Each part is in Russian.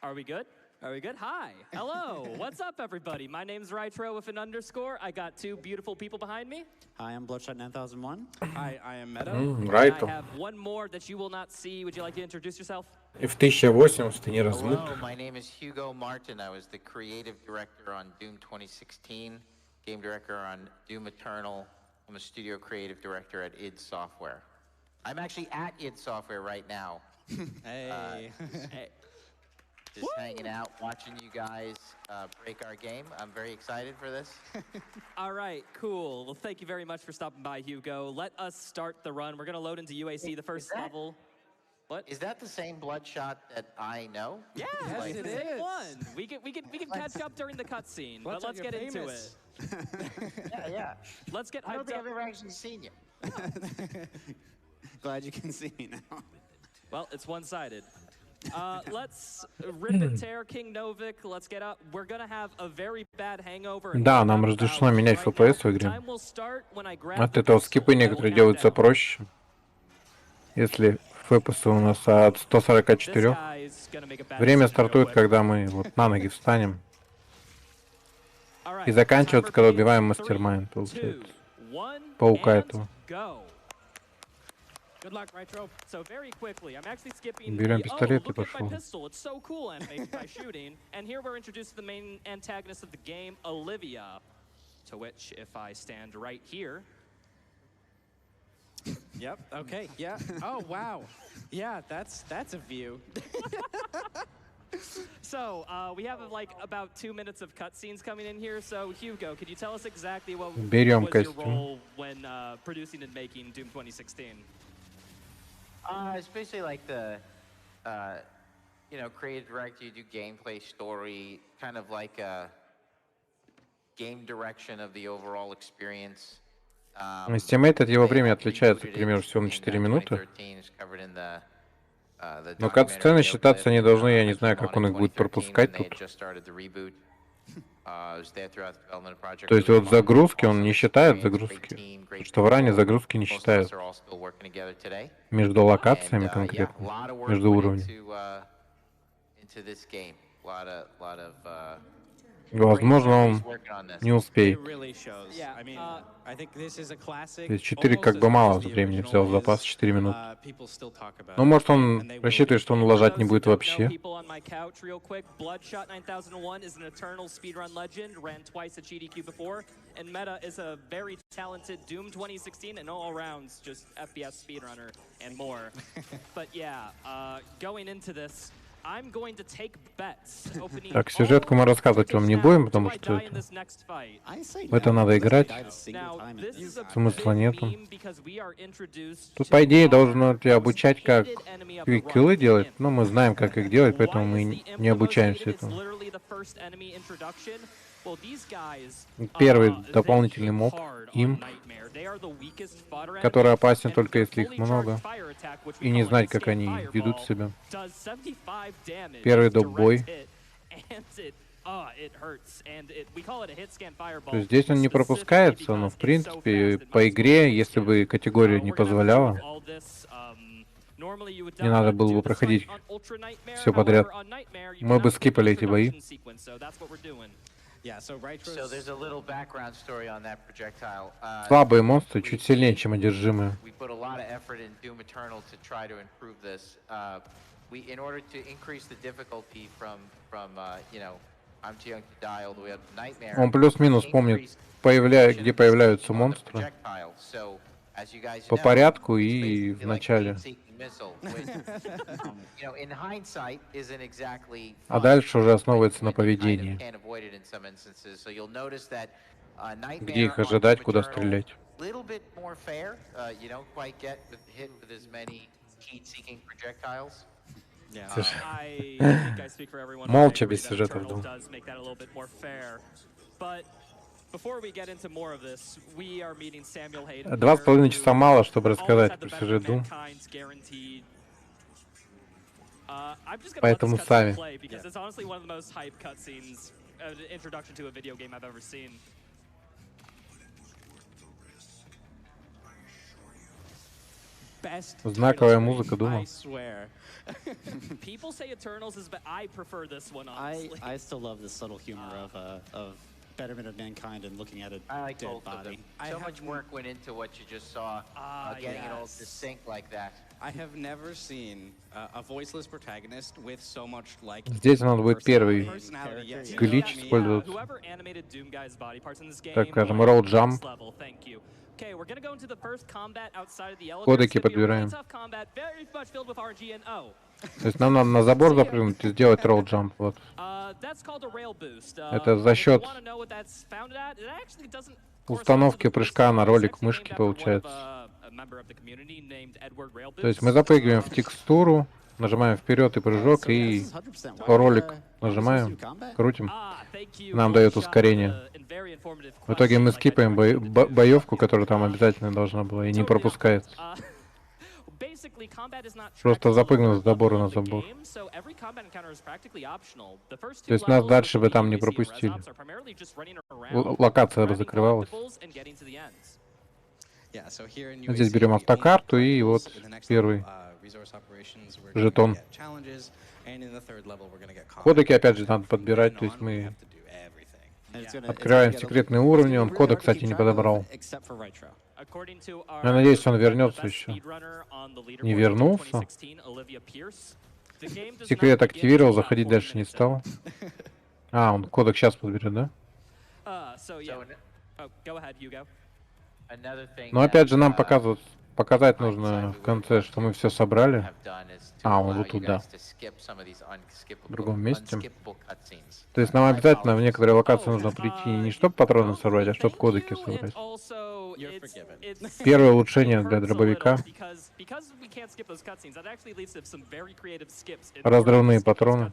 Are we good? Are we good? Hi. Hello. What's up, everybody? My name's Rytro with an underscore. I got two beautiful people behind me. Hi, I'm Bloodshot 9001. Hi, I am Meta. I have one more that you will not see. Would you like to introduce yourself? И в 1080 не размыт. Hello, my name is Hugo Martin. I was the creative director on Doom 2016, game director on Doom Eternal. I'm a studio creative director at id Software. I'm actually at id Software right now. Hey. Just hanging out, watching you guys break our game. I'm very excited for this. All right, cool. Well, thank you very much for stopping by, Hugo. Let us start the run. We're going to load into UAC, the first level. What? Is that the same Bloodshot that I know? Yeah, Yes, it is. One. We can catch up during the cutscene, but let's get into it. Yeah. Let's get I don't hyped think up. I've ever actually seen you. Glad you can see me now. Well, it's one-sided. Let's rip and tear King Novik. Let's get up. We're gonna have a very bad hangover. Да, нам разрешено менять FPS в игре. От этого скипы некоторые делаются проще. Если FPS у нас от 144, время стартует, когда мы вот на ноги встанем. И заканчивается, когда убиваем мастермайнд, получается. Паука этого. Good luck, Rytro. So very quickly, I'm actually skipping. Берем пистолет и look at my пошел. pistol. It's so cool animated by shooting. And here we're introduced to the main antagonist of the game, Olivia. To which, if I stand right here. Yep. Okay. Yeah. Oh wow. Yeah, that's a view. So we have like about 2 minutes of cutscenes coming in here. So Hugo, could you tell us exactly what was Берем your костюм. role when producing and making Doom 2016? It's basically like the, creative director, you do gameplay, story, kind of like a game direction of the overall experience. Estimate от его времени отличается, к примеру, всего на 4 минуты. Но кат-сцены считаться не должны, я не знаю, как он их будет пропускать тут. То есть вот загрузки он не считает загрузки, что в ране загрузки не считают. Между локациями конкретно, между уровнями. Возможно, он не успеет. То есть 4 как бы мало времени взял в запас, 4 минуты. Но может он рассчитывает, что он лажать не будет вообще. Bloodshot 9001 is an eternal speedrun legend, ran twice at GDQ before, and Meta is a very talented Doom 2016 and all rounds just FPS speedrunner and more. But yeah, going into this, I'm going to take bets. Так, сюжетку мы рассказывать вам не будем, потому что в это надо играть. Смысла нету. Тут, по идее, должно тебя обучать, как киллы делать, но мы знаем, как их делать, поэтому мы не обучаемся этому. Первый дополнительный моб, имп, который опасен только если их много, и не знать, как они ведут себя. Первый доп-бой. То есть здесь он не пропускается, но в принципе по игре, если бы категория не позволяла, не надо было бы проходить все подряд, мы бы скипали эти бои. Слабые монстры чуть сильнее, чем одержимые. Он плюс-минус помнит, где появляются монстры. По порядку и в начале. А дальше уже основывается на поведении. Где их ожидать, куда стрелять. Молча, без сюжетов. 2,5 часа мало, чтобы рассказать про сюжет Doom. Поэтому сами. Знаковая музыка, думаю. People say Eternals is, but I prefer this one, honestly. I still love the subtle humor of betterment of mankind and looking at a I like dead both of body. them. So much work went into what you just saw, getting it all to sync like that. I have never seen a voiceless protagonist with so much like. Здесь надо будет первый Personality, yes. глич использовать. Whoever animated Doom Guy's body parts in this game, Так, скажем, roll jump. next level, thank you. Okay, we're gonna go into the first combat outside of the elevator. Кодеки It's gonna be a really подбираем. tough combat, very much filled with RNG and O. То есть нам надо на забор запрыгнуть и сделать roll jump. Вот. That's called a rail boost. Это за счет If you wanna know what that's founded at, it actually doesn't установки прыжка на ролик мышки получается. То есть мы запрыгиваем в текстуру, нажимаем вперед и прыжок, и ролик нажимаем, крутим. Нам дает ускорение. В итоге мы скипаем боевку, которая там обязательно должна была, и не пропускает. Просто запрыгнул с забора на забор. То есть нас дальше бы там не пропустили. Локация бы закрывалась. Здесь берем автокарту и вот первый жетон. Кодеки опять же надо подбирать, то есть мы открываем секретные уровни, он кодек, кстати, не подобрал. Я надеюсь, он вернется еще. Не вернулся. Секрет активировал, заходить дальше не стал. А, он кодек сейчас подберет, да? Но опять же нам показать нужно в конце, что мы все собрали. А, он вот туда. В другом месте. То есть нам обязательно в некоторые локации нужно прийти не чтобы патроны собрать, а чтобы кодеки собрать. Первое улучшение для дробовика. Разрывные патроны.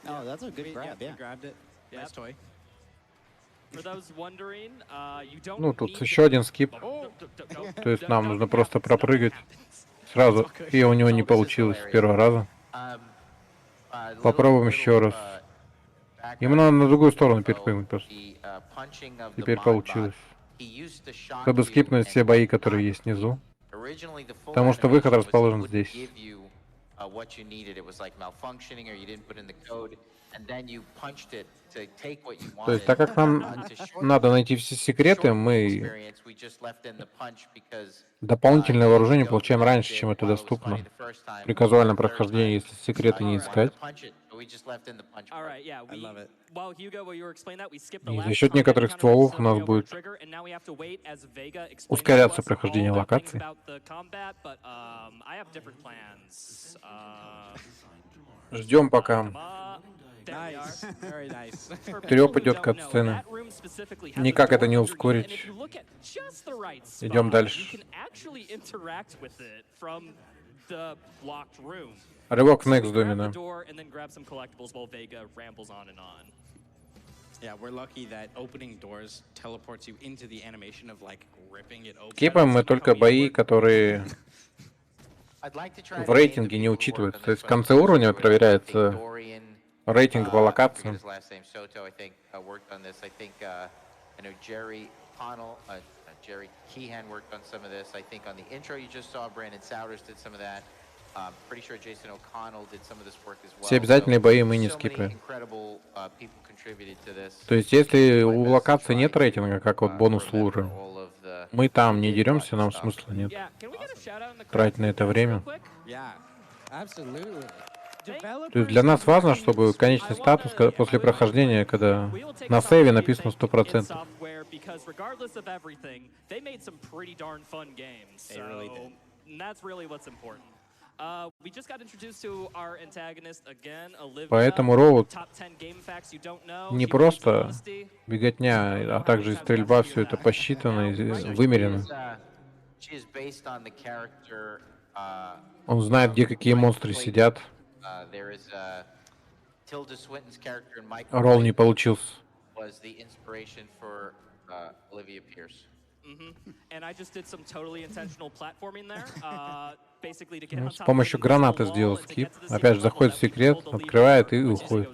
Oh, that's a good grab, yeah. Grabbed it. Nice toy. Ну, тут еще один скип. То есть нам нужно просто пропрыгать сразу. И у него не получилось с первого раза. Попробуем еще раз. Ему надо на другую сторону перепрыгнуть просто. Теперь получилось. Чтобы скипнуть все бои, которые есть внизу. Потому что выход расположен здесь. То есть, так как нам надо найти все секреты, мы дополнительное вооружение получаем раньше, чем это доступно. При казуальном прохождении, если секреты не искать. И за счет некоторых стволов у нас будет ускоряться прохождение локаций. Ждем, пока трёп идет кат-сцены. Никак это не ускорить. Идем дальше. Рывок в next домино. Скипаем мы только бои, которые в рейтинге не учитываются. То есть в конце уровня проверяется рейтинг по локациям. Jerry Keehan worked on some of this. I think on the intro you just saw, Brandon Souders did some of that. Pretty sure Jason O'Connell did some of this work as well. Все обязательные бои мы не скипаем. То есть если у локации нет рейтинга, как вот бонус луры, мы там не деремся, нам смысла нет. Тратить на это время. То есть для нас важно, чтобы конечный статус после прохождения, когда на сейве написано 100%. Поэтому роут не просто беготня, а также и стрельба, все это посчитано и вымерено. Он знает, где какие монстры сидят. Ролл не получился. С помощью гранаты сделал скип. Опять же заходит в секрет, открывает и уходит.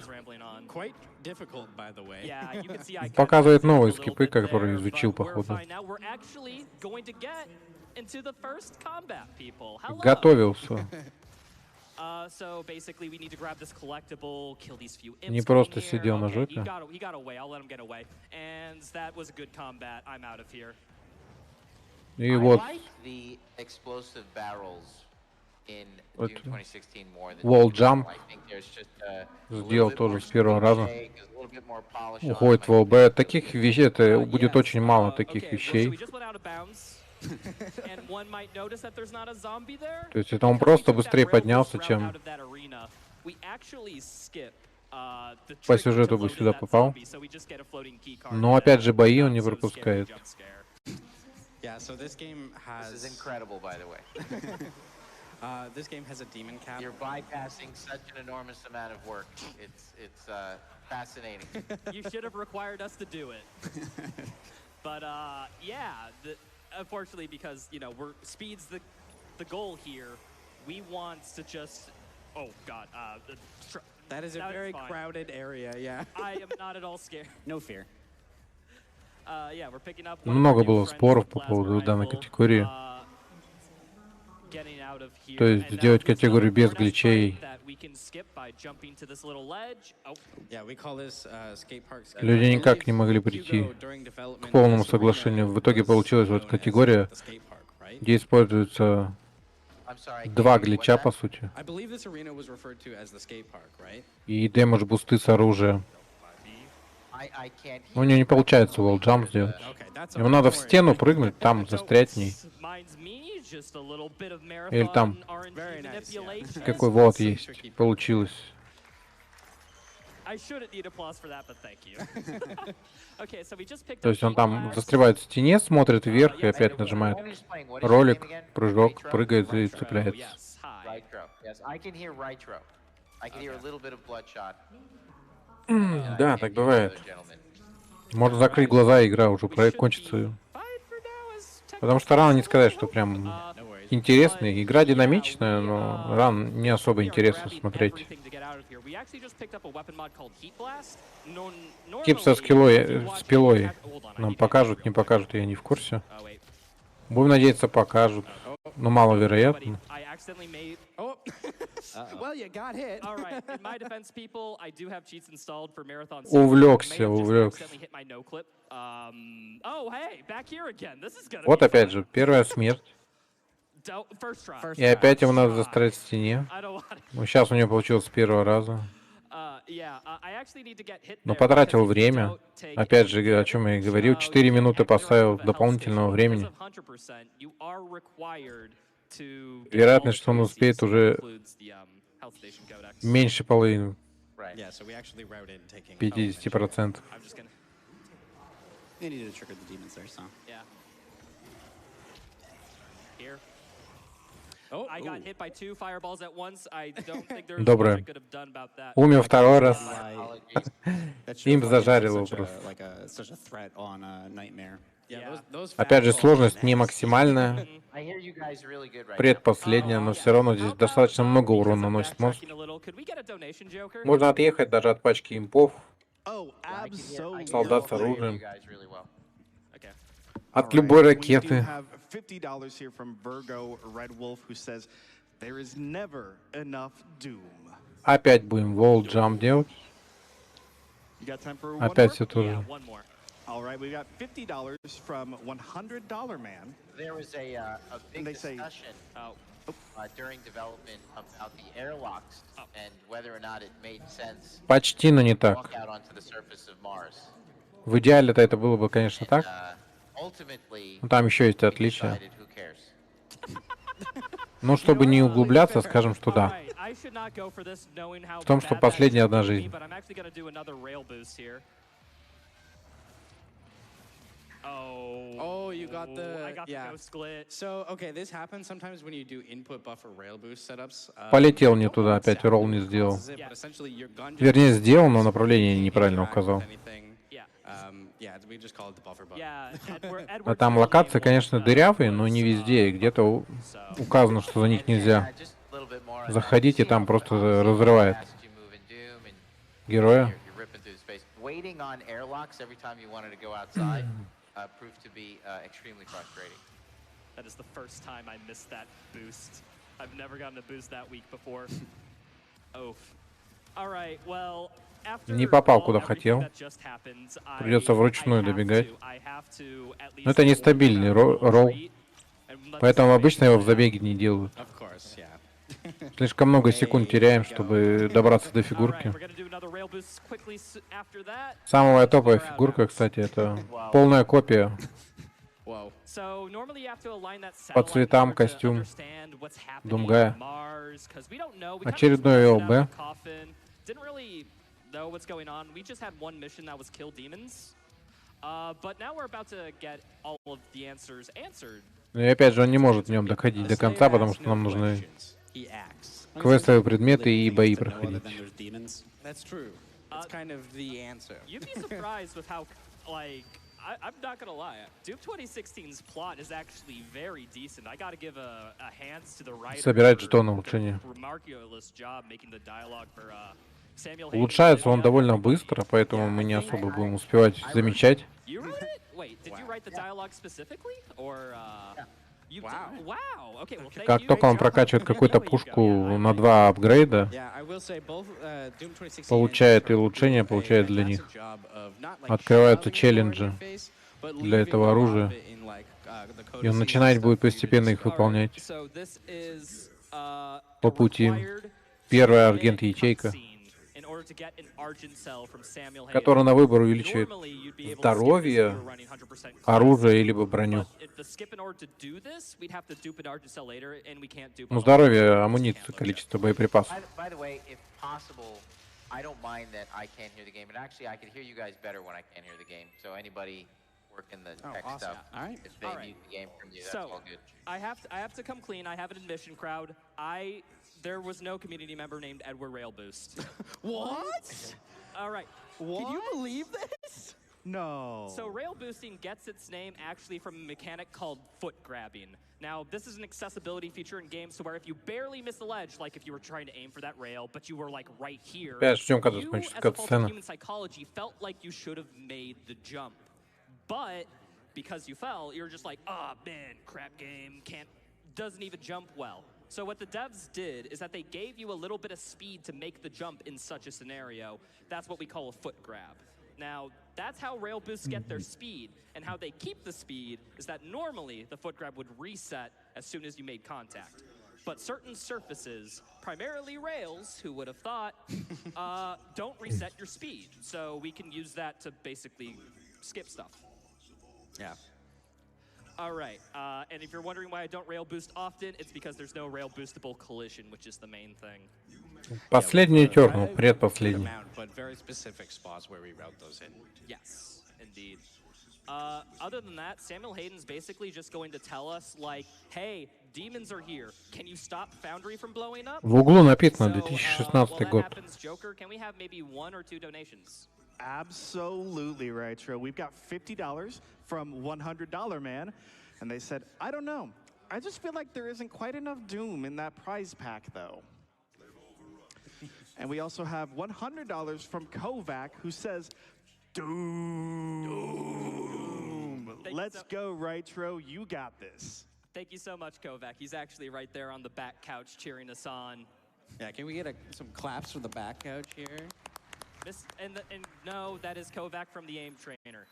Показывает новые скипы, которые изучил, походу. Готовился. Не просто сидел на жопе. И вот wall jump сделал тоже с первого раза. Уходит в ЛБ. Таких вещей, это будет очень мало таких вещей. То есть это он просто быстрее поднялся, чем по сюжету бы сюда попал. Но опять же бои он не пропускает. So this game has. This is incredible, by the way. This game has a demon cap. You're bypassing such an enormous amount of work. It's fascinating. You should have required us to do it. But yeah, unfortunately, because speed's the goal here. We want to just. Oh God. That is a very crowded area. Yeah. I am not at all scared. No fear. Много было споров по поводу данной категории. То есть сделать категорию без гличей. Люди никак не могли прийти к полному соглашению. В итоге получилась вот категория, где используется два глича, по сути. И дэмэдж бусты с оружия. У него не получается wall jump сделать. Ему надо в стену прыгнуть, там застрять в ней. Или там какой вот есть. Получилось. То есть он там застревает в стене, смотрит вверх и опять нажимает ролик, прыжок, прыгает и цепляется. Да, так бывает. Можно закрыть глаза, и игра уже кончится. Потому что рано не сказать, что прям интересный. Игра динамичная, но рано не особо интересно смотреть. Кип со с пилой нам покажут, не покажут, я не в курсе. Будем надеяться, покажут. Но маловероятно. Увлекся. Вот опять же, первая смерть. И опять его надо застрять в стене. Ну, сейчас у него получилось с первого раза. Но потратил время. Опять же, о чем я и говорил, 4 минуты поставил дополнительного времени. Вероятность, что он успеет, уже меньше половины. 50%. Доброе. Умер второй раз. Им зажарил его просто. Опять же, сложность не максимальная. Предпоследняя, но все равно здесь достаточно много урона наносит монстр. Можно отъехать даже от пачки импов. Солдат с оружием. От любой ракеты. Опять будем wall jump делать. Опять все тоже. All right, we got $50 from $100 Man. There was a big discussion during development about the airlocks and whether or not it made sense. Почти, но не так. В идеале-то это было бы, конечно, так. Но там еще есть отличия. Ну, чтобы не углубляться, скажем, что да. В том, что последняя одна жизнь. Oh, you got the ghost glitch. So, okay, this happens sometimes when you do input buffer rail boost setups. Полетел не туда, опять ролл не сделал. Вернее, сделал, но направление неправильно указал. А там локации, конечно, дырявые, но не везде. И где-то указано, что за них нельзя заходить, и там просто разрывает героя. waiting on airlocks every time you wanted to go outside proved to be extremely frustrating. That is the first time I missed that boost. I've never gotten a boost that week before. Oof. All right, well, Не попал куда хотел. Придется вручную добегать. Но это нестабильный ролл. Поэтому обычно его в забеге не делают. Слишком много секунд теряем, чтобы добраться до фигурки. Самая топовая фигурка, кстати, это полная копия. По цветам костюм Думгая. Очередной ЛБ. И опять же, он не может в нем доходить до конца, потому что нам нужны квестовые предметы и бои проходить. I'm not gonna lie, Doom 2016's plot is actually very decent. I gotta give a hands to the writer. Собирать жетоны улучшения. Улучшается он довольно быстро, поэтому мы не особо будем успевать замечать. Как только он прокачивает какую-то пушку на 2 апгрейда, получает и улучшения, получает для них. Открываются челленджи для этого оружия. И он начинает будет постепенно их выполнять. По пути. Первая агент-ячейка, который на выбор увеличивает здоровье, оружие или броню. Ну, здоровье, амуниция, количество боеприпасов. I don't mind that I can't hear the game, and actually I can hear you guys better when I can't hear the game. So anybody working the tech stuff, if they need the game from you, that's all good. I have to come clean. I have an admission, crowd. There was no community member named Edward Railboost. What? All right. What? Can you believe this? No. So rail boosting gets its name actually from a mechanic called foot grabbing. Now, this is an accessibility feature in games to where if you barely miss the ledge, like if you were trying to aim for that rail, but you were like right here, you, as a fault of human psychology, felt like you should have made the jump. But because you fell, you're just like, oh man, crap game, doesn't even jump well. So what the devs did is that they gave you a little bit of speed to make the jump in such a scenario. That's what we call a foot grab. Now, that's how rail boosts get their speed, and how they keep the speed is that normally the foot grab would reset as soon as you made contact. But certain surfaces, primarily rails, who would have thought, don't reset your speed. So we can use that to basically skip stuff. Yeah. All right, and if you're wondering why I don't rail boost often, it's because there's no rail boostable collision, which is the main thing. Последний тернул, предпоследний. Yes, indeed. Other than that, Samuel Hayden's basically just going to tell us, like, hey, demons are here. Can you stop Foundry from blowing up? В углу написано 2016 год. Joker, can we have maybe 1 or 2 donations? Absolutely right, Tro. We've got $50 from $100 Man, and they said, I don't know. I just feel like there isn't quite enough Doom in that prize pack, though. And we also have $100 from Kovac, who says, Doom. Let's go, Rytro. You got this. Thank you so much, Kovac. He's actually right there on the back couch cheering us on. Yeah, can we get some claps from the back couch here? And no, that is Kovac from the aim trainer.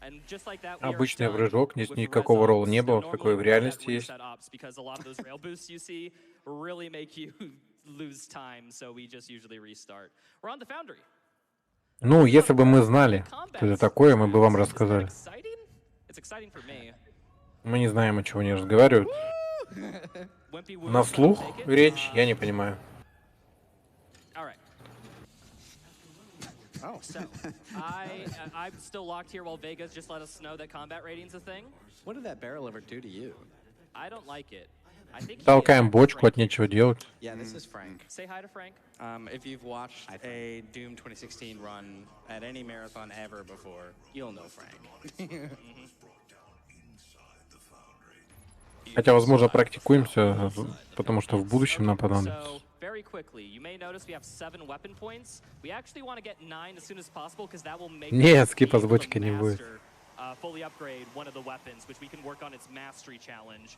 And just like that, Обычный прыжок, здесь никакого ролла не было, такой в реальности есть. Because a lot of those rail boosts you see really make you lose time, so we just usually restart. We're on the Foundry. Ну, если бы мы знали, что это такое, мы бы вам рассказали. Мы не знаем, о чем они разговаривают. На слух речь я не понимаю. Oh, so I'm still locked here while Vegas just let us know that combat rating's a thing. What did that barrel ever do to you? I don't like it. I think Толкаем бочку, от нечего делать. Yeah, this is Frank. Say hi to Frank. If you've watched a Doom 2016 run at any marathon ever before, you'll know Frank. Хотя, возможно, практикуемся, потому что в будущем нам понадобится. very quickly, you may notice we have 7 weapon points. We actually want to get 9 as soon as possible because that will make Нет, us скипа be able озвучки to не будет. master, fully upgrade one of the weapons, which we can work on its mastery challenge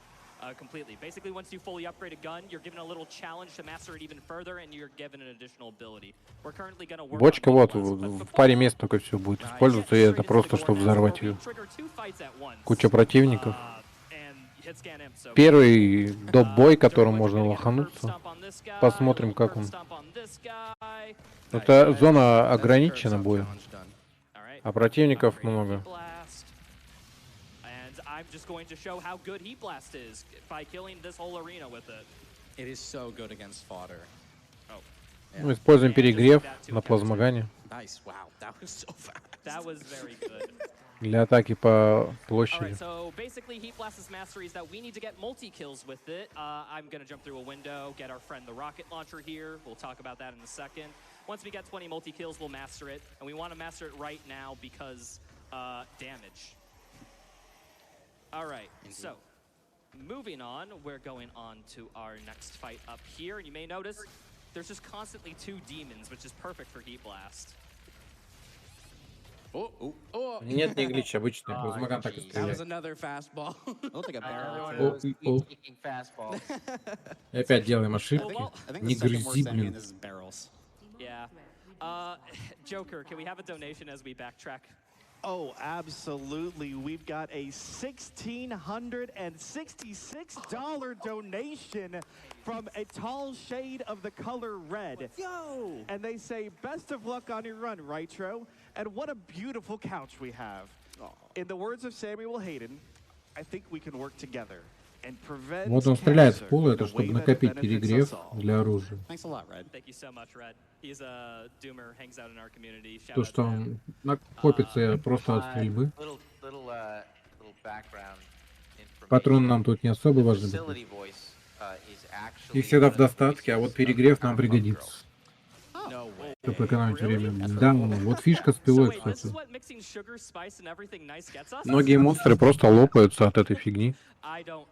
completely. Basically, once you fully upgrade a gun, you're given a little challenge to master it even further, and you're given an additional ability. We're currently going to work Бочка on вот Heat Blast, в but паре мест только все будет использоваться, и это просто чтобы взорвать ее. Куча противников. Первый доп-бой, которым можно лохануться. Посмотрим, как он. Это зона ограничена боя, а противников много. I'm just going to show how good Heat Blast is by killing this whole arena with it. It is so good against fodder. Oh. Мы используем перегрев на плазмогане. Nice. Wow, that was so fast. That was very good. Для атаки по площади. Alright, so basically Heat Blast's mastery is that we need to get multi-kills with it. I'm going to jump through a window, get our friend the rocket launcher here. We'll talk about that in a second. Once we get 20 multi-kills, we'll master it. And we want to master it right now because damage. Alright, so moving on, we're going on to our next fight up here. And you may notice there's just constantly 2 demons, which is perfect for Heat Blast. Нет, не глич, обычный. Плазмоган так и That was стреляет. another fastball. Looks like a barrel. Taking fastballs. Опять делаем ошибки. Не грызи, блин. Yeah. Joker, can we have a donation as we backtrack? Oh, absolutely. We've got a $1,666 donation from a tall shade of the color red. Yo! And they say, best of luck on your run, Rytro. And what a beautiful couch we have. In the words of Samuel Hayden, I think we can work together. Вот он стреляет с пола, это чтобы накопить перегрев для оружия. То, что он накопится просто от стрельбы. Патроны нам тут не особо важны. Их всегда в достатке, а вот перегрев нам пригодится. Чтобы экономить время. Да, вот фишка с пилой, кстати. Многие монстры просто лопаются от этой фигни. То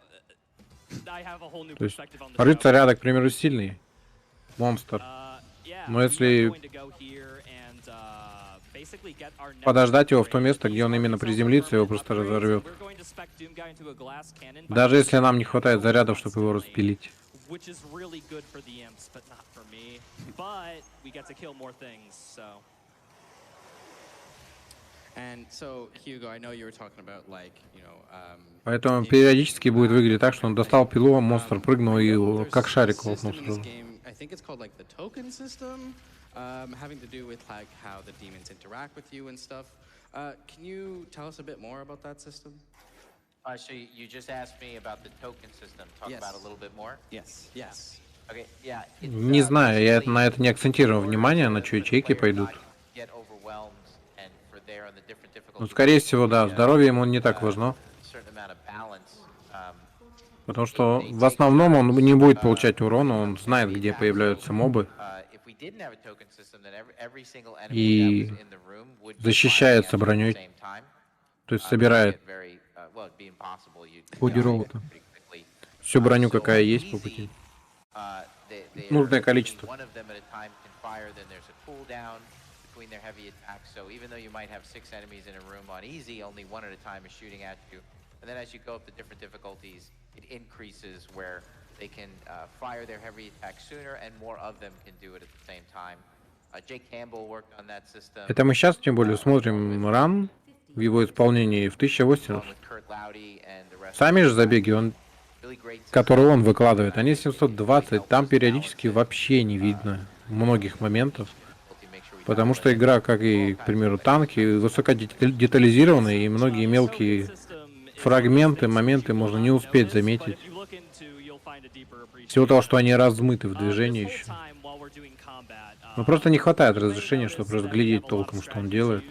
есть рыцаря, к примеру, сильный монстр. Но если подождать его в то место, где он именно приземлится, его просто разорвет. Даже если нам не хватает зарядов, чтобы его распилить. Поэтому периодически будет выглядеть так, что он достал пилу, монстр прыгнул и как шарик лопнул сразу. Having to do with like how the demons interact with you and stuff. Can you tell us a bit more about that system? So you just asked me about the token system. Talk about it a little bit more? Yes. Yes. Okay, yeah. Не знаю, я на это не акцентировал внимание, на что ячейки пойдут. Ну, скорее всего, да, здоровье ему не так важно. Потому что в основном он не будет получать урон, он знает, где появляются мобы. И защищается броней. То есть собирает ходе робота всю броню, какая есть по пути. Нужное количество. Between their heavy attacks, so even though you might have 6 enemies in a room on easy, only 1 at a time is shooting at you. And then as you go up the different difficulties, it increases where they can fire their heavy attack sooner, and more of them can do it at the same time. Jake Campbell worked on that system. Это мы сейчас тем более смотрим ран в его исполнении в 1080. Сами же забеги, которые он выкладывает, они 720, там периодически вообще не видно многих моментов. Потому что игра, как и, к примеру, танки, высокодетализированная, и многие мелкие фрагменты, моменты можно не успеть заметить. Всего того, что они размыты в движении еще. Но просто не хватает разрешения, чтобы разглядеть толком, что он делает.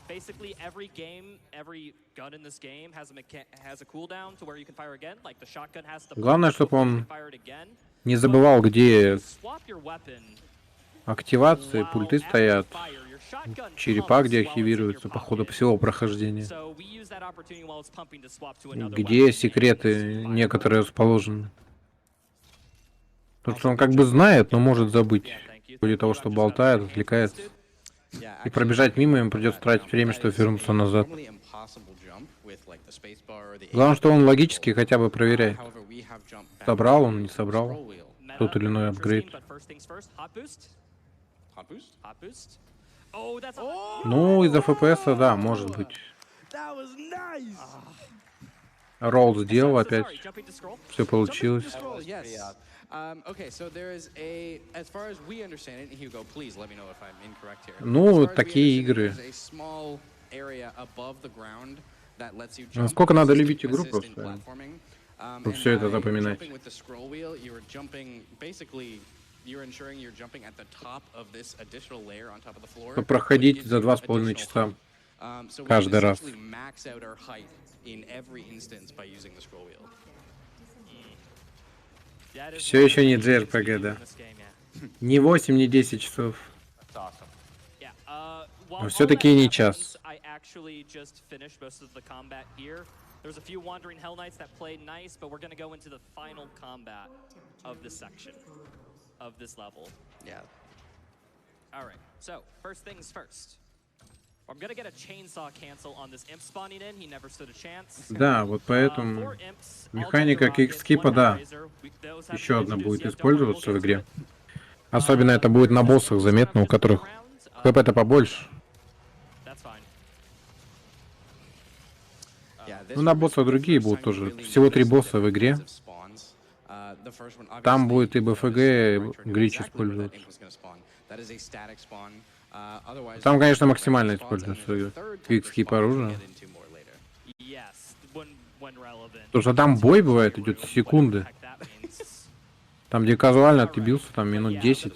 Basically, every game, every gun in this game has a cooldown to where you can fire again. Like the shotgun has the. Главное, чтобы он не забывал, где Активации, пульты стоят. Черепа, где активируются по ходу всего прохождения. Где секреты некоторые расположены. Потому что он как бы знает, но может забыть. Вроде того, что болтает, отвлекается. И пробежать мимо ему придется тратить время, чтобы вернуться назад. Главное, что он логически хотя бы проверяет. Собрал он, не собрал. Тот или иной апгрейд. Ну, из-за FPS, да, может быть. Ролл сделал опять. Все получилось. Ну, такие игры. Насколько надо любить игру просто, чтобы все это запоминать. Чтобы проходить за 2,5 часа каждый раз. Все еще не JRPG, да. Не 8, не 10 часов. Но все-таки не час. There's a few wandering Hell Knights that played nice, but we're going to go into the final combat of this section, of this level. Yeah. All right, so first things first. I'm going to get a chainsaw cancel on this imp spawning in. He never stood a chance. Да, вот поэтому механика кикскипа, да, еще одна будет использоваться в игре. Особенно это будет на боссах заметно, у которых хп-то побольше. Ну, на боссах другие будут тоже. Всего 3 босса в игре. Там будет и БФГ, и глич использоваться. Там, конечно, максимально используется квикскип оружия. Потому что там бой бывает, идет секунды. Там, где казуально ты бился, там минут 10.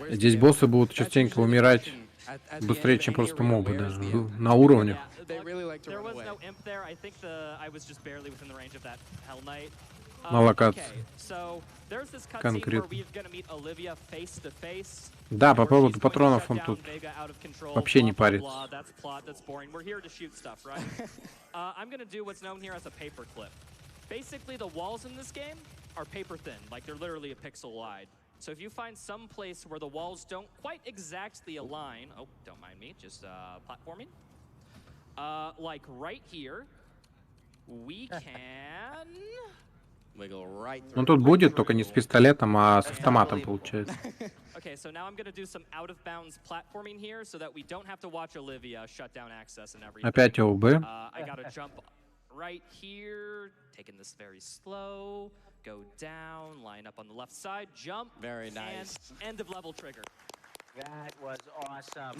Здесь боссы будут частенько умирать быстрее, чем просто мобы даже, на уровне. На локации. Конкретно. Да, по поводу патронов он тут вообще не парится. So if you find some place where the walls don't quite exactly align, oh, don't mind me, just platforming. Like right here, we can wiggle right through. Ну тут будет, только не с пистолетом, а с автоматом получается. Okay, so now I'm going to do some out of bounds platforming here so that we don't have to watch Olivia shut down access and everything. Опять ОБ. I got to jump right here, taking this very slow. Go down, line up on the left side, jump. Very nice. And end of level trigger. That was awesome.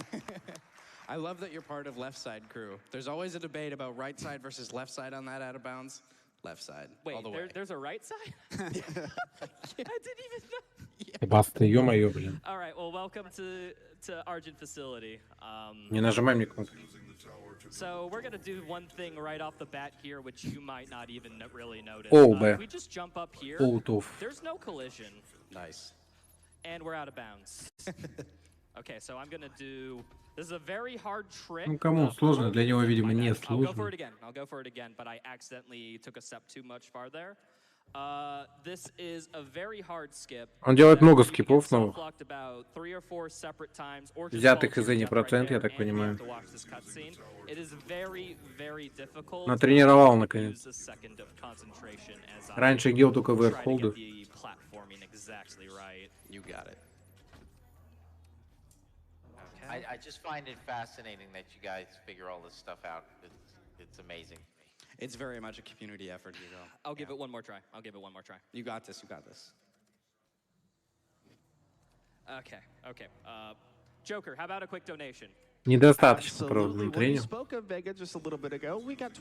I love that you're part of left side crew. There's always a debate about right side versus left side on that out of bounds. Left side. Wait, all the way. There's a right side? I didn't even know. Баста, ё-моё, блин. All right, well, welcome to Argent Facility. Не нажимай мне кнопку. So we're going to do one thing right off the bat here, which you might not even really notice. If we just jump up here, there's no collision. Nice. And we're out of bounds. Okay, so I'm going to do... This is a very hard trick. Ну, кому сложно, для него, видимо, не I'll go for сложно. it again. I'll go for it again, but I accidentally took a step too much farther. This is a very hard skip. Он делает много скипов новых. Взятых из не процент, я так понимаю. Натренировал, наконец. Раньше делал только вэрхолды. I just find it fascinating that you guys figure all this stuff out. It's amazing. It's very much a community effort, Hugo. I'll give it one more try. I'll give it one more try. You got this, you got this. Okay, okay. Joker, how about a quick donation? Недостаточно, правда, на тренинг.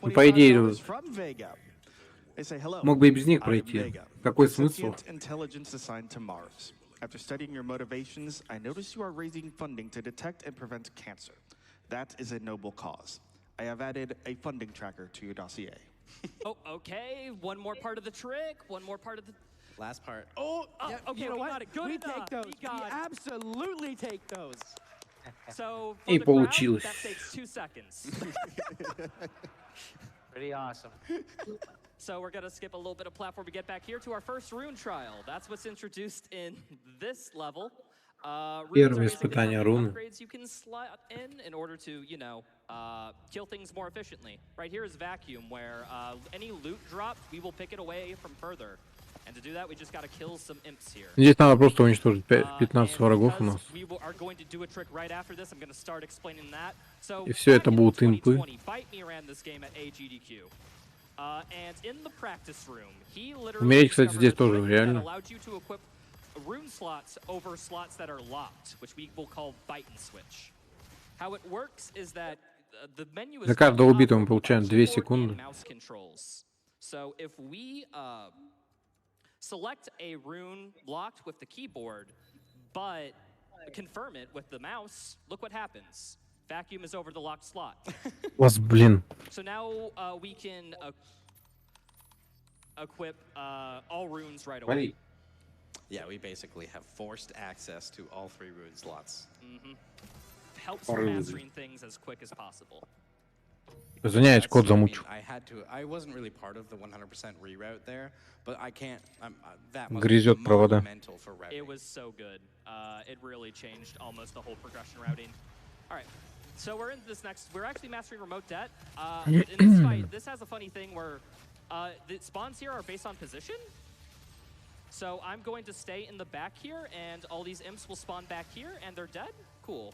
Ну, по идее, мог бы и без них пройти. Какой смысл? After studying your motivations, I notice you are raising funding to detect and prevent cancer. That is a noble cause. I have added a funding tracker to your dossier. Oh, okay. One more part of the trick. One more part of the... Last part. Okay, you know we what? got it. Good we enough. take those. We absolutely take those. So, for И the crowd, получилось. that takes 2 seconds. Pretty awesome. So we're going to skip a little bit of platform to get back here to our first rune trial. That's what's introduced in this level. Первое испытание руны. Upgrades you can slot in order to, you know, kill things more efficiently. Right here is vacuum, where any loot dropped, we will pick it away from further. And to do that, we just got to kill some imps here. Здесь надо просто уничтожить 15 врагов у нас. We are going to do a trick right after this. I'm going to start explaining that. So, И все это будут импы. Bite Me ran this game at AGDQ. And in the practice room, he literally Умереть, кстати, здесь тоже реально. allowed you to equip rune slots over slots that are locked, which we will call bite and switch. How it works is that the menu is За каждого убитого мы получаем 2 секунды. mouse controls. So if we select a rune locked with the keyboard, but confirm it with the mouse, look what happens. Vacuum is over the locked slot. Was, блин. So now we can equip all runes right away. Yeah, we basically have forced access to all 3 rune slots. Helps with mastering things as quick as possible. Извиняюсь, код замучил. I wasn't really part of the 100% reroute there, but I can't. That must Грызет be провода. monumental for routing. It was so good. It really changed almost the whole progression routing. All right, so we're in this next. We're actually mastering remote debt. In this fight, this has a funny thing where the spawns here are based on position. So I'm going to stay in the back here, and all these imps will spawn back here, and they're dead. Cool.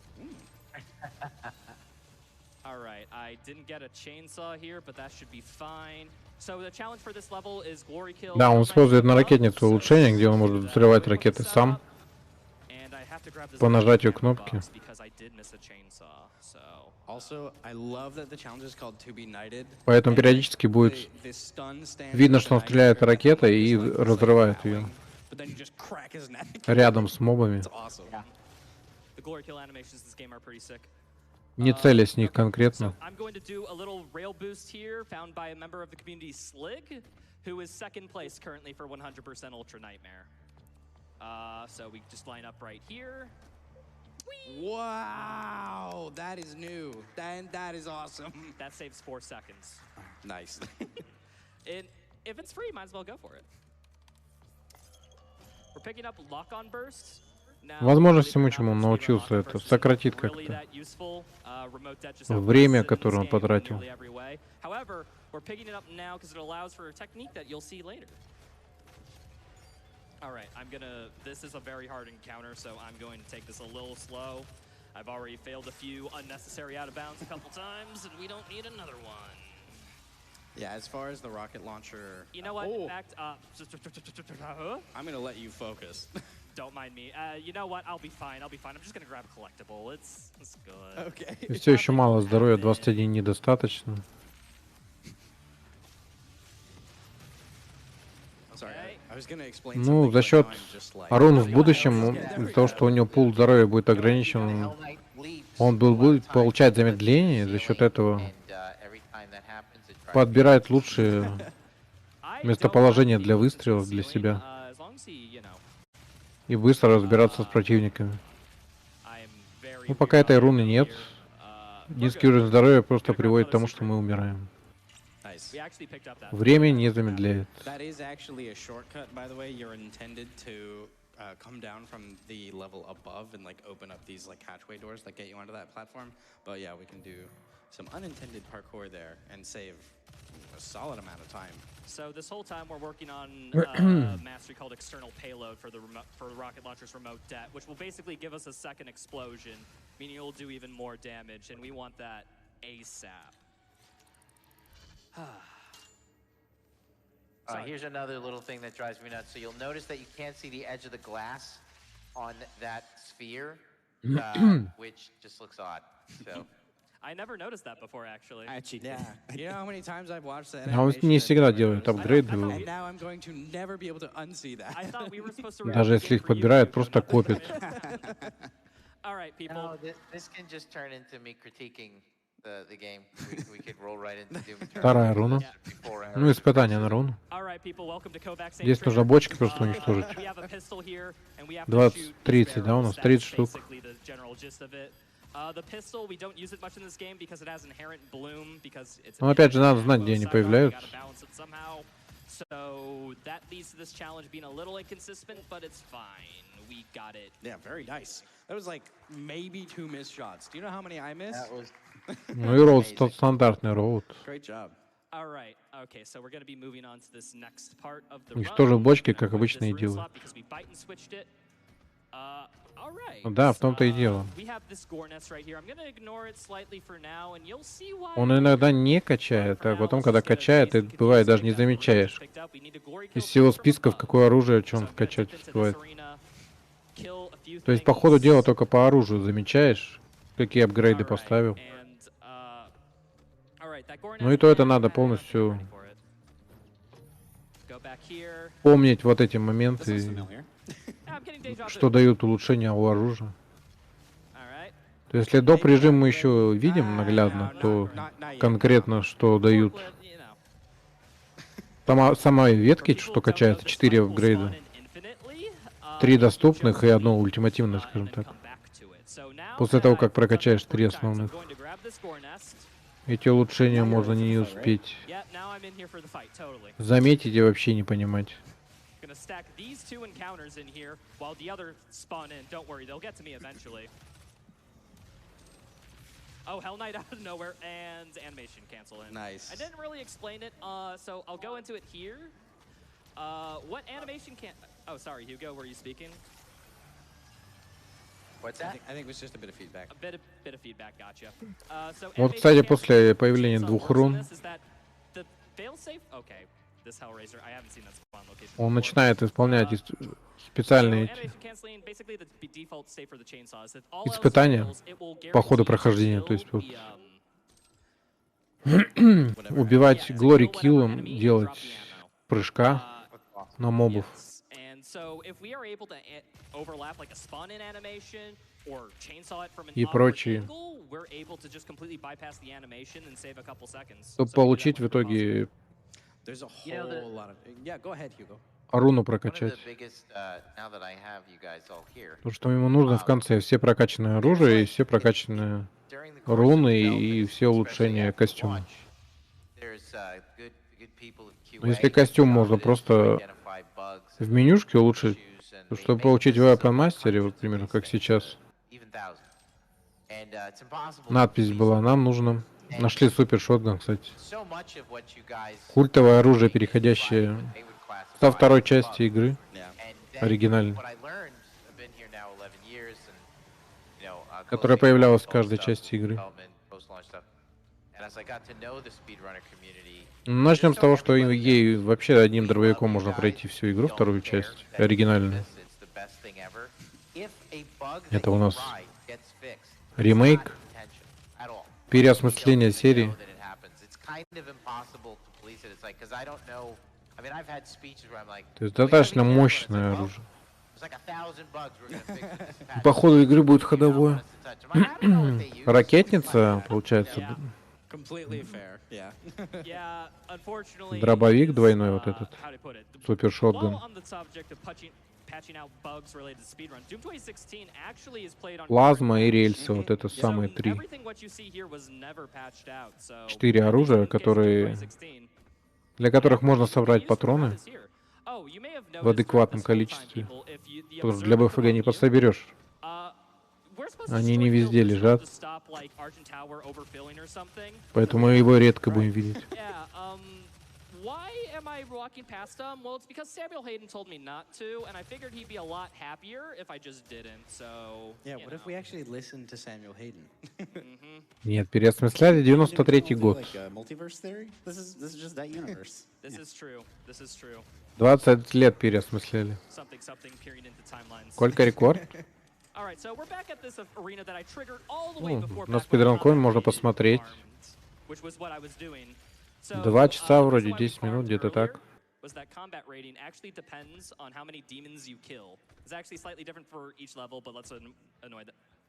All right, I didn't get a chainsaw here, but that should be fine. So the challenge for this level is glory kill. Да, он использует на ракетницу улучшение, где он может взрывать ракеты сам по нажатию кнопки. Also, I love that the challenge is called To Be Knighted. Поэтому периодически будет видно, что он стреляет ракетой и разрывает ее рядом с мобами, не целясь с них конкретно. I'm going to do a little rail boost here, found by a member of the community, Slig, who is second place currently for 100% Ultra Nightmare. So we just line up right here. Wow, that is new. That is awesome. That saves 4 seconds. Nice. If it's free, might as well go for it. We're picking up lock-on bursts. Возможно, всему, чему он научился, это сократит как-то время, которое он потратил. However, we're picking it up now because it allows for a technique that you'll see later. All right, this is a very hard encounter, so I'm going to take this a little slow. I've already failed a few unnecessary out of bounds a couple times, and we don't need another one. Yeah, as far as the rocket launcher... You know what, in fact, I'm going to let you focus. Don't mind me. You know what, I'll be fine. I'm just going to grab a collectible. It's good. Okay. И все еще мало здоровья, 21 недостаточно. Ну, за счет рун в будущем, из-за того, что у него пул здоровья будет ограничен, он будет получать замедление, за счет этого подбирает лучшие местоположения для выстрелов для себя и быстро разбираться с противниками. Ну, пока этой руны нет, низкий уровень здоровья просто приводит к тому, что мы умираем. Время не замедляет. Come down from the level above and like open up these like hatchway doors that get you onto that platform. But yeah, we can do some unintended parkour there and save a solid amount of time. So this whole time we're working on mastery called external payload for the rocket launcher's remote det, which will basically give us a second explosion, meaning it'll do even more damage, and we want that ASAP. Here's another little thing that drives me nuts. So you'll notice that you can't see the edge of the glass on that sphere, which just looks odd. So I never noticed that before, actually. Yeah. You know how many times I've watched that? А он не всегда делает апгрейды. And now I'm going to never be able to unsee that. I thought we were supposed to. Даже если их подбирает, просто копит. All right, people. No, this can just turn into me critiquing the game. We could roll right into Doom Eternal. Вторая руна. Ну, испытание на руну. Здесь нужно бочки просто уничтожить. 20-30, да, у нас 30 штук. Но опять же, надо знать, где они появляются. So that leads to this challenge being a little inconsistent, but it's fine. We got it. Yeah, very nice. That was like maybe 2 missed shots. Do you know how many I missed? That was Ну и роут, стандартный роут. Great job. All right. Okay, so we're going to be moving on to this next part of the Уничтожил бочки, как обычно и делаю. Ну да, в том-то и дело. Он иногда не качает, а потом, когда качает, ты бывает даже не замечаешь. Из всего списка, в какое оружие, что он качать успевает. То есть, по ходу дела, только по оружию замечаешь, какие апгрейды поставил. Ну и то это надо полностью помнить вот эти моменты, что дают улучшения у оружия. То есть, если доп. Режим мы еще видим наглядно, то конкретно, что дают сама ветки, что качается, 4 апгрейда, 3 доступных и 1 ультимативное, скажем так. После того, как прокачаешь 3 основных, эти улучшения можно не успеть заметить и вообще не понимать. Stack these 2 encounters in here while the other spawn in. Don't worry, they'll get to me eventually. Oh, Hell Knight out of nowhere and animation cancel in. Nice. I didn't really explain it, so I'll go into it here. What animation can? Oh, sorry, Hugo, were you speaking? What's that? I think it was just a bit of feedback. A bit of feedback, gotcha. So вот, кстати, после появления 2 рун, он начинает исполнять специальные испытания по ходу прохождения. То есть вот, убивать глори киллом, делать прыжка на мобов. И прочие. Чтобы получить в итоге руну прокачать. Потому что ему нужно в конце все прокачанные оружия, и все прокачанные руны, и все улучшения костюма. Но если костюм можно просто в менюшке улучшить, то чтобы получить в Weapon Master, вот примерно как сейчас, надпись была, нам нужно. Нашли супер шотган, кстати. Культовое оружие, переходящее со второй части игры. Оригинальной. Которая появлялась в каждой части игры. Начнем с того, что ей вообще одним дробовиком можно пройти всю игру, вторую часть, оригинальную. Это у нас ремейк, переосмысление серии. То есть достаточно мощное оружие. По ходу игры будет ходовое. Ракетница, получается. Дробовик двойной вот этот. Супер шотган. Плазма и рельсы, вот это самые 3. 4 оружия, для которых можно собрать патроны в адекватном количестве. Потому что для БФГ не подсоберешь. Они не везде лежат. Поэтому мы его редко будем видеть. Why am I walking past him? Well, it's because Samuel Hayden told me not to, and I figured he'd be a lot happier if I just didn't. So, yeah, what if we actually listened to Samuel Hayden? Нет, переосмысляли 93-й год. This is true. 20 лет переосмысляли. Сколько рекорд? На спидранкоин можно посмотреть. 2 часа вроде, 10 минут, где-то так.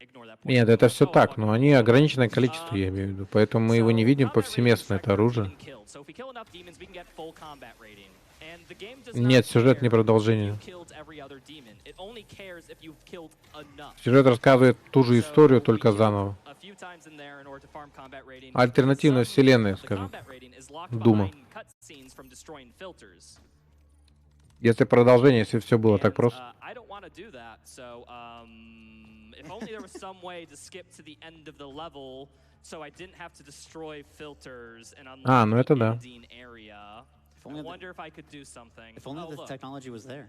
ignore that point. Нет, это все Oh, так, look. но они ограниченное количество, я имею в виду. Поэтому мы его не видим повсеместно, это оружие. So if we kill enough demons, we can get full combat rating. And the game does Нет, not сюжет care не if продолжение. you killed every other demon. It only cares if you've killed enough. Сюжет рассказывает ту же историю, So we только killed заново. a few times in there in order to farm combat rating. Альтернативная Some вселенная, of the скажем. combat rating is locked Дума. behind cutscenes from destroying filters. Если продолжение, если все было так And, просто. I don't want to do that, so if only there was some way to skip to the end of the level, so I didn't have to destroy filters and unlock ну это the да. ending area. I wonder if I could do something. If only Oh, the look. technology was there.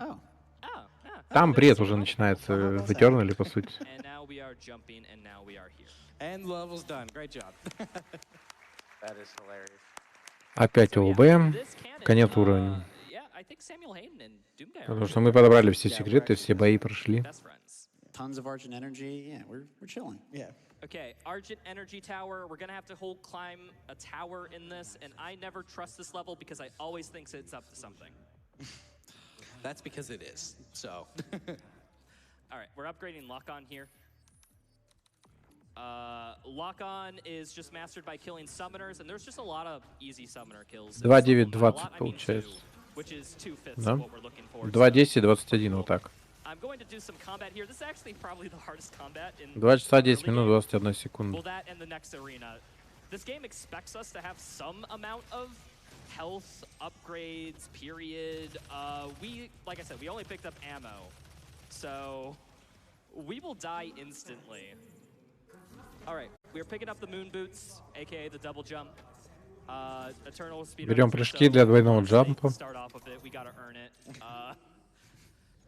Oh. Oh, yeah. Там бред уже начинается в Eternal, по сути. And now we are jumping, and now we are here. And the level's done. Great job. That is hilarious. Опять So, yeah, ОВБ, this cannon, конец уровня. yeah, I think Samuel Hayden and Doomguy are Потому что мы подобрали все секреты, все бои прошли. best friends. Tons of Argent energy. Yeah, we're chilling. Yeah. Okay, Argent Energy Tower. We're gonna have to climb a tower in this, and I never trust this level because I always think it's up to something. That's because it is. So. All right, we're upgrading Lock-On here. Lock-On is just mastered by killing summoners, and there's just a lot of easy summoner kills. 2-9-20 By a lot, I mean получается. 2, which is 2/5 Да? of what we're looking for. 2-10, 21, вот так. I'm going to do some combat here. This is actually probably the hardest combat in 2 часа 10 early минут game. 21 Well, секунда. that and the next arena. This game expects us to have some amount of health upgrades, period. Like I said, we only picked up ammo. So we will die instantly. All right, we're picking up the moon boots, aka the double jump. Eternal speed. Берем прыжки для двойного джампа. Start off with it. We gotta earn it.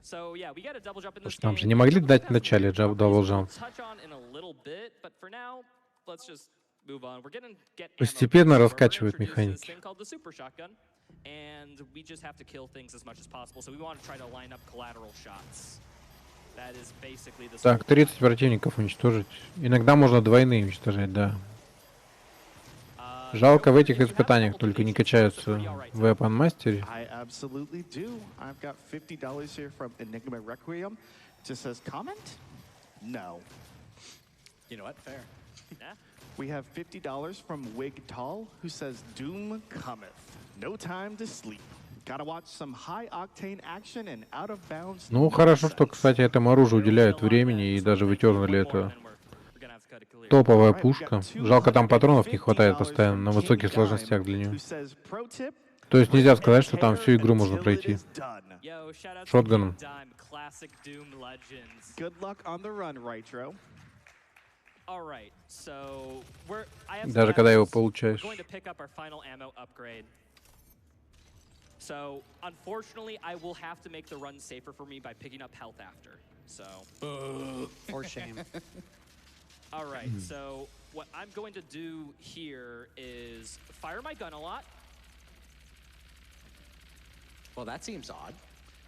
So yeah, we got a double jump in this Нам game. же не могли дать в Double начале jump double we'll jump. touch on in a little bit, but for now, let's just move on. We're gonna get ammo Постепенно boosts, where we're раскачивает introduced to this механики. thing called the super shotgun, and we just have to kill things as much as possible. So we want to try to line up collateral shots. That is basically the Так, 30 противников уничтожить. Иногда можно двойные уничтожать, да. Жалко, в этих испытаниях только не качаются в Weapon Master. I absolutely do. I've got $50 here from Enigma Requiem. Just says comment? No. You know what? Fair. Yeah. We have $50 from Wig Tall, who says Doom cometh. No time to sleep. Gotta watch some high-octane action and out-of-bounds. Ну, хорошо, что, кстати, этому оружию уделяют времени, и даже в Eternal это топовая пушка. Жалко, там патронов не хватает постоянно на высоких сложностях для нее. То есть нельзя сказать, что там всю игру можно пройти шотганом. Good luck on the run, Rytro. Даже когда его получаешь. So, unfortunately, I will have to make the run safer for me by picking up health after. So. For shame. All right. So what I'm going to do here is fire my gun a lot. Well, that seems odd.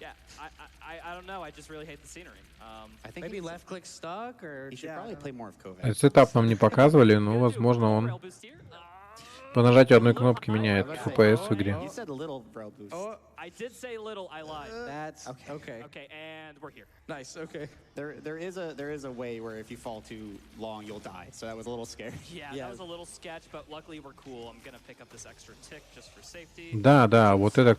Yeah. I don't know. I just really hate the scenery. I think Maybe left click stuck or. He should probably play more of COVID. Этот сетап нам не показывали, но, возможно, он Rail boost here. по нажатию одной кнопки меняет FPS в игре. You said little bro boost. Oh, I did say little. I lied. that's okay. Okay, and we're here. Nice. Okay. There is a way where if you fall too long you'll die. So that was a little scary. Yeah, Yeah. that was a little sketch, but luckily we're cool. I'm gonna pick up this extra tick just for safety. Да, да, вот это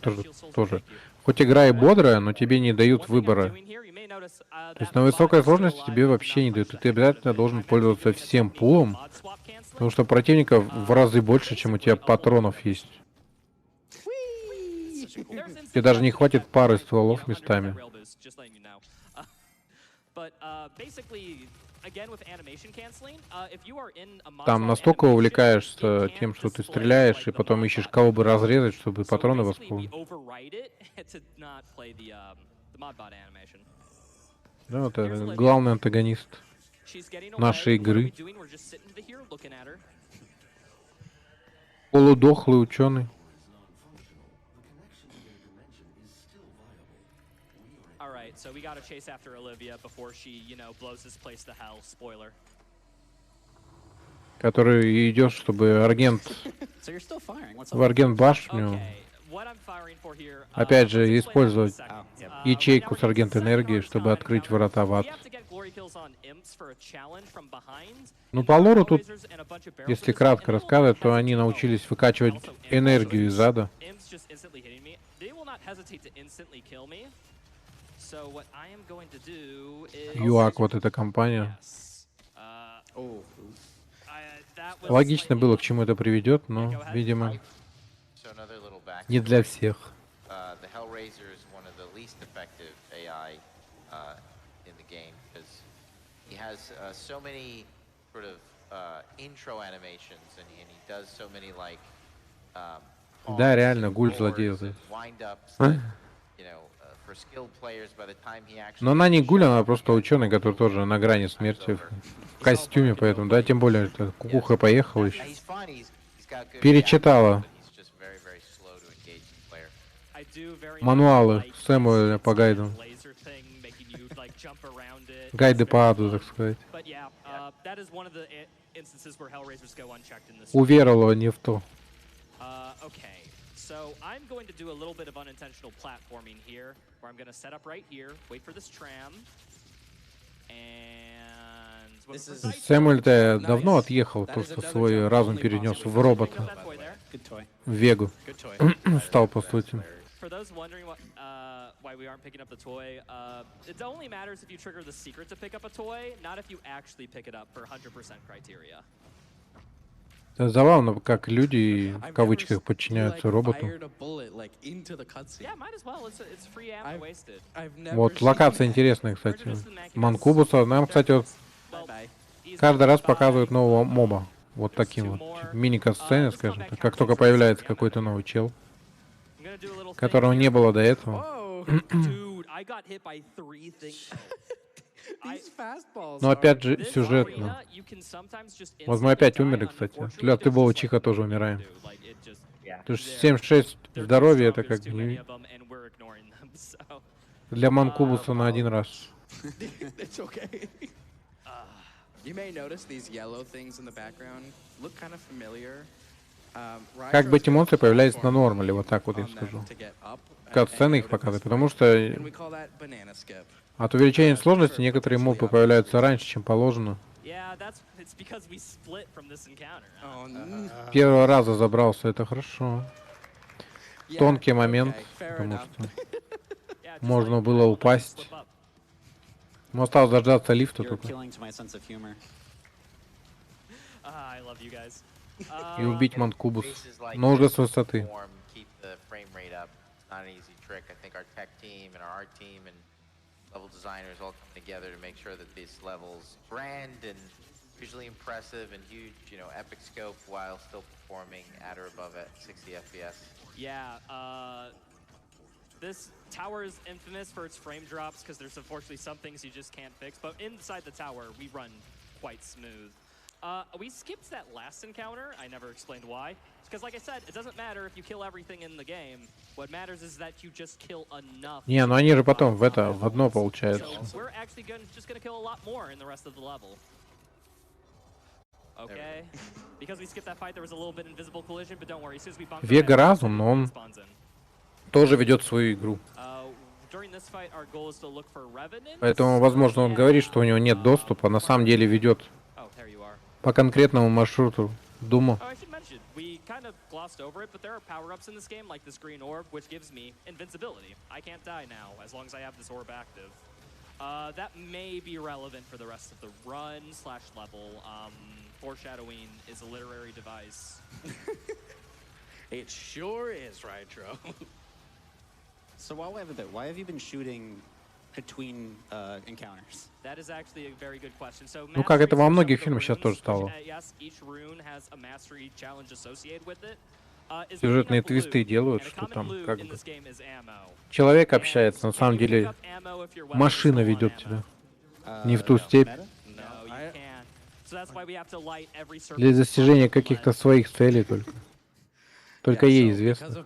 тоже. Хоть игра и бодрая, но тебе не дают выбора. То есть на высокой сложности тебе вообще не дают. И ты обязательно должен пользоваться всем пулом, потому что противников в разы больше, чем у тебя патронов есть. Тебе даже не хватит пары стволов местами. Там настолько увлекаешься тем, что ты стреляешь, и потом ищешь, кого бы разрезать, чтобы патроны восполнить. Да, это главный антагонист нашей игры. Полудохлый ученый. So we gotta chase after Olivia before she, you know, blows this place to hell. Spoiler. Который идет, чтобы Аргент в Аргент башню, опять же, использовать ячейку с Аргент энергии, чтобы открыть врата в ад. Ну, по лору тут, если кратко рассказывать, то они научились выкачивать энергию из ада. ЮАК, вот эта компания. Логично было, к чему это приведет, но, видимо, So another little back не для всех. the Hellraiser is one of the least effective AI in the game because he has so many sort of intro animations and he does so many like Да, реально, гуль злодей. wind-ups you know for skilled players by the time he actually Но она не гуль, она просто ученый, который тоже на грани смерти в костюме, поэтому, да, тем более, что кукуха поехала еще. Перечитала мануалы Сэмуэля по гайдам. Гайды по аду, так сказать. Уверовала не в то. So I'm going to do a little bit of unintentional platforming here, where I'm going to set up right here, wait for this tram, and... Сэмуэль-то давно отъехал, просто свой разум перенес в робота, в Вегу. Стал, по сути. For those wondering why we aren't picking up the toy, it only matters if you trigger the secret to pick up a toy, not if you actually pick it up for 100% criteria. Это забавно, как люди, в кавычках, подчиняются роботу. Вот, локация интересная, кстати. Манкубуса, нам, кстати, вот каждый раз показывают нового моба. Вот таким вот. Мини-катсцене, скажем так. Как только появляется какой-то новый чел, которого не было до этого. Но опять же, сюжетно. Вот мы опять умерли, кстати. Для Тыбова Чиха тоже умираем. Потому что 7-6 здоровья это как бы для Манкубуса на один раз. Как бы эти монстры появлялись на нормале, вот так вот я скажу. Кат-сцены их показывают, потому что от увеличения сложности некоторые мобы появляются раньше, чем положено. Первого раза забрался, это хорошо. Тонкий момент, потому что можно было упасть. Но осталось дождаться лифта только. И убить Манкубус, но уже с высоты. Level designers all come together to make sure that these levels grand and visually impressive and huge, you know, epic scope while still performing at or above at 60 FPS. Yeah, this tower is infamous for its frame drops because there's unfortunately some things you just can't fix, but inside the tower we run quite smooth. We skipped that last encounter. I never explained why. Because, like I said, it doesn't matter if you kill everything in the game. What matters is that you just kill enough. Не, ну они же потом в одно получается. We're actually just gonna kill a lot more in the rest of the level. Okay. Because we skipped that fight, there was a little bit invisible collision, but don't worry. As soon as we bunker Вега разум, но он тоже ведет свою игру. Поэтому, возможно, он говорит, что у него нет доступа, а на самом деле ведет по конкретному маршруту. Думаю. We kind of glossed over it, but there are power-ups in this game, like this green orb, which gives me invincibility. I can't die now, as long as I have this orb active. That may be relevant for the rest of the run/level. Foreshadowing is a literary device. It sure is, Rytro. So while we have a bit, why have you been shooting between encounters? That is actually a very good question. So, ну как это во многих фильмах сейчас тоже стало. Сюжетные твисты делают, что там как бы человек общается, на самом деле машина ведет тебя не в ту степь. Для достижения каких-то своих целей только. Только ей известно.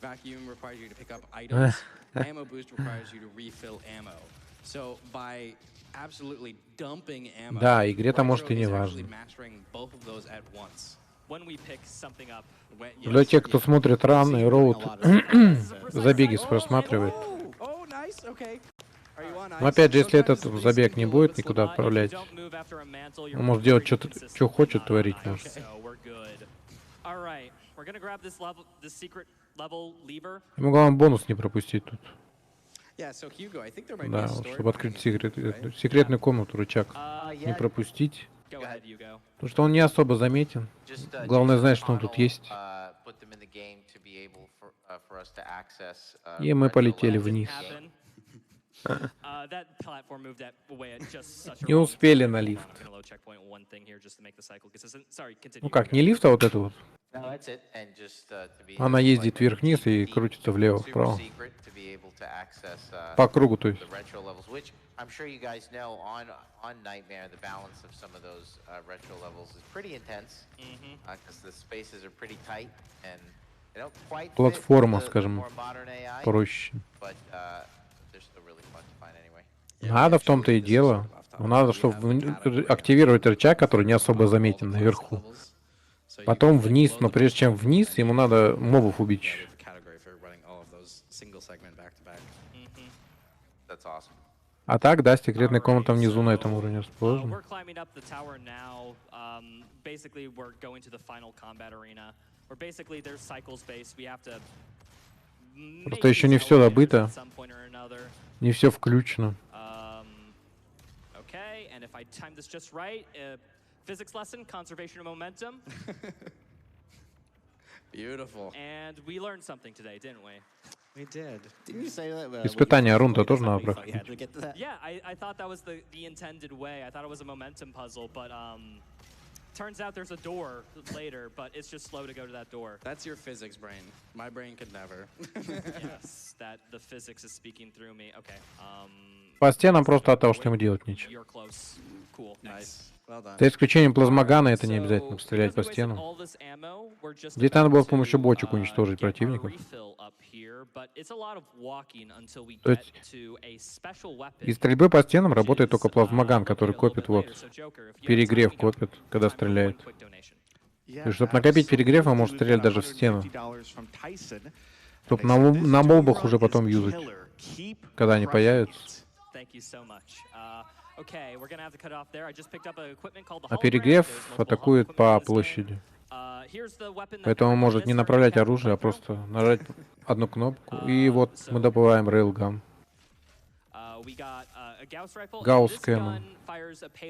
Vacuum requires you to pick up items. Ammo boost requires you to refill ammo. So by absolutely dumping ammo, да, игре-то может и не важно. Для тех, кто смотрит ран и роут, забеги просматривает. Но опять же, если этот забег не будет никуда отправлять, он может делать что хочет, творить может. Ему главное бонус не пропустить тут. Да, вот, чтобы открыть секретную комнату, рычаг не пропустить. Потому что он не особо заметен. Главное знать, что он тут есть. И мы полетели вниз. Не успели на лифт. Ну как, не лифт, а вот это вот. Она ездит вверх-вниз и крутится влево-вправо. По кругу, то есть. I'm sure you guys know on Nightmare the balance of some of those retro levels is pretty intense because the spaces are pretty tight and they don't quite fit Платформа, the скажем, more modern AI, проще. but they're still really fun to find anyway. Надо в том-то и дело. Но надо, чтобы активировать рычаг, который не особо заметен наверху. Потом вниз, но прежде чем вниз, ему надо мобов убить. That's awesome. А так, да, секретная комната внизу на этом уровне расположена. Просто еще не все добыто. Не все включено. Physics lesson, conservation of momentum. Beautiful. And we learned something today, didn't we? We did. Didn't you say that? Испытание Арунта тоже надо проходить. Yeah, I thought that was the intended way. I thought it was a momentum puzzle, but turns out there's a door later, but it's just slow to go to that door. That's your physics brain. My brain could never. Yes, that the physics is speaking through me. Okay. По стенам просто от того, что ему делать нечего. You're close. Cool. Nice. Well done. За исключением плазмогана, это не обязательно стрелять по стенам. Здесь надо было с помощью бочек уничтожить противников. То есть из стрельбы по стенам работает только плазмоган, который копит вот. Перегрев копит, когда стреляет. То есть, чтобы накопить перегрев, он может стрелять даже в стену. Чтобы на мобах уже потом юзать, когда они появятся. А перегрев атакует по площади. Поэтому он может не направлять оружие, а просто нажать одну кнопку. И вот мы добываем рейлган. Гаусс-кэнон.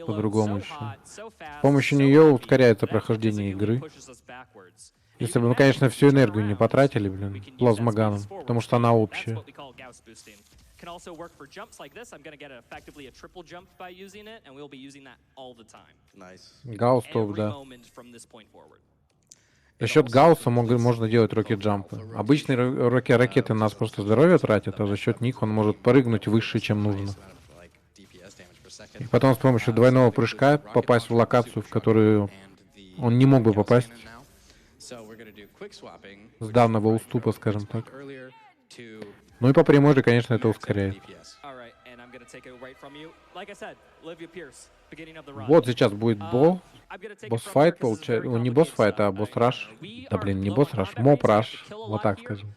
По-другому еще. С помощью нее ускоряется прохождение игры. Если бы мы, конечно, всю энергию не потратили, блин, плазмоганом, потому что она общая. Can also work for jumps like this. I'm going to get effectively a triple jump by using it, and we'll be using that all the time. Nice. Гаусс топ, да. Moment from this point forward. За счет Гаусса можно делать рокет-джампы. Обычные ракеты нас просто здоровье тратят, а за счет них он может прыгнуть выше, чем нужно. И потом с помощью двойного прыжка попасть в локацию, в которую он не мог бы попасть с данного уступа, скажем так. Ну и по прямой же, конечно, это ускоряет. Вот сейчас будет босс-файт, получается. Ну, не босс-файт, а босс-раш. Да блин, не босс-раш, моп-раш. Вот так скажем.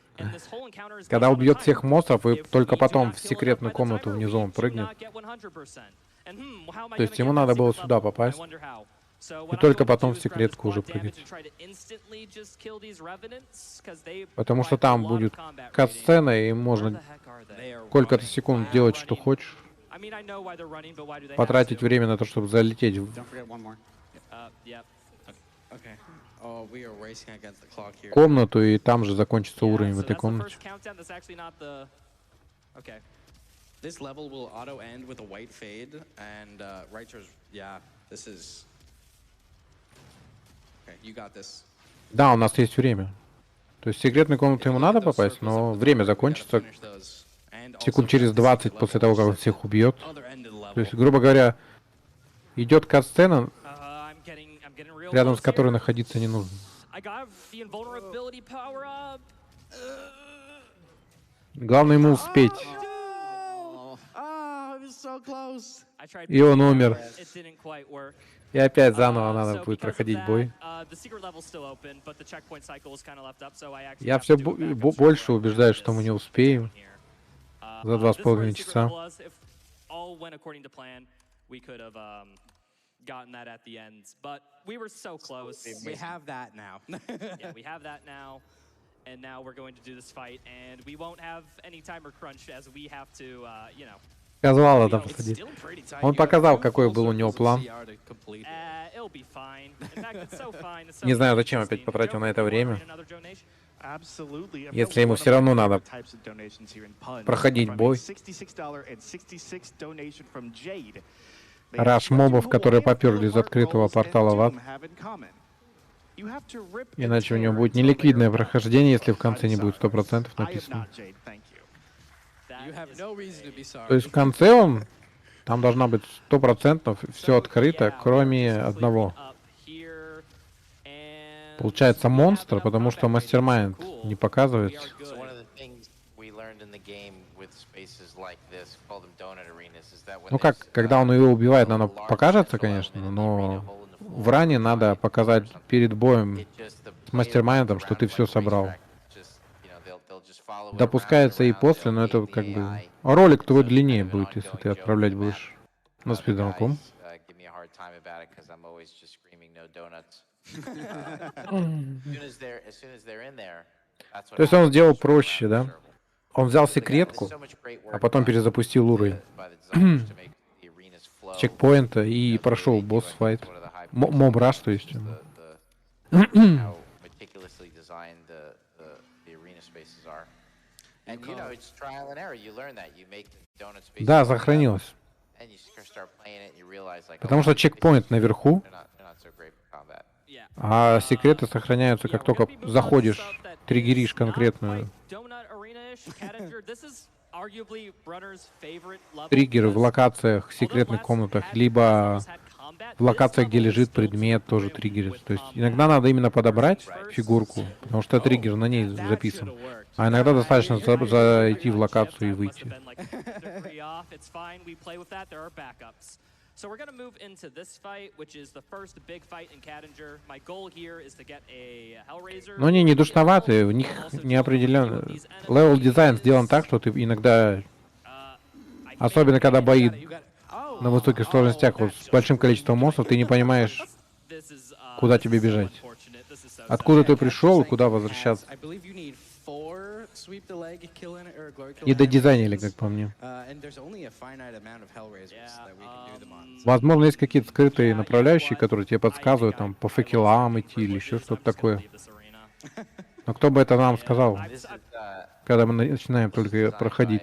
Когда убьет всех монстров, и только потом в секретную комнату внизу он прыгнет. То есть ему надо было сюда попасть. И только потом в секретку уже прыгать. Потому что там будет кат-сцена, и можно сколько-то секунд делать, что хочешь. Потратить время на то, чтобы залететь в комнату, и там же закончится уровень в этой комнате. This level will auto end with a white fade, and yeah, this is. Okay, you got this. Да, у нас есть время. То есть в секретную комнату ему надо попасть, но время закончится секунд через 20 после того, как он всех убьет. То есть, грубо говоря, идет кат-сцена, рядом с которой находиться не нужно. Главное ему успеть. И он умер. И опять заново надо будет проходить бой. Я все больше убеждаюсь, что мы не успеем. За 2,5 часа. All went according to plan, we could have gotten that at the end, but we were so close. We have that now. Yeah, we have that now, and now we're going to do this fight, and we won't have any timer crunch as we have to, you know. Сказал это посадить. Он показал, какой был у него план. It'll be fine. In fact, it's so fine. It's so Не знаю, зачем опять потратил на это время. Absolutely. Если ему все равно надо проходить бой. Раш мобов, которые поперли из открытого портала в ад. Иначе у него будет неликвидное прохождение, если в конце не будет 100% написано. То есть в конце он, там должна быть 100% все открыто, кроме одного. Получается монстр, потому что мастермайнд не показывается. Ну как, когда он ее убивает, оно покажется, конечно, но в ране надо показать перед боем с мастермайндом, что ты все собрал. Допускается и после, но это как бы... Ролик твой длиннее будет, если ты отправлять будешь на спидранком. То есть он сделал проще, да? Он взял секретку, а потом перезапустил уровень с чекпоинта и прошел босс-файт. Моб-раш, то есть. Да, сохранилось. Потому что чекпоинт наверху, а секреты сохраняются, как только заходишь, триггеришь конкретную. Триггеры в локациях, секретных комнатах, либо в локациях, где лежит предмет, тоже триггерится. То есть иногда надо именно подобрать фигурку, потому что триггер на ней записан. А иногда достаточно зайти в локацию и выйти. So we're going to move into this fight, which is the first big fight in Cattinger. My goal here is to get a Hellraiser. Но они не душноватые, у них не определенно. Левел дизайн сделан так, что ты иногда, особенно когда бои на высоких сложностях, вот с большим количеством монстров, ты не понимаешь, куда тебе бежать. Откуда ты пришел и куда возвращаться. И додизайнили, как по мне. Возможно, есть какие-то скрытые направляющие, которые тебе подсказывают, там, по факелам идти или еще что-то такое. Но кто бы это нам сказал, когда мы начинаем только проходить?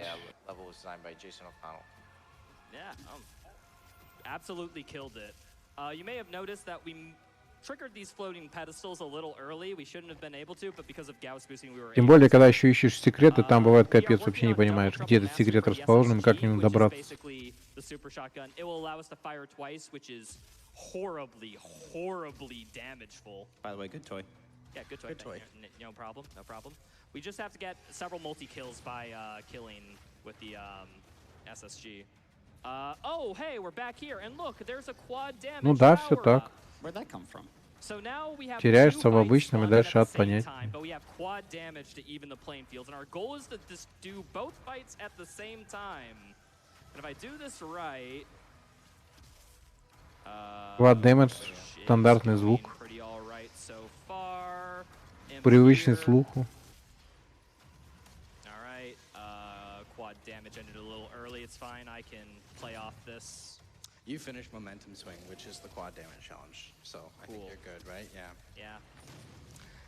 Тем более, когда еще ищешь секреты, там бывает капец, вообще не понимаешь, где этот секрет расположен и как к нему добраться. Yeah, good toy. No problem, no problem. We just have to get several multi-kills by killing with the SSG. Oh, hey, we're back here, and look, there's a quad damage. Ну да, все так. Where'd that come from? So now we have теряешься в обычном и дальше ад понять. But we have quad damage to even the playing fields, and our goal is to just do both fights at the same time. And if I do this right, quad damage, стандартный звук, привычный слуху. All right, quad damage ended a little early. It's fine. I can play off this. You finished Momentum Swing, which is the quad damage challenge. So I think you're good, right? Yeah. Yeah.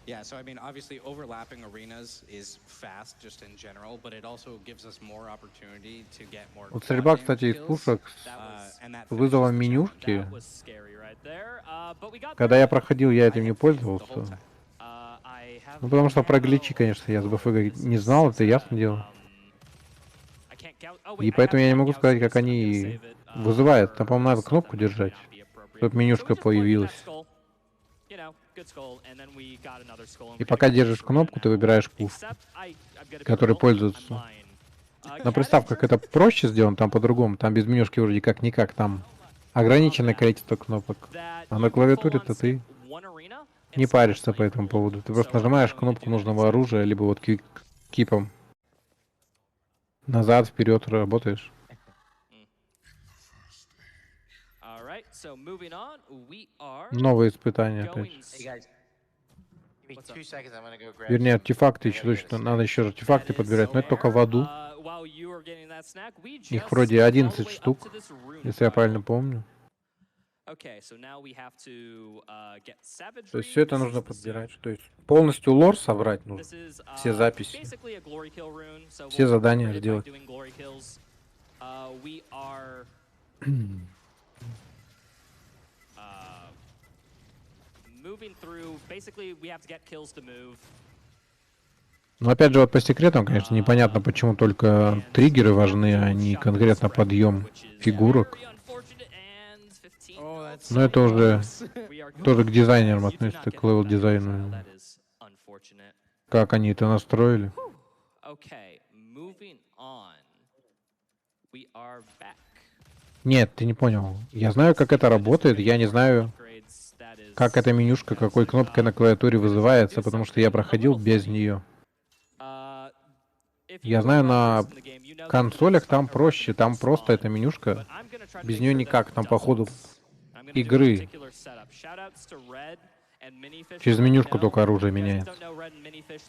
Yeah, so I mean, obviously overlapping arenas is fast just in general, but it also gives us more opportunity to get more. Вот стрельба, кстати, из пушек с вызовом менюшки. Когда я проходил, я этим не пользовался. Ну, потому что про гличи, конечно, я с БФГ не знал, это ясно дело. И поэтому я не могу сказать, как они вызывают. Там, по-моему, надо кнопку держать, чтобы менюшка появилась. И пока держишь кнопку, ты выбираешь пуш, который пользуется. На приставках это проще сделано, там по-другому. Там без менюшки вроде как-никак, там ограниченное количество кнопок. А на клавиатуре-то ты не паришься по этому поводу. Ты просто нажимаешь кнопку нужного оружия, либо вот кипом. Назад, вперед работаешь. Alright, so moving on, we are Новые испытания опять. going. Hey guys, give me 2 seconds. I'm gonna go grab Вернее, some. артефакты I еще gotta get a точно. snack. Надо еще That артефакты is подбирать, но это только в fair. аду. While you are getting that snack, we Их just вроде skipped all the 11 way up штук, to this rune если я trial. правильно помню. Okay, so now we have to get savagery. То есть все это This нужно is the подбирать. suit. То есть полностью лор собрать нужно. This is Все записи. basically a glory kill rune. So Все we'll задания earn it by сделать. doing glory kills. We are moving through. Basically, we have to get kills to move. Но опять же, вот по секретам, конечно, непонятно, почему только триггеры важны, а не конкретно подъем фигурок. Но это уже тоже к дизайнерам относится, к левел-дизайну. Как они это настроили. Okay, moving on. We are back. Нет, ты не понял. Я знаю, как это работает, я не знаю, как эта менюшка, какой кнопкой на клавиатуре вызывается, потому что я проходил без нее. Я знаю, на консолях там проще, там просто эта менюшка, без нее никак, там по ходу игры. Через менюшку только оружие меняется.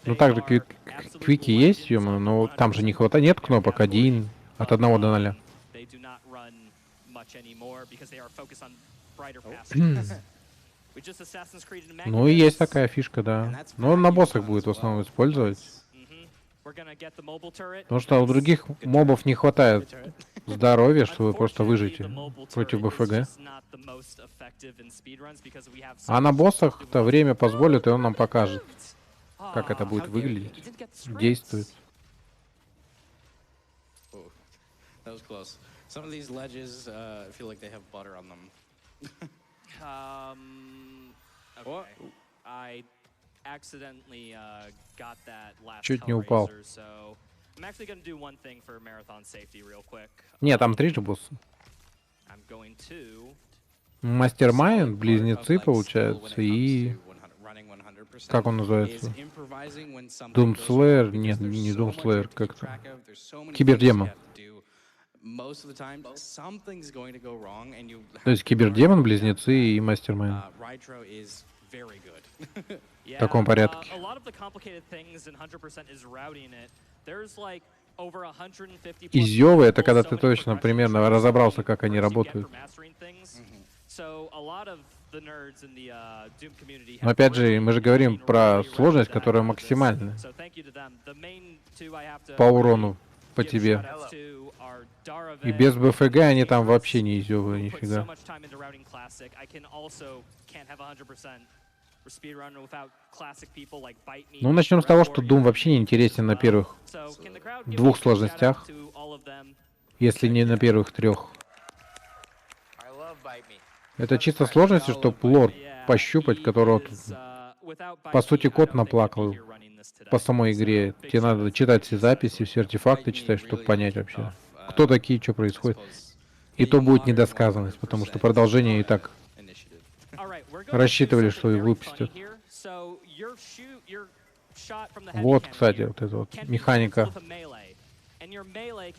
Ну также квики есть, но там же не хватает, нет кнопок, один, от 1 до 0. Ну и есть такая фишка, да. Но он на боссах будет в основном использовать. Потому что у других мобов не хватает здоровья, чтобы просто выжить против БФГ. А на боссах-то время позволит, и он нам покажет, как это будет выглядеть, действует. That was close. Some of these ledges feel like they have butter on them. Okay. I accidentally got that last Чуть не упал. Hellraiser, so I'm actually going to do one thing for marathon safety real quick. Нет, там 3 же босса. I'm going to Мастермайнд, близнецы, получается, и... Как он называется? Думслеер? Нет, не Думслеер, как-то. Кибердемон. То есть Кибердемон, близнецы и Мастермайнд. В таком порядке. Изъёвы — это когда ты точно примерно разобрался, как они работают. Но опять же, мы же говорим про сложность, которая максимальна по урону по тебе. И без БФГ они там вообще не изъёвы, нифига. Ну, начнем с того, что Doom вообще не интересен на первых 2 сложностях, если не на первых 3. Это чисто сложности, чтобы лор пощупать, которого тут, по сути, кот наплакал по самой игре. Тебе надо читать все записи, все артефакты читать, чтобы понять вообще, кто такие, что происходит. И то будет недосказанность, потому что продолжение и так рассчитывали, что и выпустят. Вот, кстати, вот эта вот механика.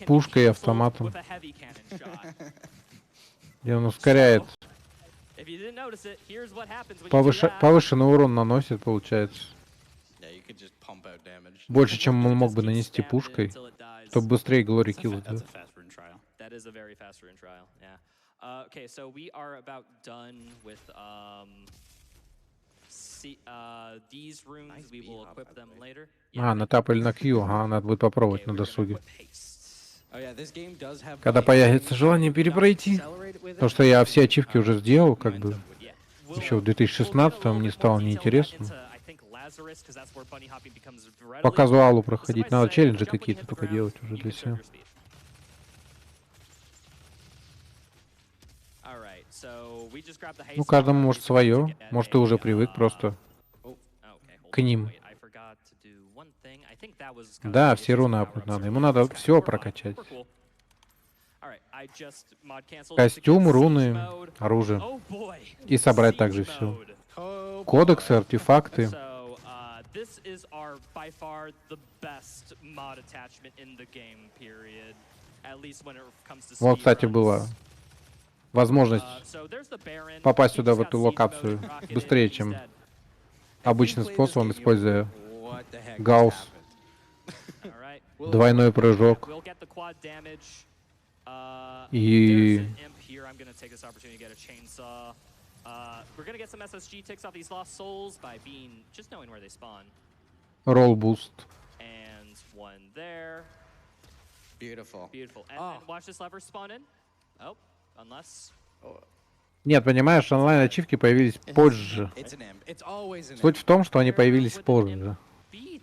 Пушкой и автоматом. Где он ускоряет. Повышенный урон наносит, получается. Больше, чем он мог бы нанести пушкой, чтобы быстрее Glory Kill сделать. Okay, so we are about done with these runes. We will equip them later. На тап или на Q, ага, надо будет попробовать на досуге. Когда появится желание перепройти. Потому что я все ачивки уже сделал, как бы. Еще в 2016-м мне стало неинтересно. По казуалу проходить. Надо челленджи какие-то только делать уже для себя. Ну, каждому может свое. Может, ты уже привык просто к ним. Да, все руны апнуть надо. Ему надо все прокачать. Костюм, руны, оружие. И собрать также все. Кодексы, артефакты. This is our, by far, the best mod attachment in the game, period. At least when it comes to Вот, кстати, speedruns. была возможность So there's the Baron. попасть He сюда, just в got эту siege локацию, mode rocketed, быстрее, he's чем dead. обычным способом, If you play this game, используя you're like, what the heck just гаусс, happened? All right. двойной прыжок. We'll get the quad damage. И There's an imp here. I'm gonna take this opportunity to get a chainsaw. We're gonna get some SSG ticks off these lost souls by being just knowing where they spawn. ролл буст. And one there. Beautiful. Beautiful. And watch this lever spawn in. Oh, unless. Нет, понимаешь, онлайн-ачивки появились позже. It's an imp. It's always an Суть imp. в том, что они Where появились would an позже. imp be?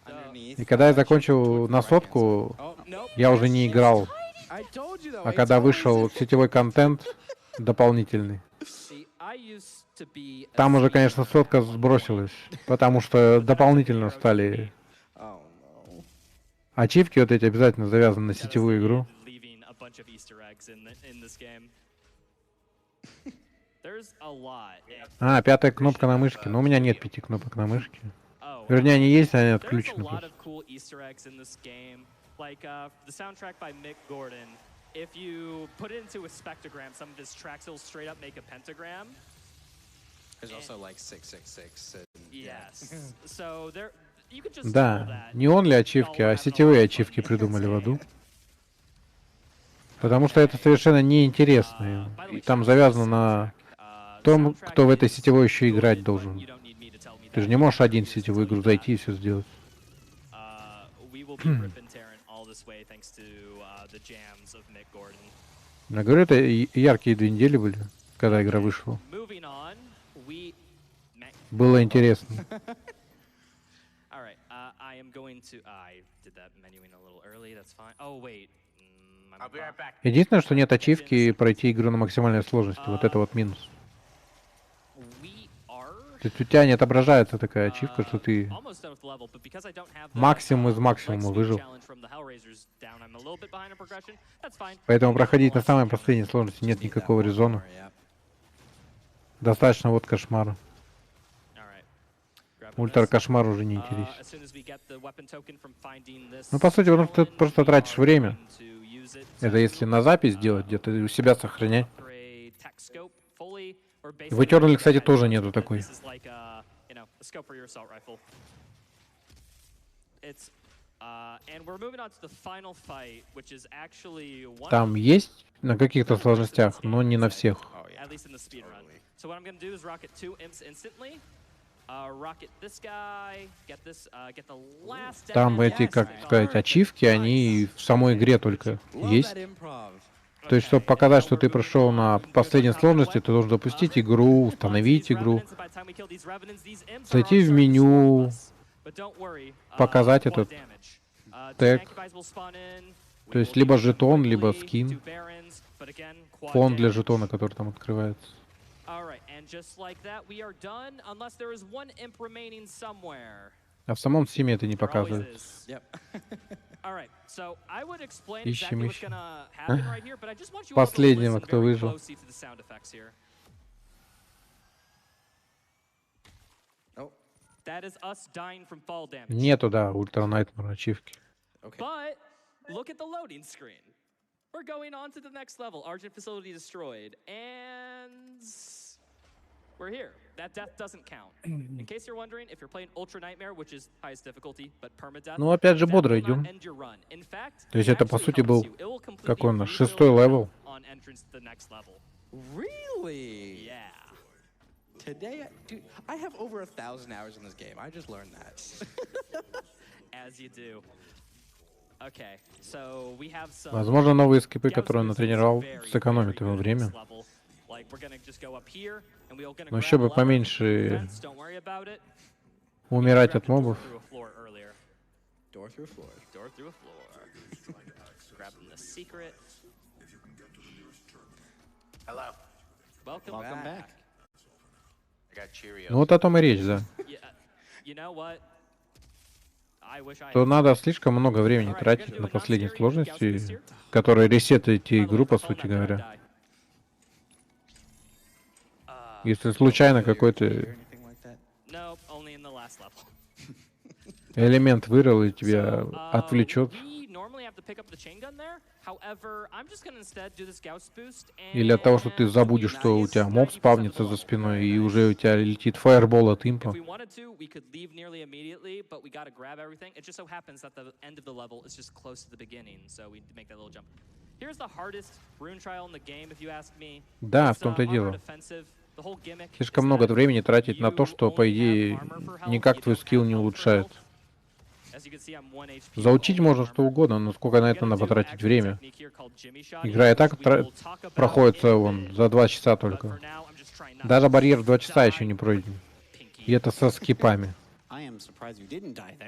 Underneath. И когда я Should look закончил towards the right-hand насотку, side. Oh, nope. я уже не играл. I told you though. А it's когда always вышел an- сетевой контент дополнительный, See, I used to be a там уже, конечно, speedrunner сотка at one point. сбросилась, потому что дополнительно стали Oh no. ачивки вот эти обязательно завязаны на сетевую игру. Leaving a bunch of Easter eggs in this game. There's a lot. А, пятая кнопка на мышке. Но у меня нет 5 кнопок на мышке. Oh, Вернее, они есть, они there's a отключены lot просто. of cool Easter eggs in this game. Like the soundtrack by Mick Gordon. If you put it into a spectrogram, some of his tracks will straight up make a pentagram. There's also like 666. And, Yes. So there, you can just follow Да, that. не он ли Y'all ачивки, were а having a lot сетевые of fun ачивки in this придумали в аду. game. Потому что это совершенно неинтересно. By the И way, там shout out to завязано the на soundtrack. том, Soundtrack кто в этой is сетевой еще играть good, but должен. you don't need me to tell me Ты that. же не можешь один в Just сетевую tell you игру that. зайти и все сделать. We will be ripping tearing all this way thanks to the jams of Mick Gordon. Я говорю, это яркие 2 недели были, когда игра вышла. Moving on, we. Было интересно. All right, I am going to. I did that menuing a little early. That's fine. Oh wait. I'll be right back. Единственное, что нет ачивки пройти игру на максимальной сложности. Вот это вот минус. We are. То есть у тебя не отображается такая ачивка, что ты Almost done with the level, but because I don't have the, максимум из leg максимума speed выжил. challenge from the Hellraisers down, I'm a little bit behind in progression. That's fine. Поэтому проходить на самой Down. последней сложности нет никакого резона. Yeah. Достаточно вот кошмара. All right. Grab Ультра this. кошмар уже не As интересен. soon as we get the weapon token from finding this Ну, по сути, потому что ты challenge, просто we тратишь are время. going to use it Это to, если на запись делать, где-то у себя сохранять. upgrade tech scope fully, or В Eternal, basically кстати, get тоже that нету scope, but такой. this is like a scope for your assault rifle. It's and we're moving on to the final fight, which is actually one Там of есть на каких-то сложностях, но не на всех. Oh yeah. at least in the speed run. Totally. So what I'm gonna do is rocket 2 imps instantly. Rocket this guy, get the last. Там damage. эти, Yes, как I сказать, got it. ачивки, они в самой игре только Love есть. that improv. То есть, чтобы показать, что ты прошел на последней сложности, ты должен запустить игру, установить игру, зайти в меню, показать этот тег. То есть, либо жетон, либо скин, фон для жетона, который там открывается. А в самом стиме это не показывает. Yep. Ищем, Ищем, ищем. Последнего, кто выжил. Oh, That is us dying from fall damage. Нету, да, Ультра Найтмар ачивки. okay. But look at the loading screen. We're going on to the next level. Argent facility destroyed. And we're here. That death doesn't count. In case you're wondering, if you're playing Ultra Nightmare, which is highest difficulty, but permadeath, Ну, опять же, death бодро will not идем. end your run. In fact, То есть it это, по actually сути, helps был, you. It will completely какой у нас, rebuild 6-й your левел. health on entrance to the next level. Really? Yeah. Today, dude, I have over 1,000 hours in this game. I just learned that. As you do. Okay, so we have some. Возможно, новые скипы, которые он натренировал, сэкономят его время. Но еще бы поменьше умирать от мобов. Door through floor. Hello. Welcome back. I got Cheerios. Ну вот о том и речь, да. То надо слишком много времени тратить на последней сложности, которая ресетает игру, по сути говоря. Если случайно какой-то Or anything like that? No, only in the last level. элемент вырыл и тебя отвлечет. Или от того, что ты забудешь, что у тебя моб спавнится за спиной, и уже у тебя летит фаербол от импа. Да, в том-то и дело. Слишком много времени тратить на то, что, по идее, никак твой скилл не улучшает. Заучить можно что угодно, но сколько на это надо потратить время. Игра и так проходится вон, за 2 часа только. Даже барьер в 2 часа еще не пройден. И это со скипами.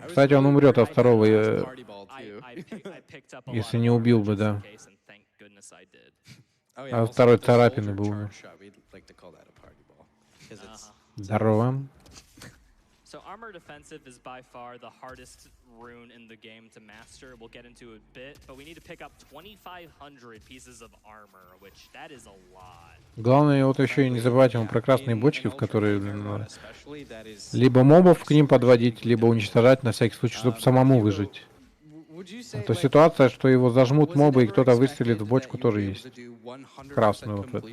Кстати, он умрет от второго, если не убил бы, да. А второй царапины бы умер. Здорово. So Armor Defensive is by far the hardest rune in the game to master. We'll get into it a bit, but we need to pick up 2,500 pieces of armor, which that is a lot. Главное вот еще и не забывать ему про красные бочки, в которые либо мобов к ним подводить, либо уничтожать на всякий случай, чтобы самому выжить. А то ситуация, что его зажмут мобы и кто-то выстрелит в бочку, тоже есть. Красную вот эту.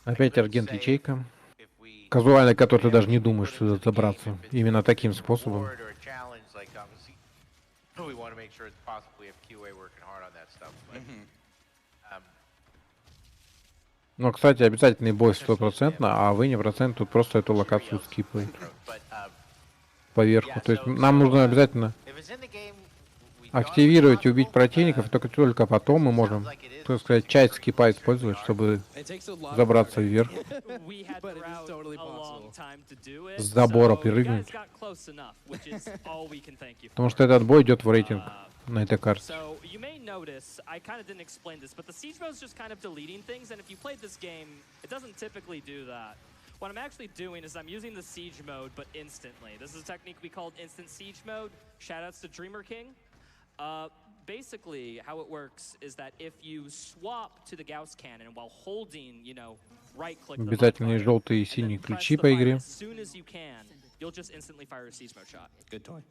Опять аргент-ячейка. Казуально, который ты даже не думаешь сюда забраться. Именно таким способом. Но, кстати, обязательный бой 100%, а вы не процент, тут просто эту локацию скипает. Поверху. То есть нам нужно обязательно активировать и убить противников, и только потом мы можем, так сказать, часть скипа использовать, чтобы забраться вверх. С забора прыгнуть. Потому что этот бой идет в рейтинг на этой карте. What I'm actually doing is I'm using the siege mode, but instantly. This is a technique we called instant siege mode. Shoutouts to Dreamer King. Basically, how it works is that if you swap to the Gauss cannon while holding, you know, right-click the обязательные желтые и синие ключи по игре. as soon as you can, you'll just instantly fire a siege mode shot. Good toy.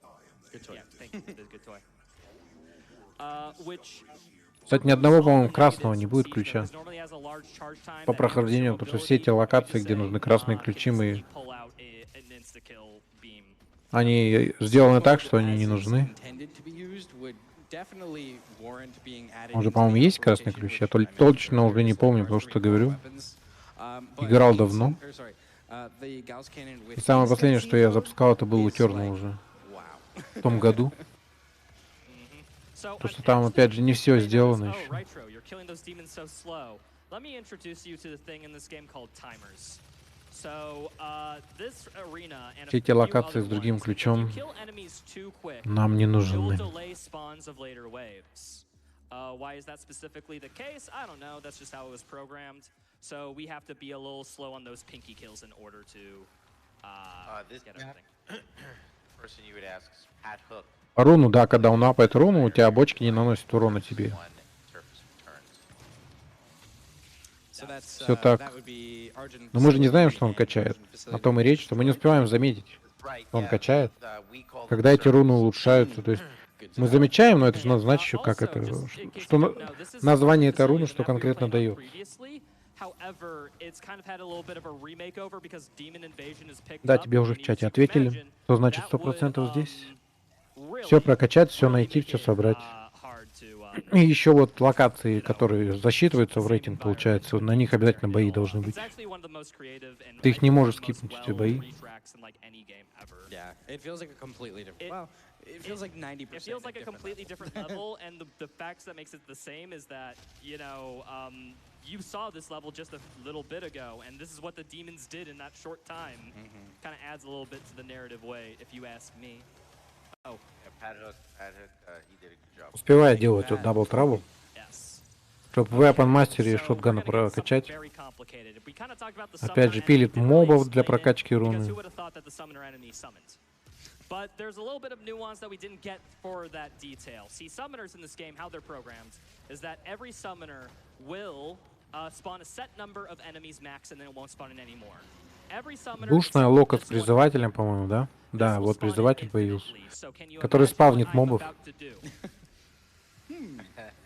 Good toy. Yeah, thank you. It is a good toy. Which Кстати, ни одного, по-моему, красного не будет ключа по прохождению, потому что все эти локации, где нужны красные ключи, они сделаны так, что они не нужны. Он же, по-моему, есть красный ключ? Я точно уже не помню, потому что говорю. Играл давно. И самое последнее, что я запускал, это был у Терна уже. В том году. То, что там, опять же, не все сделано еще. Все эти локации с другим ключом нам не нужны. Руну, да, когда он апает руну, у тебя бочки не наносят урона тебе. Все так. Но мы же не знаем, что он качает. О том и речь, что мы не успеваем заметить, что он качает. Когда эти руны улучшаются, то есть мы замечаем, но это же надо знать еще, как это, что название этой руны, что конкретно дает. Да, тебе уже в чате ответили, что значит 100% здесь. Все прокачать, все найти, все собрать. И еще вот локации, которые засчитываются в рейтинг, получается, на них обязательно бои должны быть. Ты их не можешь скипнуть, эти бои. It feels like a completely different level, and the fact that makes it the same is that, you know, you saw this level just a little bit ago, and this is what the demons did in that short time. Kind of adds a little bit to the narrative way, if you ask me. Oh. Успевая делать вот дабл трабл, чтобы в Weapon Master и шотгана прокачать. Опять же, пилит мобов для прокачки руны. But there's a little bit of nuance that we didn't get for that detail. See, summoners in this game, how they're programmed, is that every summoner will spawn a set number of enemies max, and then it won't spawn in anymore. Every summoner Душная лока с призывателем, по-моему, да? Да, вот призыватель появился, который спавнит мобов.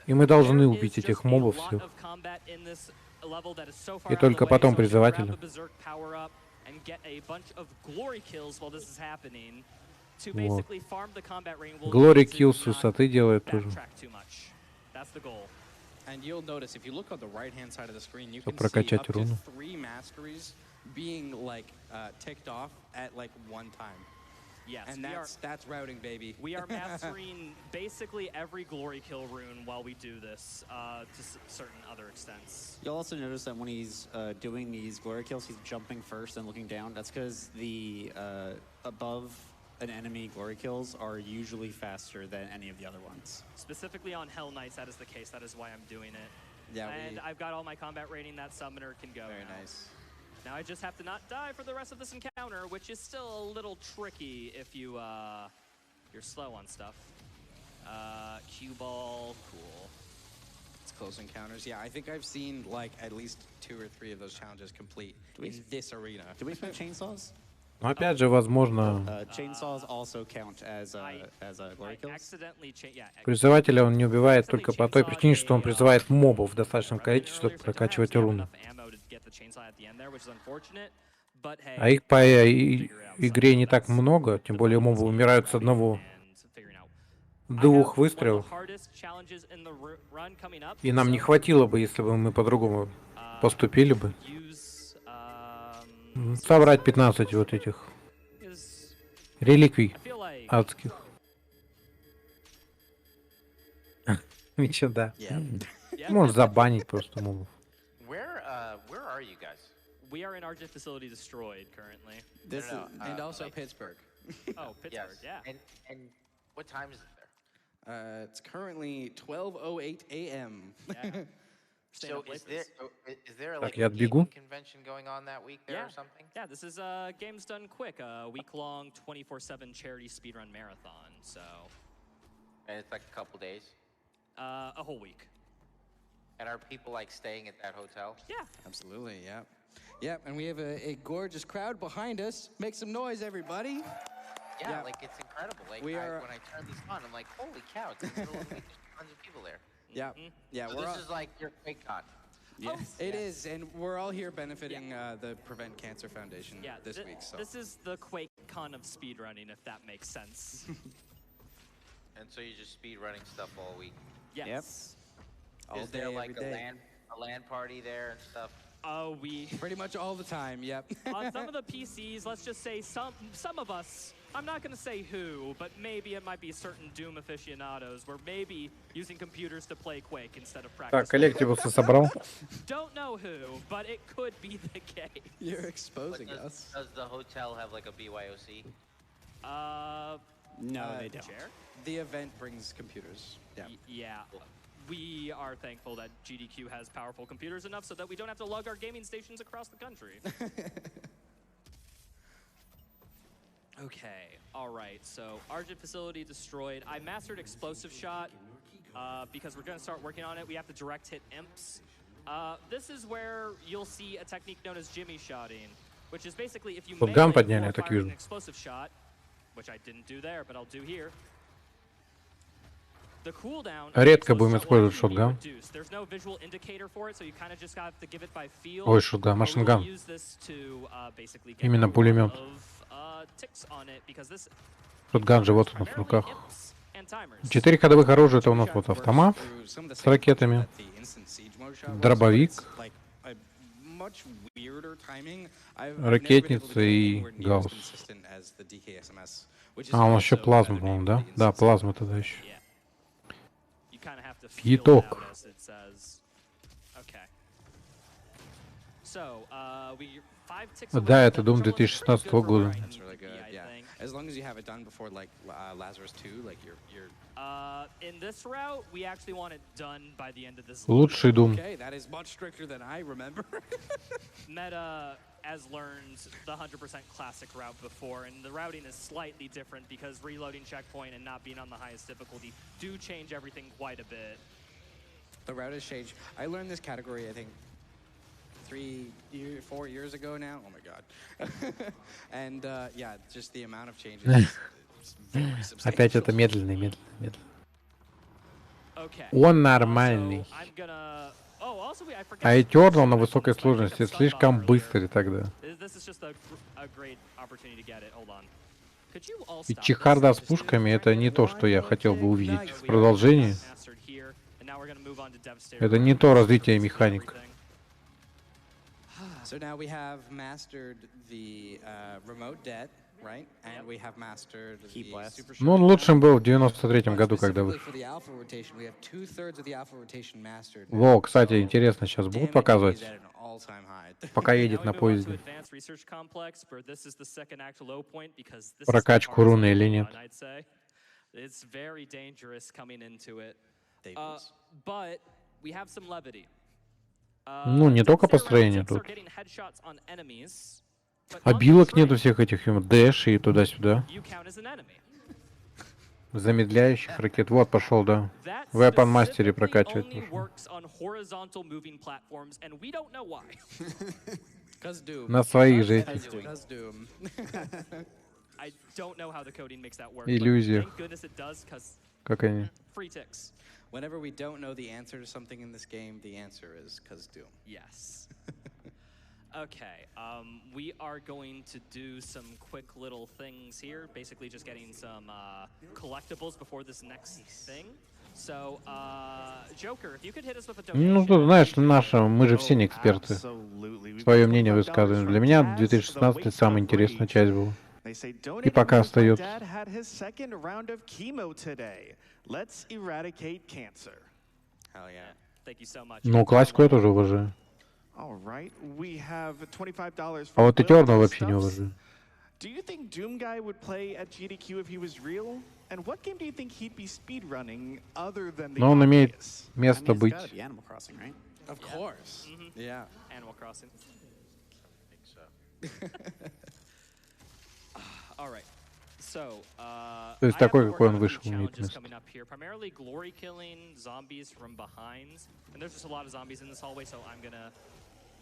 И мы должны убить этих мобов всех. И только потом призывателя. Вот. Glory Kills с высоты делает тоже. And you'll notice if you look on the right-hand side of the screen, you can see Прокачать up to руну. 3 masteries being like ticked off at like one time. Yes, and that's routing, baby. We are mastering basically every glory kill rune while we do this to certain other extents. You'll also notice that when he's doing these glory kills, he's jumping first and looking down. That's because the above an enemy glory kills are usually faster than any of the other ones. Specifically on Hell Knights, that is the case. That is why I'm doing it. Yeah, and I've got all my combat rating. That summoner can go. Very now. nice. Now I just have to not die for the rest of this encounter, which is still a little tricky if you're slow on stuff. Cue ball, cool. It's close encounters. Yeah, I think I've seen like at least 2 or 3 of those challenges complete in this arena. Do we expect chainsaws? Но опять же, возможно, Chainsaws also count as glory kills. призывателя он не убивает только по той причине, что он призывает мобов в достаточном количестве, чтобы прокачивать руну. А их по игре не так много, тем более мобы умирают с 1-2 выстрелов. И нам не хватило бы, если бы мы по-другому поступили бы. Собрать 15 вот этих реликвий адских. Ничего, да. Может забанить просто мобов. Where are you guys? We are in our facility destroyed currently. This and also like, Pittsburgh. Oh, Pittsburgh, yes. Yeah. And what time is it there? It's currently 12:08 a.m. Yeah. So is there Так, like я a отбегу. convention going on that week there or something? Yeah, this is Games Done Quick, a week-long 24/7 charity speedrun marathon. So. And it's like a couple days. A whole week. And are people like staying at that hotel? Yeah. Absolutely, yeah. Yeah, and we have a gorgeous crowd behind us. Make some noise, everybody. Yeah, like it's incredible. Like when I turn this on, I'm like, holy cow, it's in the middle of the week, there's tons of people there. Yeah, yeah. So this is like your QuakeCon. Yes, it is, and we're all here benefiting the Prevent Cancer Foundation this week. So this is the QuakeCon of speedrunning, if that makes sense. And so you're just speedrunning stuff all week. Yes. Yep. All Is there day, like every a LAN party there and stuff? Oh, we pretty much all the time. Yep. On some of the PCs, let's just say some of us. I'm not going to say who, but maybe it might be certain Doom aficionados. We're maybe using computers to play Quake instead of practice. Так, коллективусы собрал. Don't know who, but it could be the case. You're exposing us. Does the hotel have like a BYOC? No, they don't. Chair? The event brings computers. Yeah. Yeah. We are thankful that GDQ has powerful computers enough so that we don't have to lug our gaming stations across the country. Okay, all right, so Argent facility destroyed. I mastered explosive shot because we're gonna start working on it. We have to direct hit imps. This is where you'll see a technique known as Jimmy shotting, which is basically if you Шотган melee подняли, or я так fire an вижу. explosive shot, which I didn't do there, but I'll do here. The cooldown Редко будем использовать шотган. There's no visual indicator for it, so you kind of just have to give it by feel. Ой, шотган, машинган. Use this to basically get Именно пулемет. ticks on it because this Шотган же вот он в руках. 4 ходовых оружия, это у нас вот автомат с ракетами, дробовик, ракетница и гаусс. А, у нас еще плазма, по-моему, да? Да, плазма тогда еще. Итог. Да, это Doom 2016 года. As long as you have it done before like Lazarus 2, like you're in this route, we actually want it done by the end of this. Лучший Doom. Okay, that is much stricter than I remember. Meta has learned the 100% classic route before, and the routing is slightly different because reloading checkpoint and not being on the highest difficulty do change everything quite a bit. The route has changed. I learned this category, I think, 4 years ago now. Oh my god. And yeah, just the amount of changes is very substantial. Опять это медленный, медленный, медленный. Okay. Он нормальный. So I'm gonna... Oh, also I forgot. А Eternal на высокой сложности слишком быстрый тогда. This is just a great opportunity to get it. Hold on. Could you all И stop чехарда this? с пушками это не то, что я хотел бы увидеть в продолжении. Mastered here, and now we're gonna move on to Devastator. Это не то развитие механик. So now we have mastered the remote debt, right? And we have mastered the super Ну, он лучшим был в 93-м году, когда вышел. for the alpha rotation, we have 2/3 of the alpha rotation mastered. Во, кстати, интересно, сейчас будут Damage показывать, is at an all-time high. пока Now едет we на move on to поезде, Advanced Research Complex, where this is the second act low point because this is прокачку руны или нет. I'd say. It's very dangerous coming into it. Staples. But we have some levity. Ну, не только построение тут. Обилок нету всех этих дэш и туда-сюда. Замедляющих ракет. Вот, пошел, да. В Weapon Master'е прокачивать нужно. На своих же этих иллюзиях. Как они? Whenever we don't know the answer to something in this game, the answer is cause Doom. Yes. Okay, we are going to do some quick little things here, basically just getting some collectibles before this next thing. So, Joker, if you could hit us with a donation. Ну, тут, знаешь, мы же все не эксперты. Свое мнение высказываем. Для меня 2016 самая интересная часть была. И пока остается. Let's eradicate cancer. Hell yeah. Thank you so much. Ну, классику я тоже уважаю. All right, we have $25 А вот Eternal вообще не уважаю. Do you think Doom Guy would play at GDQ if he was real? And what game do you think he'd be speedrunning other than the Но он имеет obvious? место быть. Animal Crossing, right? Of course. Yeah. Animal Crossing. All right. So, То есть такой, какой он вышел, имеет место. Primarily glory killing zombies from behind. And there's just a lot of zombies in this hallway, so I'm gonna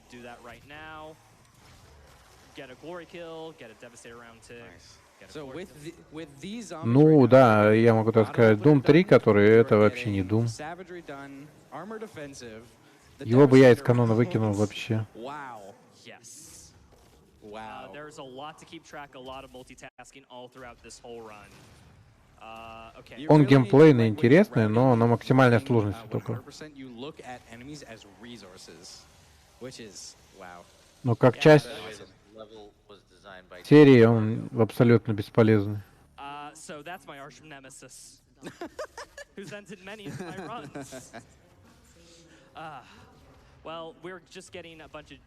do that right now. Get a glory kill, get a devastator round tick. So with these zombies Ну, да, я могу так сказать. Doom 3, который это вообще не Doom. Savagery done, armor defensive. Его бы я из канона выкинул вообще. Wow. Yes. Wow. There's a lot to keep track, a lot of multitasking all throughout this whole run. Okay. Он геймплейный, интересный, но на максимальной сложности только. Но как часть серии он абсолютно бесполезный. So that's my arch nemesis, who's ended many of my runs. Well, we're just getting a bunch of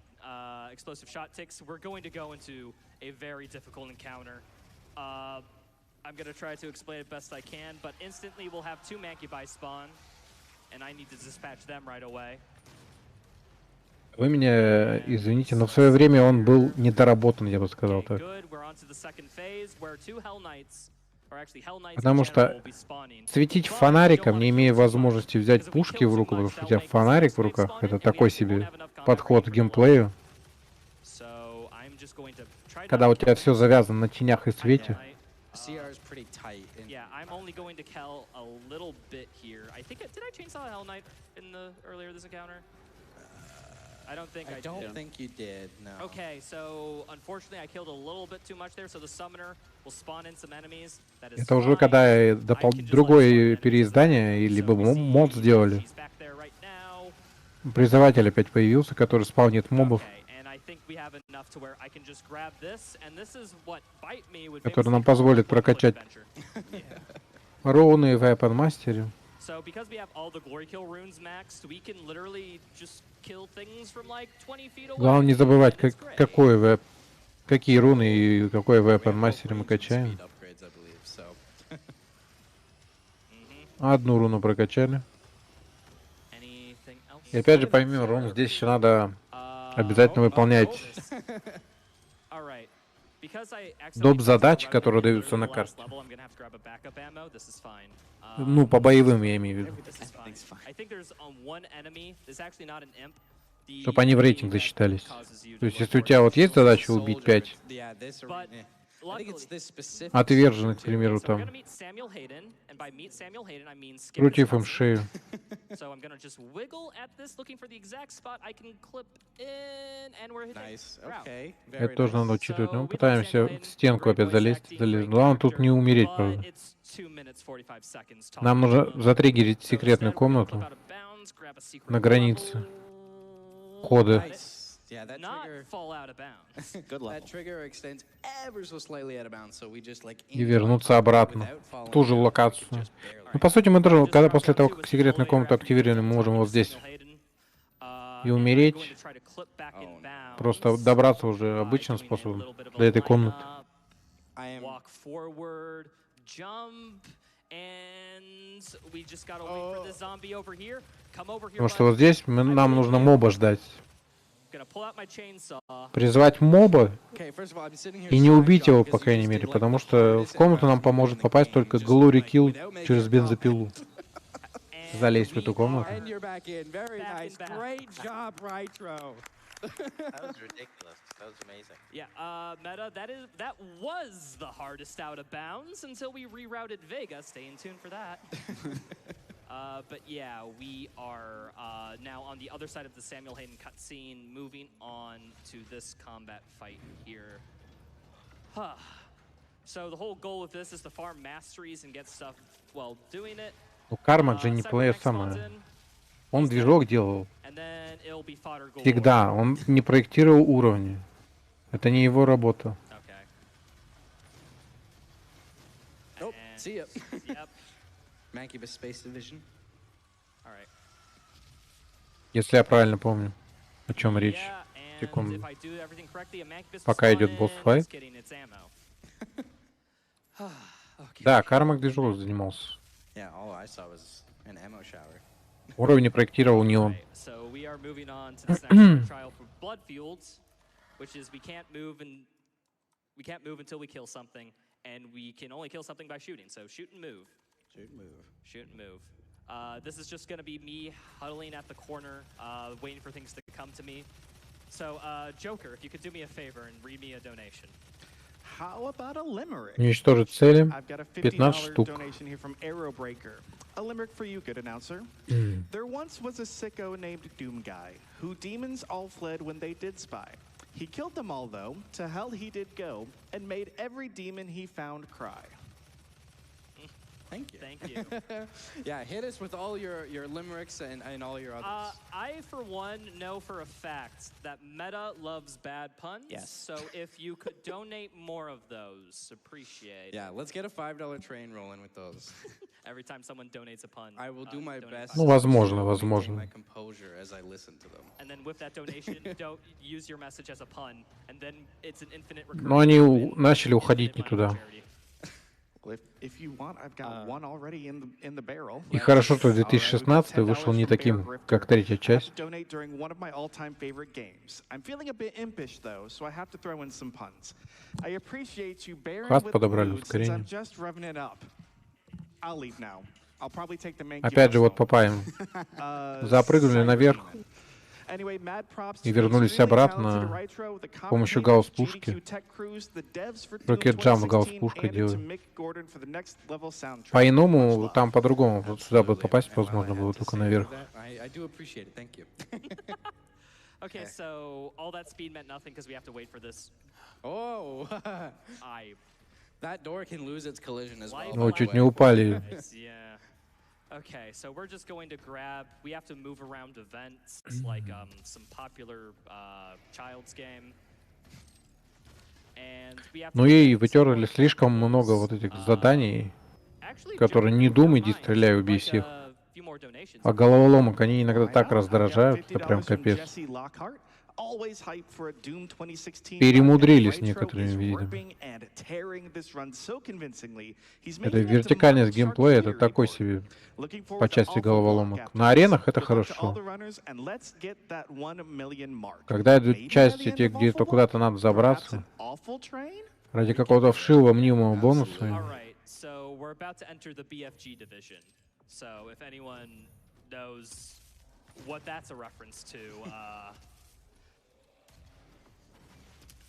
explosive shot ticks. We're going to go into a very difficult encounter. I'm going to try to explain it best I can, but instantly we'll have 2 Mancubi spawn, and I need to dispatch them right away. Вы меня извините, но в свое время он был недоработан, я бы сказал так. Потому что светить фонариком, не имея возможности взять пушки в руку, потому что у тебя фонарик в руках, это такой себе подход к геймплею. Когда у тебя все завязано на тенях и свете. CR is pretty tight. Yeah, I'm only going to kill a little bit here. I think did I chainsaw Hell Knight in the earlier this encounter? I don't think I did. I don't think you did. No. Okay, so unfortunately I killed a little bit too much there, so the summoner will spawn in some enemies. That is Это уже когда другое переиздание, либо мод сделали. Призыватель опять появился, который спавнит мобов. Который нам позволит прокачать руны в Weapon Master'е. Главное не забывать, какие руны и какой Weapon Master мы качаем. Одну руну прокачали. И опять же, помимо рун, здесь еще надо обязательно выполнять доп. Задачи, которые даются на карте. Ну, по боевым я имею в виду. Чтобы они в рейтинг засчитались. То есть, если у тебя вот есть задача убить 5 отверженных, к примеру, там, против им шею. So I'm gonna just wiggle at this, looking for the exact spot I can clip in, and we're hitting. Nice. Okay. Это тоже надо учитывать. Но мы пытаемся в стенку опять залезть. Главное тут не умереть, правда. Нам нужно затриггерить секретную комнату на границе хода. Yeah, that trigger. Fall out of bounds. Good level. That trigger extends ever so slightly out of bounds, so we just like. И вернуться обратно в ту же локацию. Ну, по сути, мы тоже, когда после того, как секретную комнату активировали, мы можем вот здесь и умереть. Просто добраться уже обычным способом до этой комнаты. Walk forward, jump, and we just gotta wait for the zombie over here. Come over here. Потому что вот здесь нам нужно моба ждать. Призвать моба и не убить его, по крайней мере, потому что в комнату нам поможет попасть только Glory Kill через бензопилу. Залезть в эту комнату. That was ridiculous. That was amazing. Yeah, Meta, that was the hardest out of bounds until we rerouted Vega. Stay in tune for that. But yeah, we are now on the other side of the Samuel Hayden cutscene, moving on to this combat fight here. So the whole goal of this is to farm masteries and get stuff while doing it. Ну, Кармак же не плеер самое. Он движок делал. Всегда. Он не проектировал уровни. Это не его работа. Nope. See ya. Yep. Mancubus Space Division. Если я правильно помню, о чем речь. Секунду. Пока идет босс-файт. Да, Кармак движок занимался. Уровни проектировал не он. We can't move until we kill something, and we can only kill something by shooting. So shoot and move. Shoot and move. Shoot and move. This is just going to be me huddling at the corner, waiting for things to come to me. So, Joker, if you could do me a favor and read me a donation. How about a limerick? Уничтожить цели. I've got a 15 штук. donation here from Arrowbreaker. A limerick for you, good announcer. There once was a sicko named Doom Guy, who demons all fled when they did spy. He killed them all, though, to hell he did go, and made every demon he found cry. Thank you. Thank you. Yeah, hit us with all your limericks and all your others. I, for one, know for a fact that Meta loves bad puns. Yes. So if you could donate more of those, appreciate it. Yeah, let's get a $5 train rolling with those. Every time someone donates a pun. I will do my best. Ну, возможно, to maintain возможно. my composure as I listen to them. And then with that donation, don't use your message as a pun, and then it's an infinite recurring. Но они начали уходить не туда. If you want, I've got one already in the barrel. И хорошо, что 2016 вышел не таким, как третья часть. Donate during one of my all-time favorite games. I'm feeling a bit impish though, so I have to throw in some puns. I appreciate you bearing Хаст with the подобрали mood since ускорение. I'm just revving it up. I'll leave now. I'll probably take the main Опять же, вот попаем. Запрыгнули наверх и вернулись обратно с помощью гаусс-пушки. Рокет-джамп гаусс-пушкой делаем. По-иному, там по-другому. Вот сюда бы попасть возможно было только наверх. Okay, so all that speed meant nothing because we have to wait for this. Oh! That door can lose its collision as well. Ну, чуть не упали. Yeah. Okay, so we're just going to grab. We have to move around events like some popular child's game. And we have. Ну и вытерли слишком много вот этих заданий, которые не думай, иди стреляй, убей всех. А головоломок они иногда так раздражают, это прям капец. Перемудрили с некоторыми видами. Это вертикальность геймплея, это такой себе по части головоломок. На аренах это хорошо. Когда идут части, те, где то куда-то надо забраться, ради какого-то вшивого мнимого бонуса. what that's a reference to.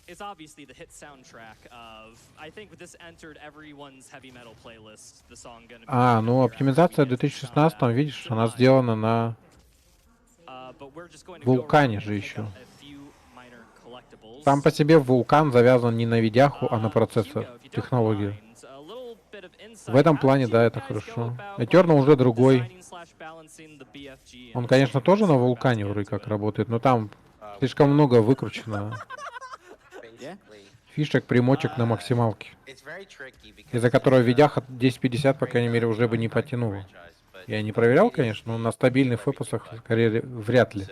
It's obviously the hit soundtrack of. I think with this entered everyone's heavy metal playlist. The song gonna be. Ну, оптимизация в 2016, видишь, она сделана на вулкане же еще. Сам по себе вулкан завязан не на видяху, а на процессор, технологию. В этом плане, да, это хорошо. Eternal уже другой. Он, конечно, тоже на вулкане вроде как работает, но там слишком много выкручено. Фишек, примочек на максималке. Из-за которого видяха 1050, по крайней мере, уже бы не потянуло. Я не проверял, конечно, но на стабильных фэпусах скорее вряд ли.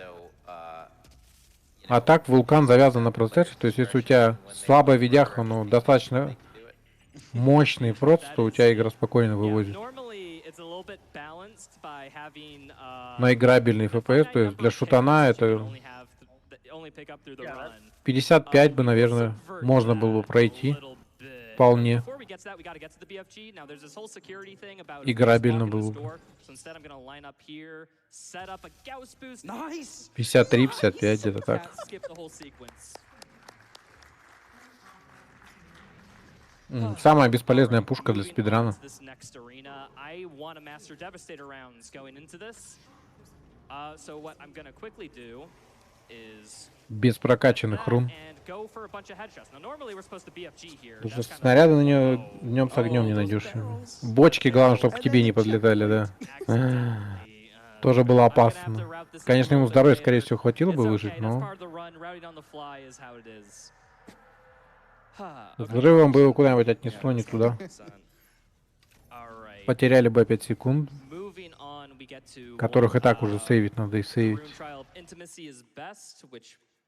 А так вулкан завязан на процессоре, то есть если у тебя слабая видяха, но достаточно мощный процесс, то у тебя игра спокойно вывозит. На играбельный FPS, то есть для шутана это 55 бы, наверное, можно было бы пройти. Вполне. Играбельно было бы. 53, 55, где-то так. Самая бесполезная пушка для спидрана. Без прокачанных рун. Потому что снаряды на нее днем с огнем не найдешь. Бочки, главное, чтобы к тебе не подлетали, да. Тоже было опасно. Конечно, ему здоровья, скорее всего, хватило бы выжить, но... Взрывом бы его куда-нибудь отнесло, не туда. Потеряли бы опять секунд, которых и так уже сейвить надо и сейвить.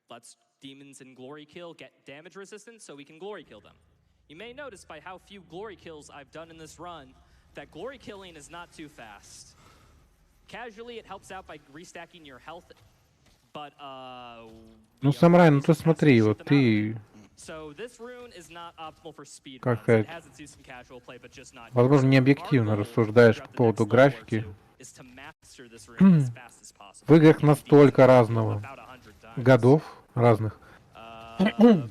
Lets demons in glory kill get damage resistance so we can glory kill them. You may notice by how few glory kills I've done in this run that glory killing is not too fast. Casually it helps out by restacking your health, but ну, самурай, ну ты смотри, вот ты... Как сказать? Возможно, не объективно рассуждаешь по поводу графики. В играх настолько разного. Годов разных. В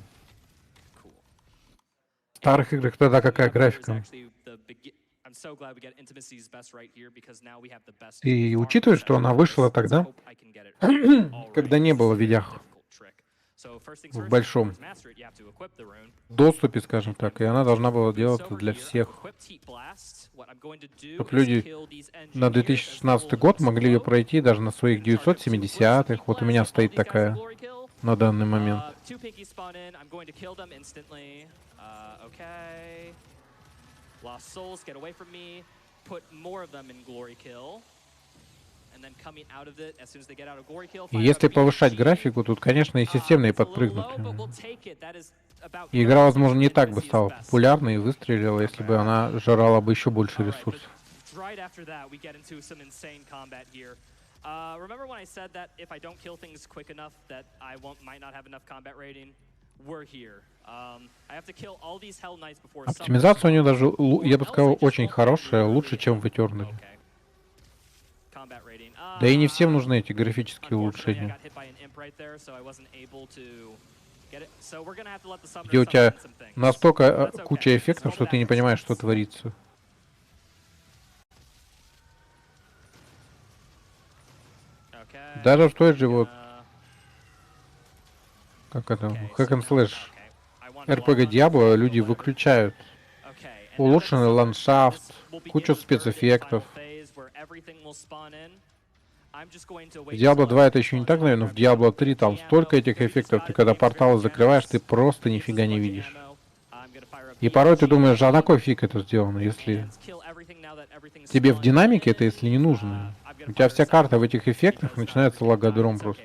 старых играх тогда какая графика? И учитывая, что она вышла тогда, когда не было видях в большом доступе, скажем так, и она должна была делаться для всех. Чтобы люди на 2016 год могли ее пройти даже на своих 970-х. Вот у меня стоит такая на данный момент. И если повышать графику, тут, конечно, и системные подпрыгнут. И игра, возможно, не так бы стала популярной и выстрелила, если бы она жрала бы еще больше ресурсов. Оптимизация у нее даже, я бы сказал, очень хорошая, лучше, чем в Eternal. Да и не всем нужны эти графические улучшения. Где у тебя настолько куча эффектов, что ты не понимаешь, что творится. Даже в той же вот... Как это? Hack and Slash. RPG Diablo люди выключают. Улучшенный ландшафт, кучу спецэффектов. В Diablo 2 это еще не так, наверное, в Diablo 3 там столько этих эффектов, ты когда порталы закрываешь, ты просто нифига не видишь. И порой ты думаешь, а на кой фиг это сделано, если... Тебе в динамике это, если не нужно. У тебя вся карта в этих эффектах, начинается лагодром просто.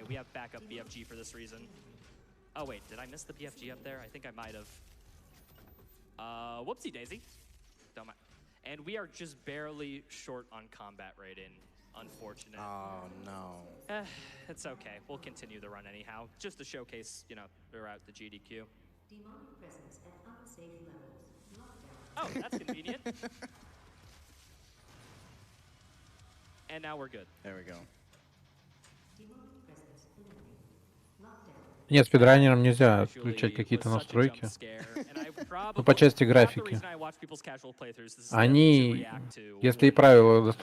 And we are just barely short on combat rating. Unfortunate. Oh no. It's okay. We'll continue the run anyhow, just to showcase, you know, throughout the GDQ. Demonic presence at unsafe levels. Oh, that's convenient. And now we're good. There we go. Нет, спидранерам нельзя включать какие-то настройки. Ну, по части графики. Они, если и правила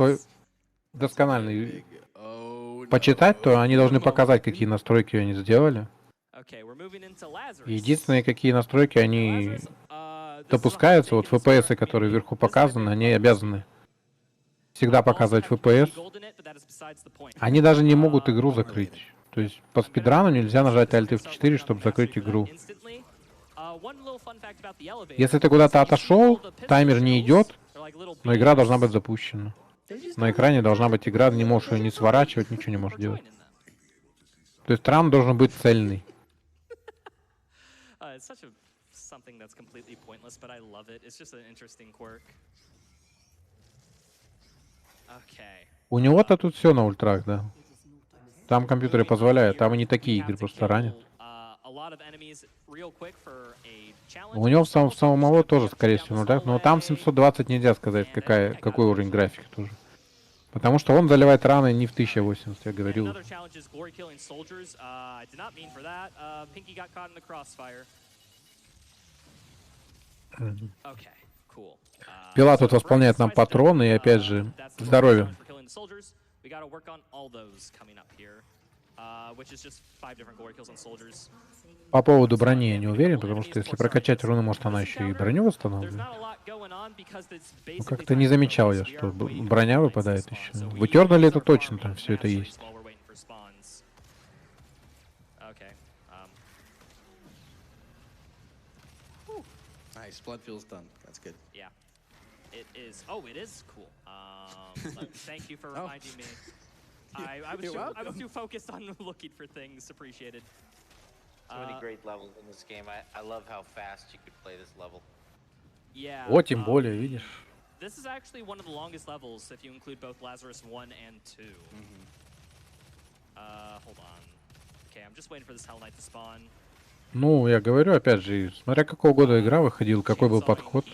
досконально почитать, то они должны показать, какие настройки они сделали. Единственные, какие настройки они допускаются, вот FPS, которые вверху показаны, они обязаны всегда показывать FPS. Они даже не могут игру закрыть. То есть по спидрану нельзя нажать Alt F4, чтобы закрыть игру. Если ты куда-то отошел, таймер не идет, но игра должна быть запущена. На экране должна быть игра, не можешь ее не сворачивать, ничего не можешь делать. То есть ран должен быть цельный. У него-то тут все на ультрах, да. Там компьютеры позволяют, там и не такие игры просто ранят. У него в самого тоже, скорее всего, на ультрах, но там 720 нельзя сказать, какой уровень графики тоже. Потому что он заливает раны не в 1080, я говорил. Пила тут восполняет нам патроны и, опять же, здоровье. По поводу брони я не уверен, потому что если прокачать руну, может она еще и броню восстанавливает. Ну, как-то не замечал я, что броня выпадает еще. В Eternal это точно там все это есть. Nice, blood feels done. That's good. Yeah, it is. Oh, it is cool. Thank you for reminding me. I was too focused on looking for things. Appreciated. So many great levels in this game. I love how fast you could play this level. Yeah. Вот, тем более, видишь. This is actually one of the longest levels if you include both Lazarus 1 and 2. Hold on. Okay, I'm just waiting for this Hell Knight to spawn. Ну, я говорю, опять же, смотря какого года игра выходила, какой был подход.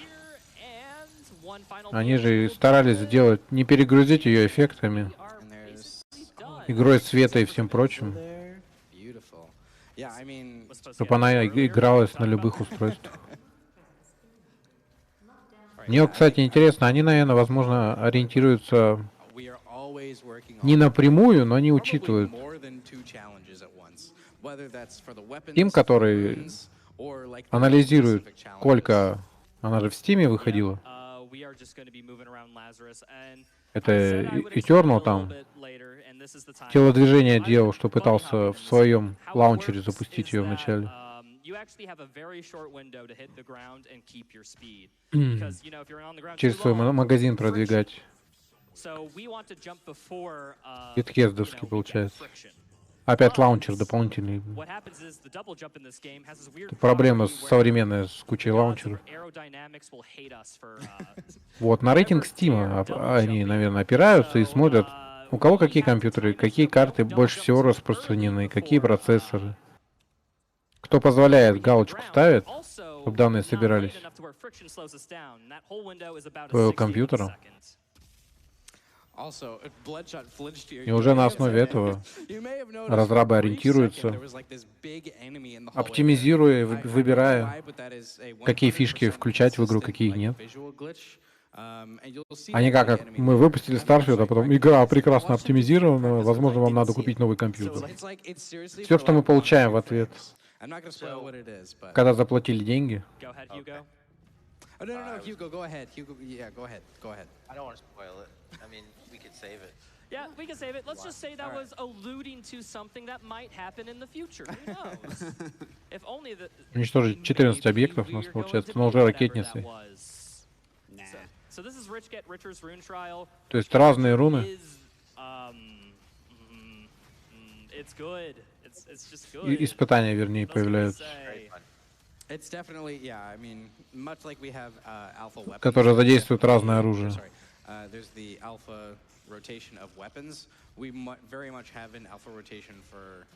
Они же старались сделать, не перегрузить ее эффектами, игрой света и всем прочим, чтобы она игралась на любых устройствах. Мне, кстати, интересно, они, наверное, возможно, ориентируются не напрямую, но они учитывают Steam, который анализирует, сколько она же в Steam выходила. Это Eternal там телодвижение делал, что пытался в своем лаунчере запустить ее вначале. Через свой магазин продвигать. Биткездовский получается. Опять лаунчер дополнительный. Проблема современная с кучей лаунчеров. Вот, на рейтинг Steam они, наверное, опираются и смотрят, у кого какие компьютеры, какие карты больше всего распространены, какие процессоры. Кто позволяет, галочку ставит, чтобы данные собирались твоего компьютера. И уже на основе этого разрабы ориентируются, оптимизируя, выбирая, какие фишки включать в игру, какие нет. А не как мы выпустили Starfield, а потом игра прекрасно оптимизирована, возможно, вам надо купить новый компьютер. Все, что мы получаем в ответ, когда заплатили деньги. Oh, no, Hugo, go ahead. Hugo, yeah, go ahead. I don't want to spoil it. I mean, we could save it. Yeah, we can save it. Let's just say that was alluding to something that might happen in the future. Who knows? If only the Уничтожить 14 объектов у нас получается, но уже ракетницей. So this is Rich Get Richer's Rune Trial. То есть разные руны. It's good. It's just good. Испытания, вернее, появляются. It's definitely, yeah, I mean, much like we have alpha weapons. Которые задействуют разное оружие. There's the alpha rotation of weapons. We very much have an alpha rotation for,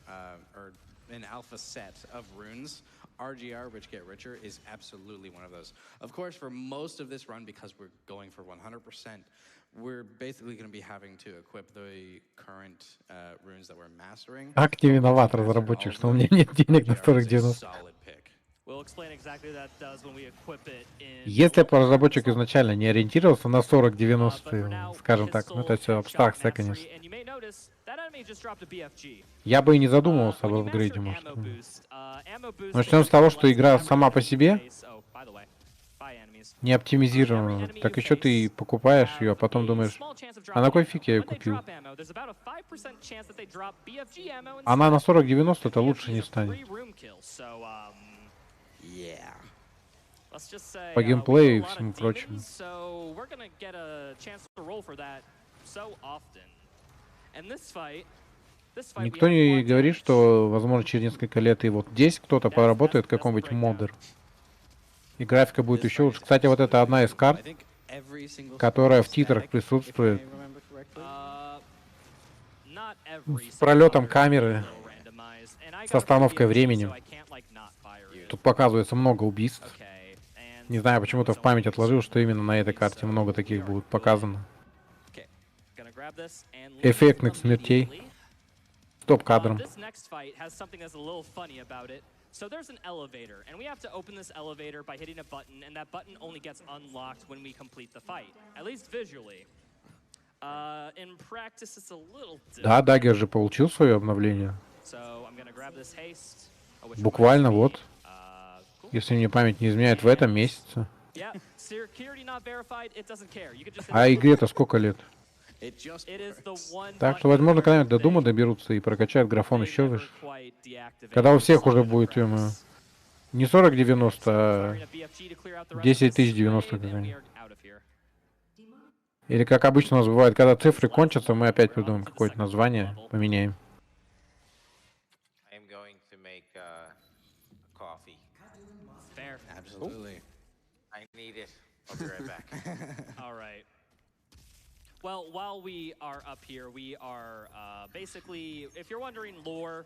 or an alpha set of runes RGR, Rich Get Richer, is absolutely one of those. Of course, for most of this run, because we're going for 100%, we're basically going to be having to equip the current runes that we're mastering. Как не виноват разработчик, что у меня нет денег на 4090. Если бы разработчик изначально не ориентировался на 4090, скажем так, ну это все абстракция, конечно, я бы и не задумывался об апгрейде, может. Начнем с того, что игра сама по себе не оптимизирована. Так еще ты покупаешь ее, а потом думаешь, а на кой фиг я ее купил? Она на 4090 это лучше не станет. По геймплею и всему прочему. Никто не говорит, что, возможно, через несколько лет и вот здесь кто-то поработает, какой-нибудь модер. И графика будет еще лучше. Кстати, вот это одна из карт, которая в титрах присутствует. С пролетом камеры, с остановкой времени. Тут показывается много убийств. Не знаю, почему-то в память отложил, что именно на этой карте много таких будет показано. Эффектных смертей. Стоп-кадром. So there's an elevator, and we have to open this elevator by hitting a button, and that button only gets unlocked when we complete the fight, at least visually. In practice, it's a little different. Да, Даггер же получил свое обновление. So I'm gonna grab this haste. Буквально вот. Если мне память не изменяет, в этом месяце. А игре-то сколько лет? Так что, возможно, когда-нибудь до Дума доберутся и прокачают графон еще выше. Когда у всех уже будет, не 4090, а 10090 какая-нибудь. Или как обычно у нас бывает, когда цифры кончатся, мы опять придумаем какое-то название, поменяем. Well, while we are up here, we are basically, if you're wondering lore,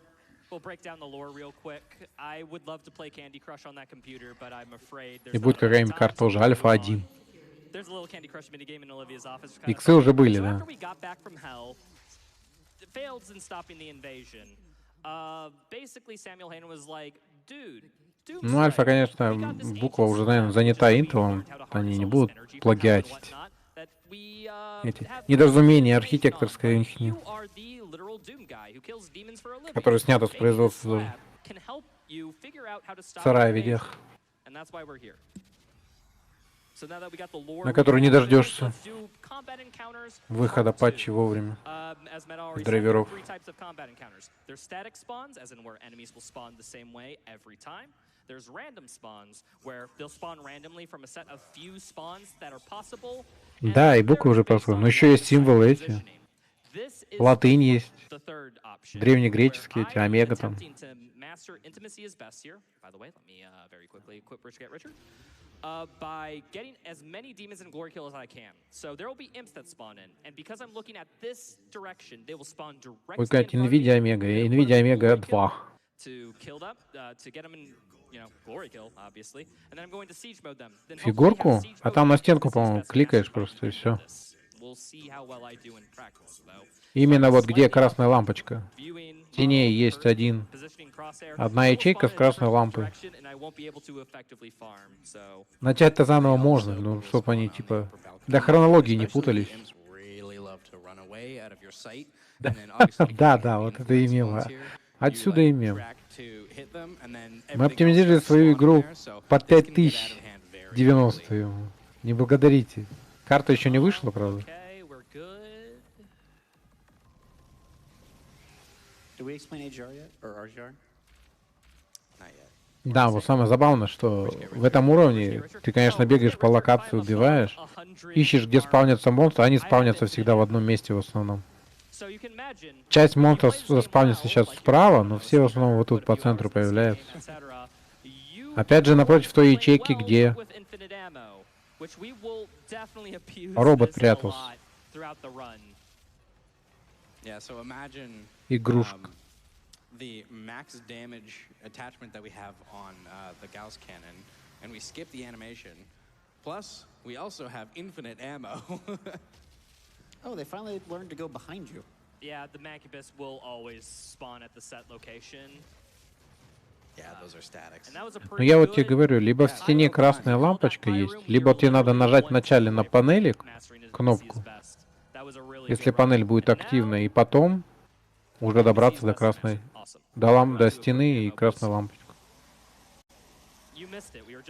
we'll break down the lore real quick. I would love to play Candy Crush on that computer, but I'm afraid there's И будет какая-нибудь карта тоже, Альфа 1. There's a little Candy Crush minigame in Olivia's office. Иксы уже были, да. After we got back from hell, failed in stopping the invasion. Basically, Samuel Hayden was like, dude. Ну, Альфа, конечно, буква уже, наверное, занята интелом. Они не будут плагиатить. Эти недоразумения архитекторское у них нет. Которое снято с производства в сарае-ведях. На который не дождешься выхода патчей вовремя. Драйверов. There's random spawns where they'll spawn randomly from a set of few spawns that are possible. Да, и буквы уже посмотрим. Но еще есть символы эти. Латынь есть. Древнегреческие эти, омега там. By getting as many demons and glory kills as I can. So there will be imps that spawn in, and because I'm looking at this direction, they will spawn directly. Вы сказать, NVIDIA омега, NVIDIA омега 2. To kill them, to get them in, you know, glory kill, obviously, and then I'm going to siege mode them. Фигурку, а там на стенку, по-моему, кликаешь просто и все. Именно вот где красная лампочка. В тени есть одна ячейка с красной лампой. Начать-то заново можно, ну, чтобы они, типа, для хронологии не путались. Да, вот это имело. Отсюда имел. Мы оптимизировали свою игру под 5090. Не благодарите. Карта еще не вышла, правда? Да, вот самое забавное, что в этом уровне ты, конечно, бегаешь по локации, убиваешь, ищешь, где спавнятся монстры, они спавнятся всегда в одном месте в основном. Часть монстров заспавнится сейчас справа, но все в основном вот тут по центру появляются. Опять же, напротив той ячейки, где робот прятался. Игрушка. the max damage attachment that we have on the Gauss cannon, and we skip the animation. Plus, we also have infinite ammo. Oh, they finally learned to go behind you. Yeah, the Mancubus will always spawn at the set location. Yeah, those are statics. And that was a Ну pretty я вот тебе good говорю, либо в стене красная лампочка есть, либо тебе надо нажать вначале на панелик кнопку, если панель будет активна, и потом уже добраться до красной, до стены и красной лампочки.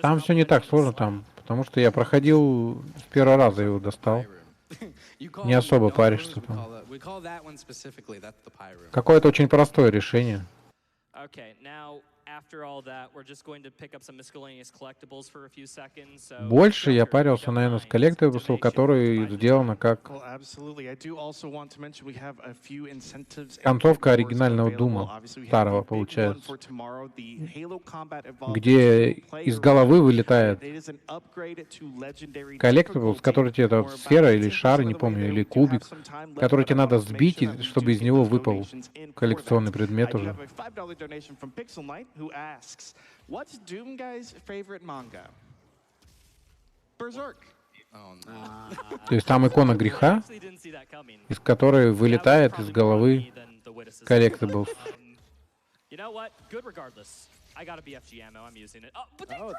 Там все не так сложно, там, потому что я проходил с первого раза его достал. Не особо паришься там. Какое-то очень простое решение. Больше я парился, наверное, с коллекторбусом, который сделано как концовка оригинального Дума, старого, получается, где из головы вылетает коллекторбус, который тебе, это сфера или шар, не помню, или кубик, который тебе надо сбить, чтобы из него выпал коллекционный предмет уже. Who asks, what's Doom Guy's favorite manga? Berserk. То есть там икона греха, из которой вылетает из головы коллекторбус. I got a BFG ammo. I'm using it.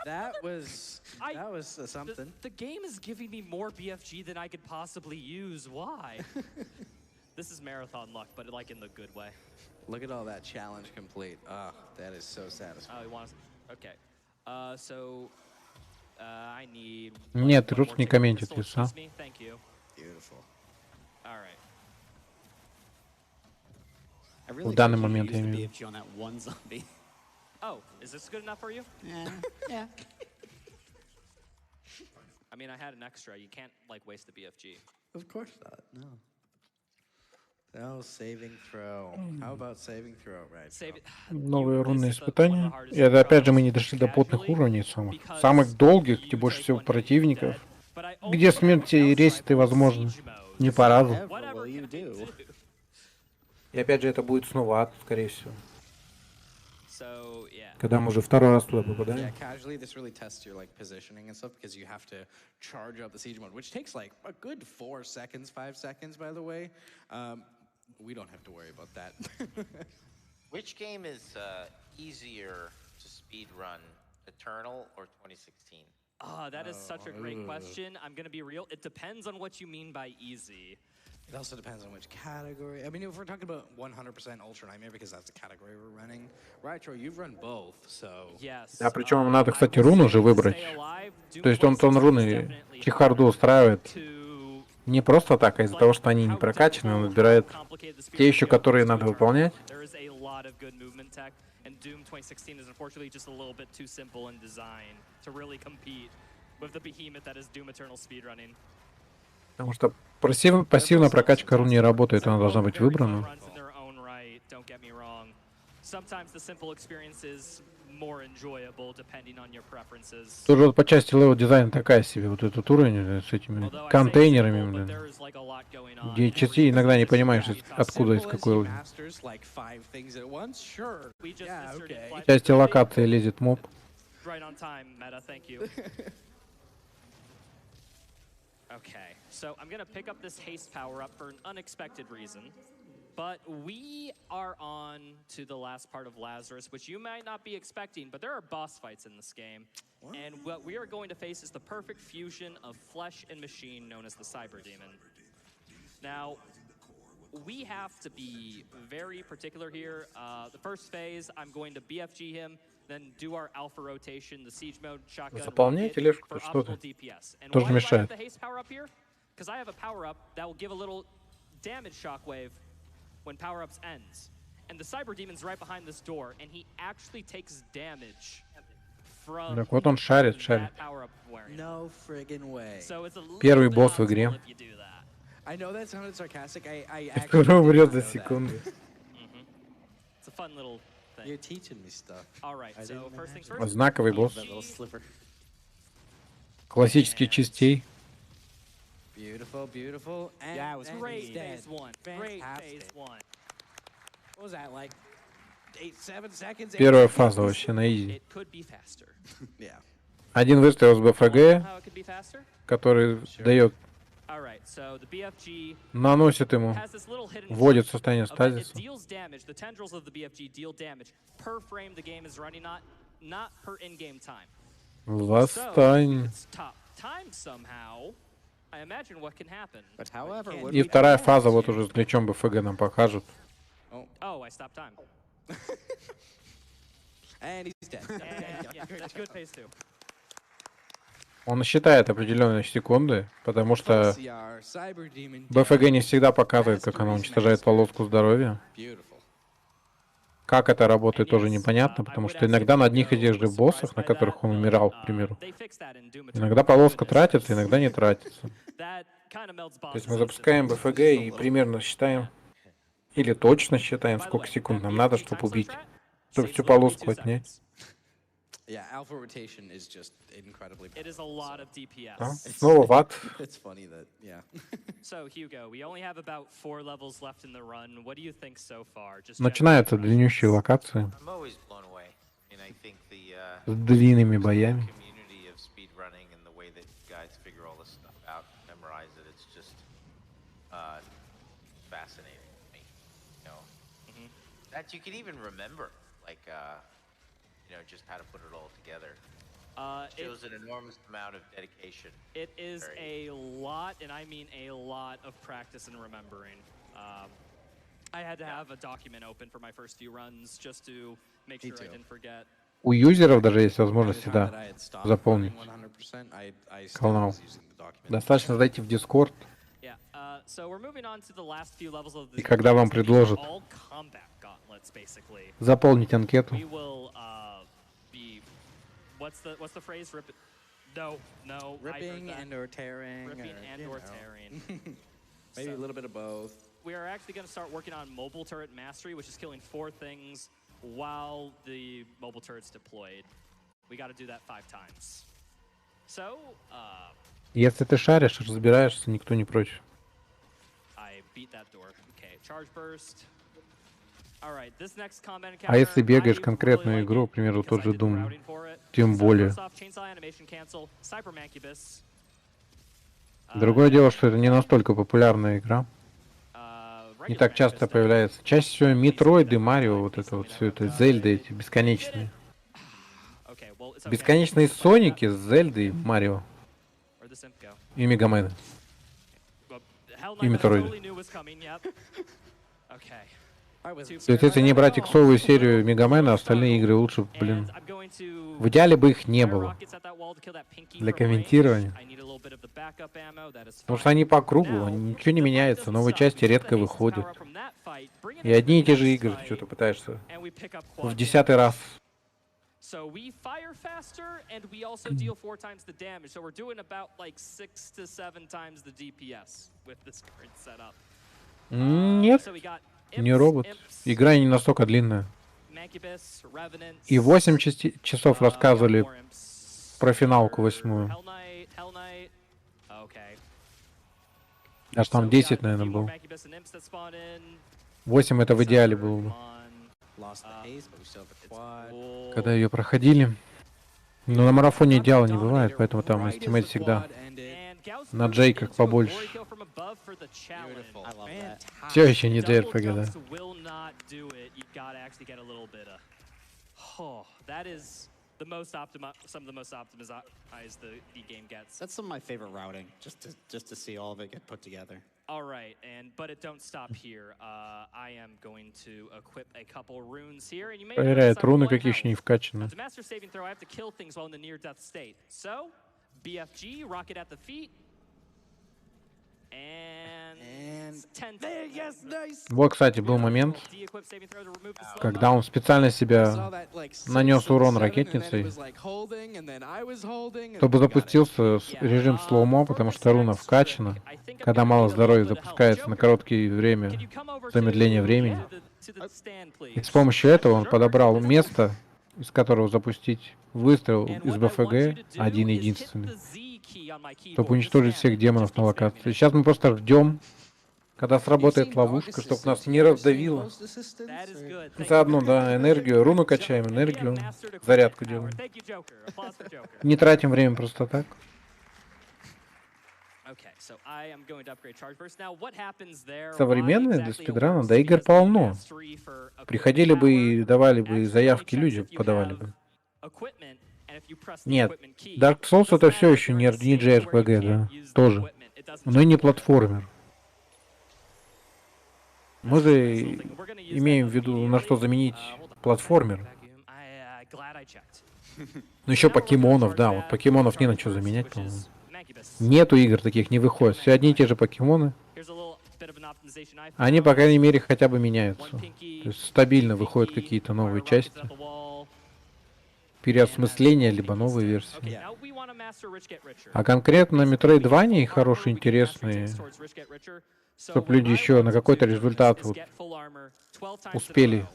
That was something. The game is giving me more BFG than I could possibly use. Why? This is marathon luck, but like in the good way. Look at all that challenge complete. Oh, that is so satisfying. Oh, you want to? Okay. So I need. Нет, RUSC не комментит, лиса. Thank you. Beautiful. All right. В данный момент я имею. Oh, is this good enough for you? Yeah. I mean, I had an extra. You can't like waste the BFG. Of course not. No. No saving throw. How about saving throw, right? Новые рунные испытания. И это опять же мы не дошли до плотных уровней самых долгих, где больше всего противников, где смерти и ресеты возможны. Не по разу. И опять же это будет снова ад, скорее всего. Когда мы уже второй раз туда попадаем. Yeah, casually this really tests your like positioning and stuff because you have to charge up the siege mode, which takes like a good 4 seconds, 5 seconds, by the way. We don't have to worry about that. Which game is easier to speed run, Eternal or 2016? That is such a great question. I'm gonna be real. It depends on what you mean by easy. It also depends on which category. I mean, if we're talking about 100% Ultra Nightmare, because that's the category we're running. Right, Troy, you've run both, so... Yes. Да, причем надо, кстати, руну же выбрать. То есть он руны чехарду устраивает не просто так, а из-за того, что они не прокачаны, он выбирает те еще, которые надо выполнять. And Doom 2016 is unfortunately just a little bit too simple in design to really compete with the behemoth that is Doom Eternal speedrunning. Потому что пассивная прокачка рун не работает, она должна быть выбрана. Тоже вот по части левел дизайна такая себе, вот этот уровень с этими контейнерами, блин, где частей иногда не понимаешь, откуда, из какой уровень. В части локации лезет моб. Okay, so I'm gonna pick up this haste power up for an unexpected reason, but we are on to the last part of Lazarus, which you might not be expecting, but there are boss fights in this game. What? And what we are going to face is the perfect fusion of flesh and machine known as the Cyber Demon. Now, we have to be very particular here. The first phase, I'm going to BFG him, then do our alpha rotation, the siege mode, shotgun, заполнять или что-то? Тоже мешает. Because I have a power up that will give a little damage shockwave when power ups ends. And the Cyber Demon's right behind this door, and he actually takes damage from Так вот он шарит. No friggin' way. So it's a Первый босс в игре. I know that sounded sarcastic. I Который умрет за секунду. It's a fun little thing. You're teaching me stuff. All right, so first things first. Знаковый босс. Классических частей. Beautiful, beautiful. And yeah, it was great phase one. Great phase one. What was that like? Первая фаза вообще на изи. It could be faster. Yeah. Один выстрел с How БФГ, it could be faster? который дает, All right, so the BFG наносит ему, has this little hidden вводит в trick состояние of that it стазиса. deals damage. The tendrils of the BFG deal damage per frame the game is running, not per in-game time. So if Восстань. it's top time somehow, I imagine what can happen. But however, would И we вторая do фаза that? вот уже с гличом БФГ нам покажут. Oh, I stopped time. And he's dead. And, yeah, that's good pace too. Он считает определенные секунды, потому что CR, Cyber Demon БФГ не down. всегда показывает, как она уничтожает полоску здоровья. Beautiful. Как это работает, тоже непонятно, потому что иногда на одних и тех же боссах, на которых он умирал, к примеру, иногда полоска тратится, иногда не тратится. То есть мы запускаем БФГ и примерно считаем, или точно считаем, сколько секунд нам надо, чтобы убить, чтобы всю полоску отнять. Yeah, alpha rotation is just incredibly It is a lot of DPS. Да? Снова ват. It's funny that, yeah. So Hugo, we only have about 4 levels left in the run. What do you think so far? Just Начинаются длиннющие локации I'm always blown away. And I think the с длинными боями. community of speedrunning and the way that guys figure all this stuff out, memorize it, it's just fascinating to me. You know, that you can even remember, like, you know, just how to put it all together. Shows an enormous amount of dedication. It is a lot, and I mean a lot of practice and remembering. I had to have a document open for my first few runs just to make sure I didn't forget. У юзеров даже есть возможность By the time всегда that I had stopped заполнить running 100%, I still канал. was using the document. Достаточно зайти в Discord, Yeah. So we're moving on to the last few levels of the. и когда вам предложат all combat gauntlets, basically. заполнить анкету, We will be. What's the phrase? Rip it. No. I heard Ripping that. and or tearing. Ripping or, and you or know, tearing. Maybe a little bit of both. We are actually going to start working on mobile turret mastery, which is killing 4 things while the mobile turret's deployed. We got to do that 5 times. So, если ты шаришь, разбираешься, никто не против. I beat that door. Okay, charge burst. All right, this next combat А если encounter, бегаешь I конкретную really игру, like к примеру, it тот because же I did the Doom, routing for it. тем So, более. first off, chainsaw animation cancel, Cyber Mancubus. Другое дело, что это не настолько популярная игра, не так часто появляется. Чаще всего Метроиды, Марио, вот это вот все это, Зельды эти бесконечные. Бесконечные Соники с Зельдой, Марио и Мегамены. И Метроиды. То есть если не брать иксовую серию Мегамена, остальные игры лучше, блин. В идеале бы их не было для комментирования. Потому что они по кругу, ничего не меняется, новые части редко выходят. И одни и те же игры что-то пытаешься в 10-й раз. So we fire faster, and we also deal 4 times the damage. So we're doing about like 6 to 7 times the DPS with this current setup. Нет, So we got не робот. Игра не настолько длинная. Mancubus, Revenants, И 8 часов рассказывали more imps. про финалку 8-ю. Hell Knight. Okay. Аж там So we 10, got наверное, a few more был. Mancubus and imps that spawn in. 8 это в идеале Sensor, было бы. come on. Lost the haze, but we still have the quad. Cool. Когда ее проходили. Но на марафоне идеала не бывает, поэтому там эстимейт всегда на джейках побольше. Все еще не JRPG, да? That's some of my favorite routing, just to see all of it get put together. All right, but it don't stop here. I am going to equip a couple runes here, and you may Проверяет notice I'm руны, one какие еще не health. вкачаны. As a master saving throw, I have to kill things while in the near-death state. So, BFG, rocket at the feet, and 10. Yes, nice. Вот, кстати, был момент, De-equip saving throw to remove the slow когда он специально себя нанес урон ракетницей, чтобы запустился режим слоумо, потому что руна вкачана. Когда мало здоровья, запускается на короткое время замедление времени. И с помощью этого он подобрал место, из которого запустить выстрел из БФГ один-единственный, чтобы уничтожить всех демонов на локации. Сейчас мы просто ждем, Когда сработает ловушка, чтобы нас не раздавило. Заодно, да, энергию, руну качаем, энергию, зарядку делаем. Не тратим время просто так. Современные для спидрана, да игр полно. Приходили бы и давали бы заявки, люди подавали бы. Нет, Dark Souls это все еще не JRPG, да, тоже. Но и не платформер. Мы же имеем в виду, на что заменить платформер. Ну еще покемонов, да, вот покемонов не на что заменять, по-моему. Нету игр таких, не выходит. Все одни и те же покемоны. Они, по крайней мере, хотя бы меняются. То есть стабильно выходят какие-то новые части. Переосмысление, либо новые версии. А конкретно Metroidvania хорошие, интересные, чтобы люди еще на какой-то результат вот успели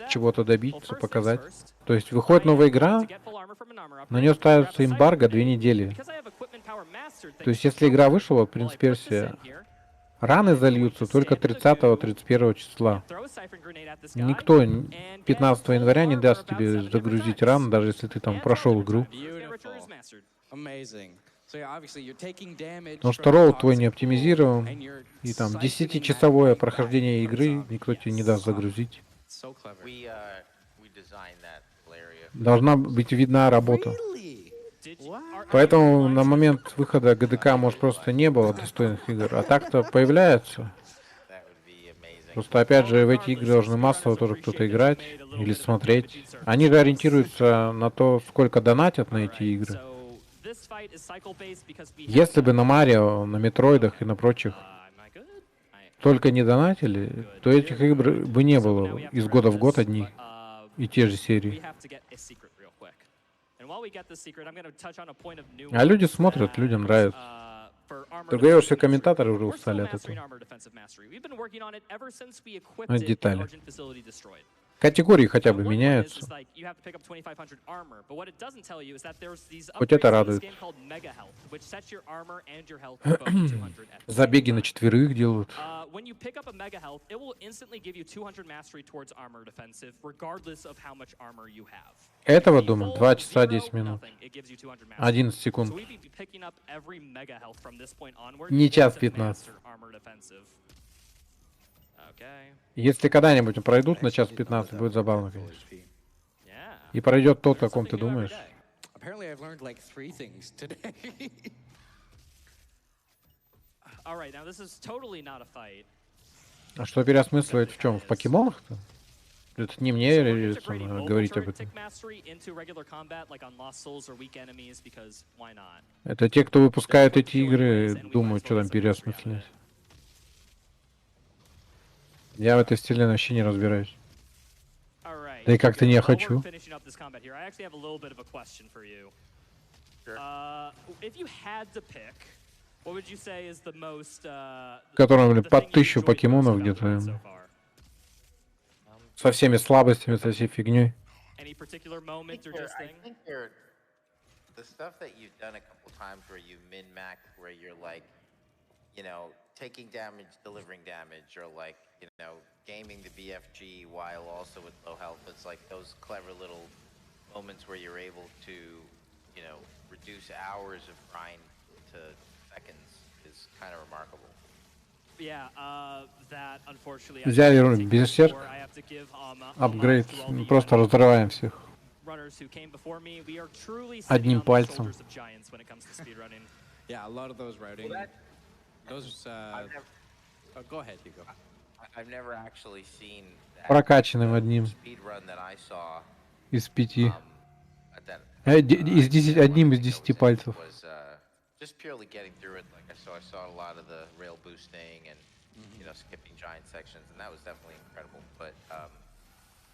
чего-то добиться, показать. То есть выходит новая игра, на нее ставится эмбарго 2 недели. То есть если игра вышла, вот Принц Персия, раны зальются только 30-31 числа. Никто 15 января не даст тебе загрузить раны, даже если ты там прошел игру. Потому что роут твой не оптимизирован, и там 10-часовое прохождение игры никто тебе не даст загрузить. Должна быть видна работа. Поэтому на момент выхода ГДК, может, просто не было достойных игр, а так-то появляются. Просто, опять же, в эти игры должны массово тоже кто-то играть или смотреть. Они же ориентируются на то, сколько донатят на эти игры. Если бы на Марио, на Метроидах и на прочих только не донатили, то этих игр бы не было из года в год одни и те же серии. А люди смотрят, людям нравится. Другая версия, комментаторы уже устали от этого. Это детали. Категории хотя бы меняются. Хоть это радует. Забеги на 4 делают. Этого, думаю, 2 часа 10 минут. 11 секунд. Не час 15. Если когда-нибудь пройдут на час 15, будет забавно, конечно. И пройдет тот, о ком ты думаешь. А что переосмысливать в чем? В покемонах-то? Это не мне говорить об этом. Это те, кто выпускают эти игры, думают, что там переосмыслять. Я в этой вселенной вообще не разбираюсь. Да и как-то не хочу. Которым под 1000 покемонов где-то. Со всеми слабостями, со всей фигней. Taking damage, delivering damage, or like, gaming the BFG while also with low health. It's like those clever little moments where you're able to, reduce hours of grind to seconds is kind of remarkable. Взяли берсерк, апгрейд, просто разрываем всех. Одним пальцем. Go ahead, Hugo. I've never actually seen Прокачанным одним из 5. Из 10, одним из 10 пальцев. Just purely getting through it. Like I saw a lot of the rail boosting and skipping giant sections, and that was definitely incredible. But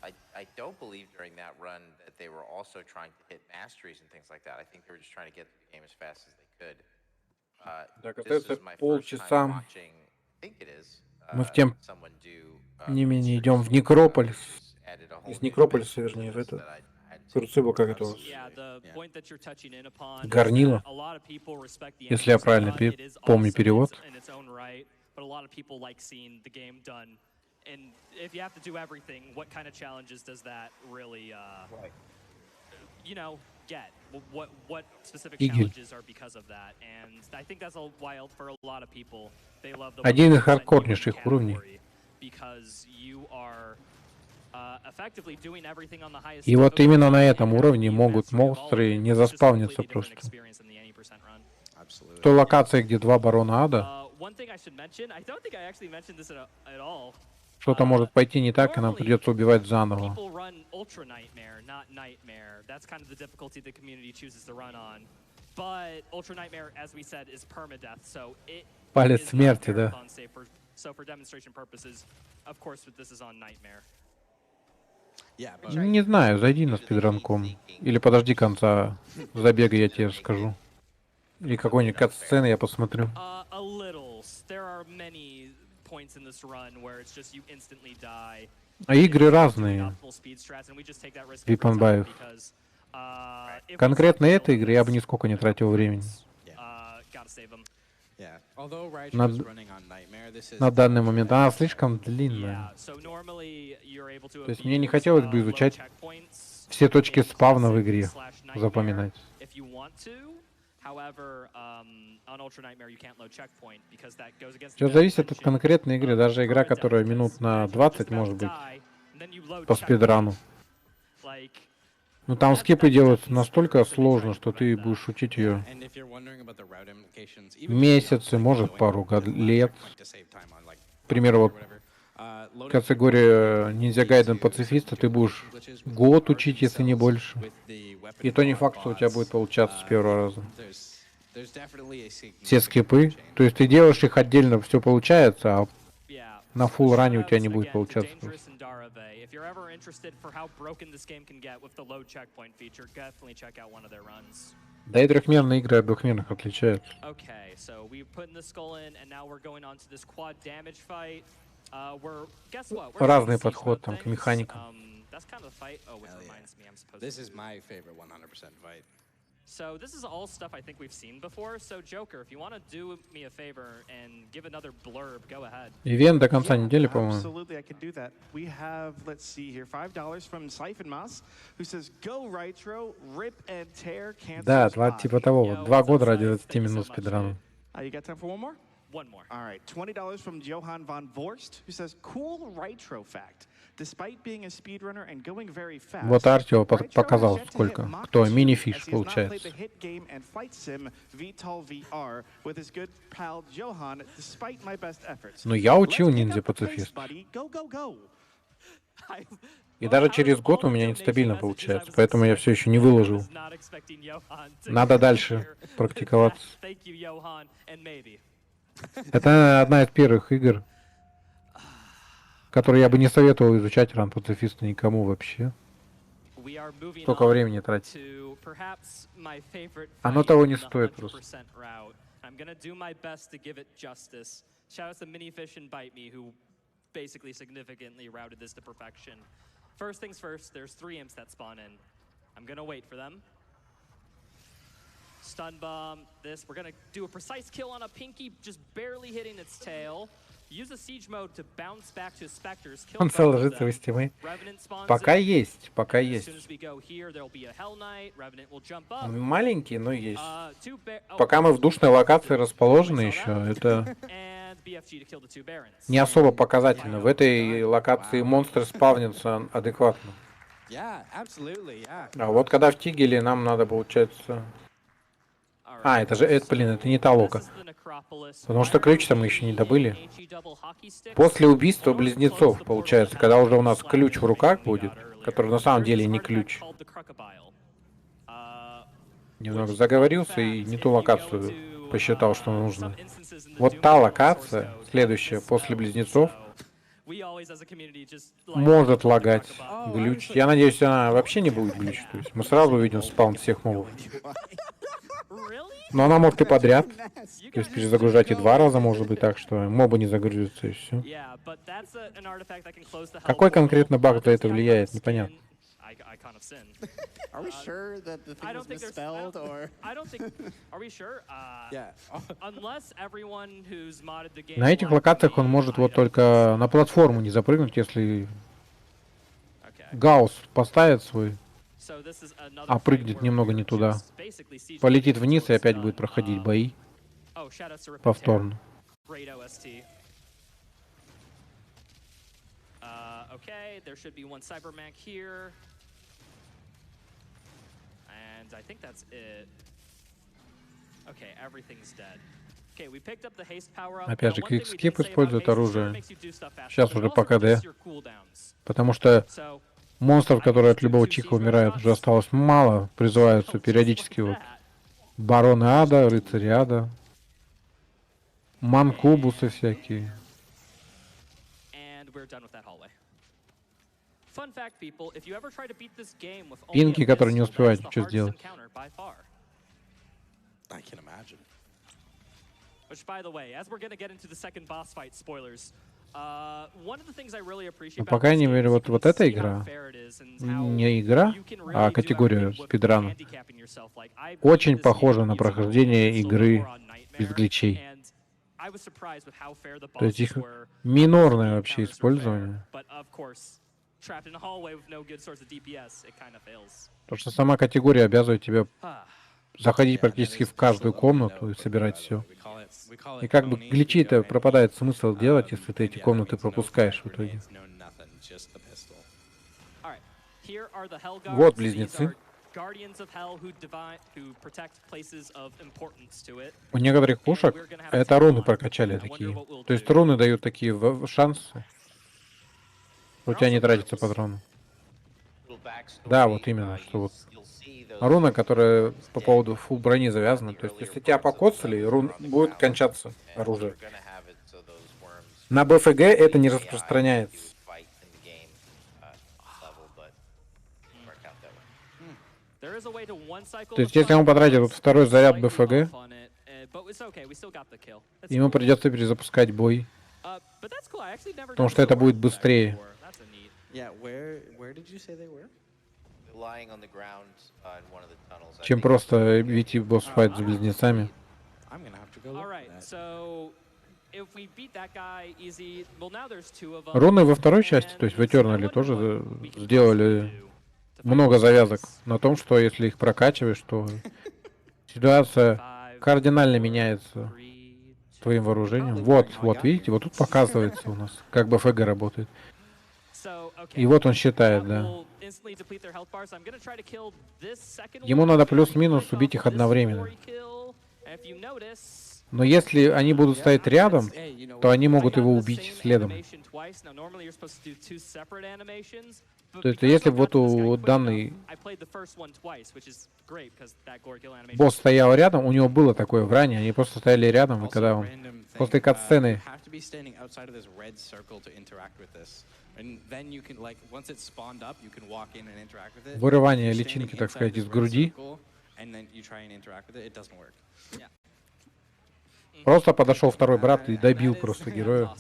I don't believe during that run that they were also trying to hit masteries and things like that. I think they were just trying to get through the game as fast as they could. Так, это полчаса. Мы в тем не менее идем в Некрополис. Из Некрополиса, вернее, в это. Курцыбо, как это у вас? Горнило. Если я правильно помню перевод. but a lot of people like seeing the game done. And if you have to do everything, what kind of challenges does that really, you know, get? What specific challenges are because of that? And I think that's why for a lot of people, they love the Один из хардкорнейших уровней. because you are effectively doing everything on the highest. И вот именно на этом уровне могут монстры не заспавниться просто. В той локации, где 2 барона ада, что-то может пойти не так, и нам придется убивать заново. Палец смерти, да. Не знаю, зайди на спидранком. Или подожди конца забега, я тебе скажу. Или какой-нибудь кат-сцены я посмотрю. А игры разные. Випанбаев. Конкретно этой игры я бы нисколько не тратил времени. На данный момент она слишком длинная. То есть мне не хотелось бы изучать все точки спавна в игре, запоминать. Все зависит от конкретной игры. Даже игра, которая минут на 20 может быть по спидрану. Но там скипы делаются настолько сложно, что ты будешь учить ее месяцы, может пару лет. К примеру, вот категория Ninja Gaiden пацифиста ты будешь год учить, если не больше. И то не факт, что у тебя будет получаться с первого раза. Все скипы, то есть ты делаешь их отдельно, все получается, а на фулл ране у тебя не будет получаться. Да и трехмерные игры от двухмерных отличаются. Разный подход там к механикам. So this is all stuff I think we've seen before. So Joker, if you want to do me a favor and give another blurb, go ahead. Ивент до конца недели, по-моему. Absolutely, I can do that. We have, let's see here, $5 from Siphon Moss, who says, "Go Rytro, rip and tear, cancel." Да, типа того. Вот 2 года ради 20 минут спидрана. You got time for one more? One more. All right, $20 from Johan von Vorst, who says, "Cool Rytro fact. Despite being a speedrunner and going very fast." Вот Артио показал, сколько. Кто мини-фиш получается. Но я учил ниндзя-пацифист. И даже через год у меня нестабильно получается, поэтому я все еще не выложил. Надо дальше практиковаться. Это одна из первых игр, которые я бы не советовал изучать ран пацифиста никому вообще. Столько времени тратить. Оно того не стоит просто. Basically significantly routed this to perfection. First things first, there's 3 imps that spawn in. I'm gonna wait for them. Stun bomb, this. We're gonna do a precise kill on a Pinky, just barely hitting its tail. Use the siege mode to bounce back to specters. Он цел ложится в стимы. Пока есть, пока есть. Он маленький, но есть. Пока мы в душной локации расположены еще, это не особо показательно. В этой локации монстры спавнятся адекватно. А вот когда в Тигеле нам надо, получается... А, это же, блин, это не та лока. Потому что ключ-то мы еще не добыли. После убийства близнецов, получается, когда уже у нас ключ в руках будет, который на самом деле не ключ. Немного заговорился и не ту локацию посчитал, что нужно. Вот та локация, следующая, после близнецов, может лагать глюч. Я надеюсь, она вообще не будет глюч. То есть мы сразу увидим спаун всех мобов. Но она может и подряд. То есть перезагружать и 2 раза может быть так, что мобы не загрузятся и все. Какой конкретно баг за это влияет, непонятно. Are we sure that the thing was misspelled, or? I don't think. Are we sure? Yeah. Unless everyone who's modded the game. На этих локациях он может вот только на платформу не запрыгнуть, если Гаусс поставит свой, а прыгнет немного не туда. Полетит вниз и опять будет проходить бои. Повторно. Okay, there should be one Cybermech here. And I think that's it. Okay, everything's dead. Okay, we picked up the haste power up. Опять же, квикскип использует оружие. Сейчас уже по КД. Потому что монстров, которые от любого чиха умирают, уже осталось мало. Призываются периодически вот бароны ада, рыцари ада, манкубусы всякие. Пинки, которые не успевают ничего сделать. I can imagine. Which, by the way, as we're gonna get into the second boss fight, spoilers. One of the things I really appreciate Ну, по крайней мере, вот эта игра, не игра, а категория спидрана, очень похожа на прохождение игры без гличей. То есть их минорное вообще использование. Потому что сама категория обязывает тебя заходить практически в каждую комнату и собирать все. И как бы гличей-то пропадает смысл делать, если ты эти комнаты пропускаешь в итоге. Вот близнецы. У некоторых пушек это руны прокачали такие. То есть руны дают такие шансы. У тебя не тратятся патроны. Да, вот именно, что вот руна, которая по поводу фул брони завязана. То есть, если тебя покоцали, будет кончаться оружие. На БФГ это не распространяется. То есть, если он потратит вот второй заряд БФГ, ему придется перезапускать бой. Потому что это будет быстрее. Чем просто идти в босс-файт с близнецами. Руны во второй части, то есть в Eternal, тоже сделали много завязок на том, что если их прокачиваешь, то ситуация кардинально меняется твоим вооружением. Вот, видите, вот тут показывается у нас, как БФГ работает. И вот он считает, да. Ему надо плюс-минус убить их одновременно. Но если они будут стоять рядом, то они могут его убить следом. То есть если вот у данный босс стоял рядом, у него было такое в ране, они просто стояли рядом, и когда он после катсцены вырывание личинки, так сказать, из груди, просто подошел второй брат и добил просто героя,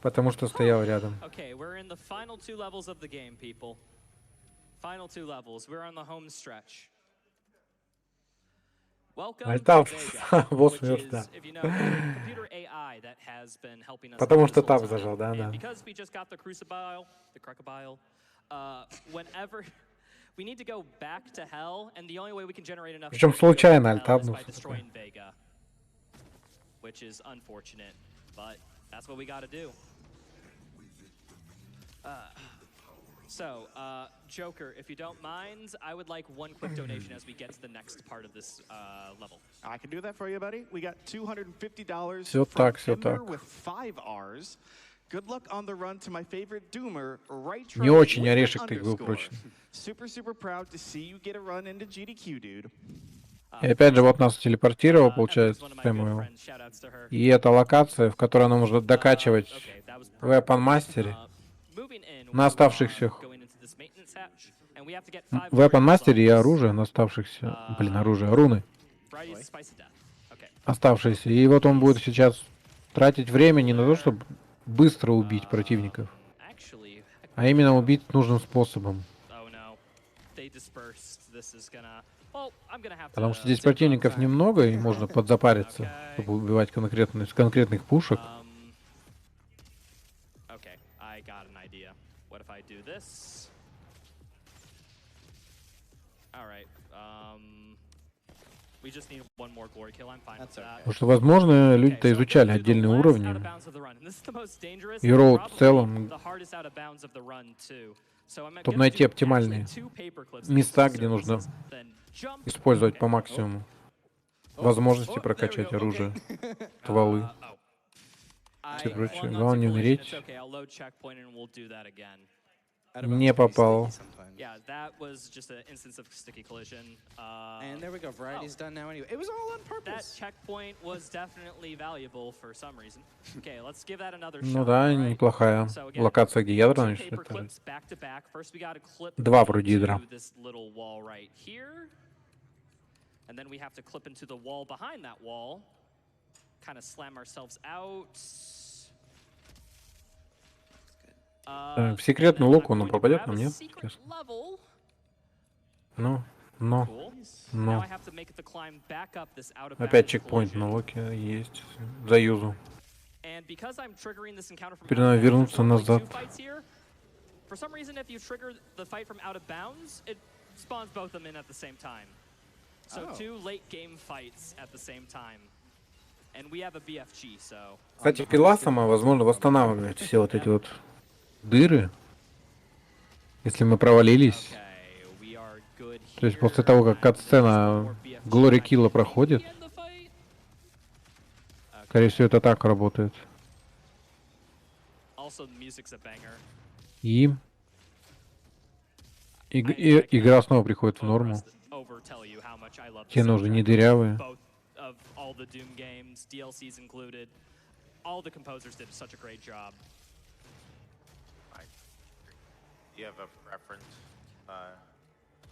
потому что стоял рядом. Альтап, босс мертв, да. Потому что тап зажал, да. Причем случайно альтабнулся. Which is unfortunate, but that's what we got to do. Joker, if you don't mind, I would like one quick donation as we get to the next part of this level. I can do that for you, buddy. We got $250 Все так, все так. with 5 R's. Good luck on the run to my favorite Doomer, right? Не очень орешек ты был прочен. Super proud to see you get a run into GDQ, dude. И опять же, вот нас телепортировал, получается, Сэмюэл. И это локация, в которой нам нужно докачивать в Weapon Master на оставшихся. В Weapon Master и оружие на оставшихся. Оружие, руны. Оставшиеся. И вот он будет сейчас тратить время не на то, чтобы быстро убить противников, а именно убить нужным способом. Потому что здесь противников немного, и можно подзапариться, чтобы убивать с конкретных пушек. Okay, I got an idea. What if I do this? All right. We just need one more glory kill. I'm fine with that. Потому что, возможно, люди-то изучали отдельные уровни. И роуд в целом, чтобы найти оптимальные места, где нужно использовать по максимуму возможности прокачать оружие, стволы. Все прочее. Главное не умереть. Не попал. Yeah, that was just an instance of sticky collision. And there we go. Variety's done now anyway. It was all on purpose. That checkpoint was definitely valuable for some reason. Okay, let's give that another shot. Ну да, неплохая локация, где ядра, значит, это... Два вроде ядра. And then we have to clip into the wall behind that wall. Kind of slam ourselves out. В секретный лук он попадет нам, нет? Ну. Опять чекпоинт на луке есть. Заюзу. Теперь надо вернуться назад. Кстати, пила сама, возможно, восстанавливает все вот эти вот дыры, если мы провалились. То есть после того, как кат-сцена Глори Килла проходит, скорее всего, это так работает. И игра снова приходит в норму. Стены уже не дырявые. Do you have a preference?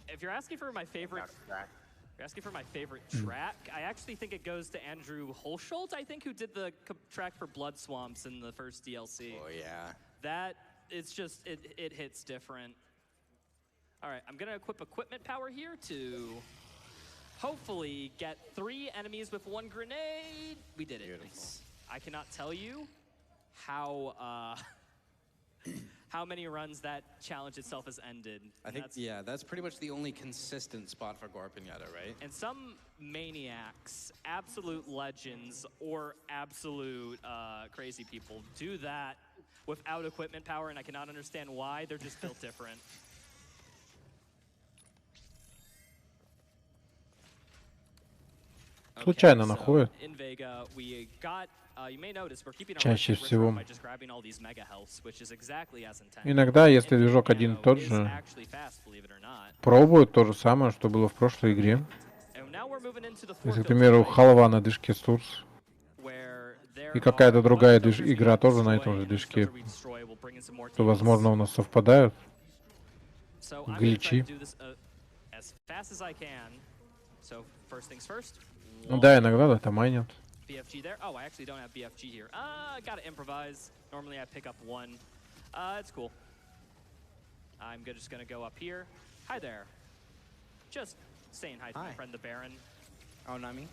If you're asking for my favorite track, I actually think it goes to Andrew Holschultz, I think, who did the track for Blood Swamps in the first DLC. Oh yeah. That, it's just, it hits different. All right, I'm gonna equip equipment power here to hopefully get 3 enemies with 1 grenade. We did it. Nice. I cannot tell you how how many runs that challenge itself has ended. I think, yeah, that's pretty much the only consistent spot for Gore Pinata, right? And some maniacs, absolute legends, or absolute crazy people do that without equipment power, and I cannot understand why. They're just built different. Случайно находят. In Vega, we got you may notice we're keeping our Чаще всего. by just grabbing all these mega healths, which is exactly as intended. Иногда, если движок один и тот же, пробуют то же самое, что было в прошлой игре. Если, к примеру, халва на движке Сурс, и какая-то другая игра тоже на этом же движке, то, возможно, у нас совпадают гличи. Ну да, иногда это майнят. BFG there. Oh, I actually don't have BFG here. Gotta improvise. Normally I pick up 1. It's cool. I'm just gonna go up here. Hi there. Just saying hi to my friend the Baron. Oh, not me?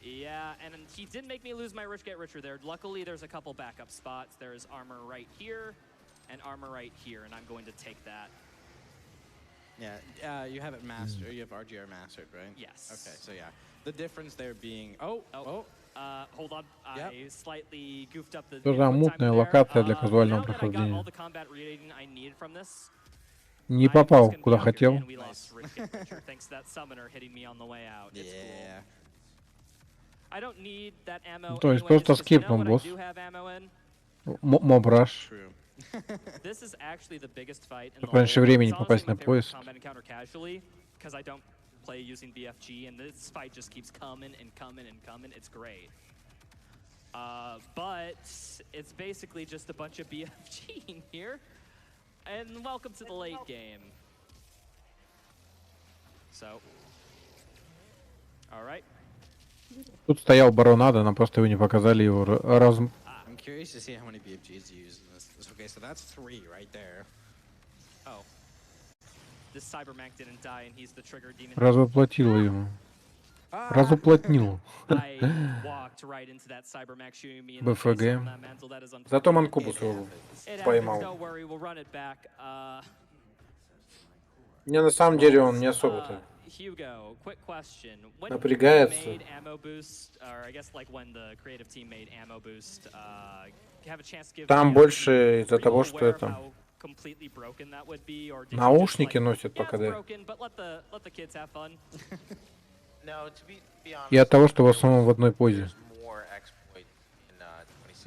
Yeah, and he did make me lose my Rich Get Richer there. Luckily, there's a couple backup spots. There's armor right here and armor right here, and I'm going to take that. Yeah, you have it mastered. You have RGR mastered, right? Yes. Okay, so yeah. The difference there being... Hold on. Yep. I slightly goofed up the Тоже мутная локация для казуального прохождения. Не попал, куда хотел. То есть просто скипнул босс. Моб-раш. Раньше времени попасть на поезд. Play using BFG, and this fight just keeps coming and coming and coming. It's great. But it's basically just a bunch of BFG in here. And welcome to the late game. So, all right. Тут стоял Баронада, нам просто его не показали, его I'm curious to see how many BFGs you use in this. Okay, so that's 3 right there. Oh. this Cybermech didn't die, and he's the trigger demon. Развоплотила ему. Разуплотнил. I walked right into that Cybermech shooting me in the face БФГ. from that mantle. That is Зато unfortunate. Манкубус его It happens, поймал. don't worry, we'll run it back. Не, на самом деле он не особо-то Hugo, quick question. When напрягается. you made ammo boost, or I guess like when the creative team made ammo boost, have a chance to give Там me больше из-за were you того, что aware of это how completely broken that would be, or did you just, наушники like, носят yeah, пока, it's да. broken, but let the kids have fun. No, to be honest, И от того, что в there основном в was- одной позе. there's more exploit in, А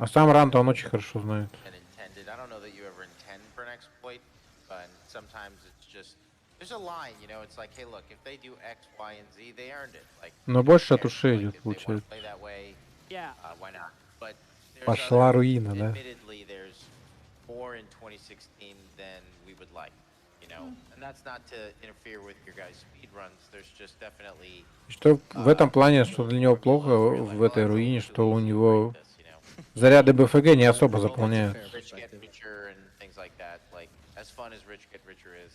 2016 сам Ранта он очень хорошо знает. than intended. I don't know that you ever intend for an exploit, but sometimes it's just there's a line, you know. It's like, hey, look, if they do X, Y, and Z, they earned it. Like, Но больше от who cares? ушей Like, идет, if they wanna получается. play that way, Yeah. why not? But there's Пошла other- руина, да? Admittedly, there's more in 2016 than we would like, you know. And that's not to interfere with your guys' speed runs. There's just definitely Что в этом плане, что для него плохо в этой руине, что у него заряды БФГ не особо заполняют. rich get richer and things like that. Like, as fun as rich get richer is,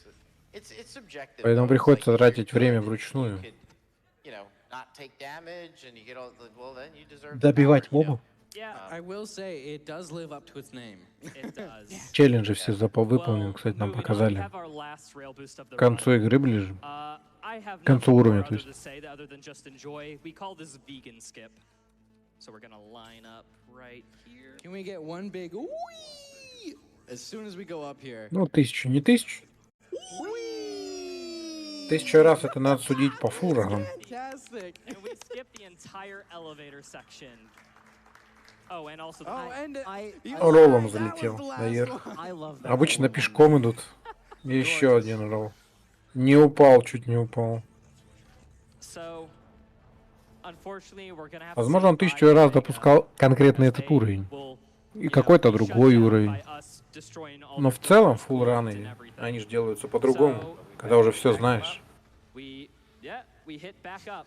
it's subjective. Поэтому though. It's приходится like, if тратить you're время good, вручную. you could, you know, not take damage and you get all the, well, then you deserve the Добивать power, you know? мобов. Yeah, I will say it does live up to its name. it does. Челленджи все выполнены, кстати, нам moving on, we показали. have our last rail boost of the К концу run. игры ближе. I have концу nothing more уровня, то other есть. to say other than just enjoy. We call this vegan skip. So we're gonna line up right here. Can we get one big wee as soon as we go up here? Ну, 1000, не 1000. 1000 раз это надо судить по фурагам. Fantastic. And we skip the entire elevator section. Oh, and also the Oh, and Роллом that was залетел the last наверх. one. I love that. Обычно one. пешком идут. И еще один ролл. Не упал, чуть не упал. So, unfortunately, we're gonna have to Возможно, он say 1000 bye раз to допускал конкретно as этот they уровень. will, И you какой-то know, be другой shut down уровень. by us destroying all Но their в целом programs, фулраны, and everything. они же делаются по-другому, когда уже все знаешь. We hit back up.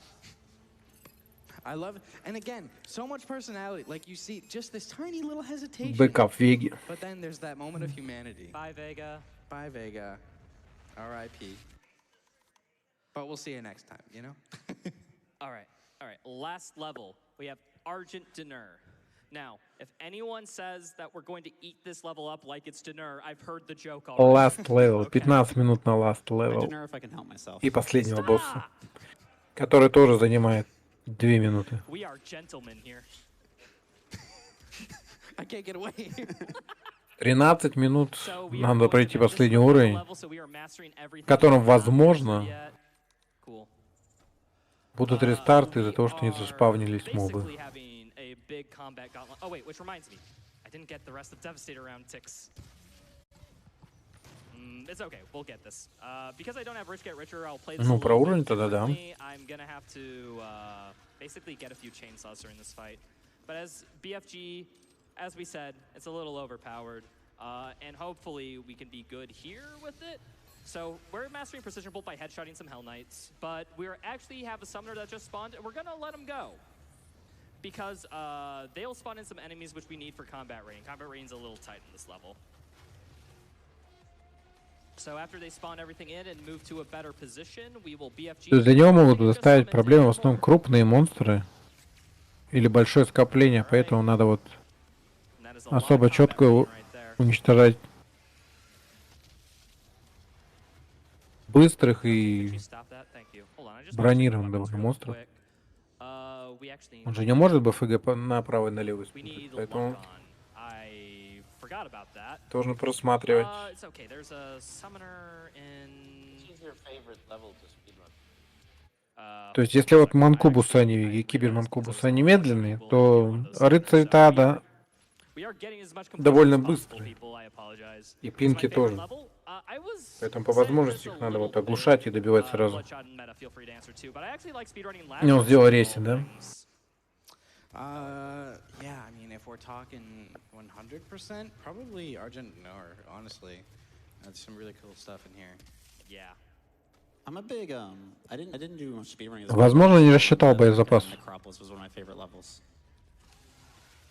I love it. And again, so much personality. Like you see just this tiny little hesitation. Бэкап Веги. But then there's that moment of humanity. Bye, Vega. Bye, Vega. R.I.P. But we'll see you next time, you know? All right. Last level. We have Argent Dinner. Now, if anyone says that we're going to eat this level up like it's dinner, I've heard the joke already. Last level. 15 минут на last I level. don't know if I can help myself. И последнего босса, который тоже занимает 2 минуты. We are gentlemen here. I can't get away. 13 минут So we are надо going пройти to this последний level, уровень, so we are mastering everything в котором, we have not возможно, mastered yet. Cool. будут рестарты из-за того, что не We заспавнились are мобы. basically having a big combat gauntlet. Oh wait, which reminds me, I didn't get the rest of Devastator round ticks. It's okay, we'll get this. Because I don't have Rich Get Richer, I'll play this Ну, a про little уровень bit тогда да. differently. I'm gonna have to basically get a few chainsaws during this fight. But as BFG, as we said, it's a little overpowered. And hopefully we can be good here with it. So we're mastering Precision Bolt by headshotting some Hell Knights, but we actually have a summoner that just spawned, and we're gonna let him go. Because they'll spawn in some enemies which we need for combat rating. Combat rating's a little tight in this level. So after they spawn everything in and move to a better position, we will BFG. То есть для него могут доставить проблемы в основном крупные монстры или большое скопление, поэтому надо вот особо четко уничтожать быстрых и бронированных довольно монстров. Он же не может БФГ направо и налево использовать, поэтому должен просматривать. То есть если вот Манкубус они и Кибер Манкубус они медленные, то рыцарь Тада довольно быстрые. И пинки тоже. Поэтому по возможности их надо вот оглушать и добивать сразу. И он сделал рейсинг, да? Yeah, I mean, if we're talking 100%, probably Argent Noir, honestly. There's some really cool stuff in here. Yeah. I'm a big I didn't do much speedrunning. Возможно, не рассчитал боезапас. Necropolis was one of my favorite levels.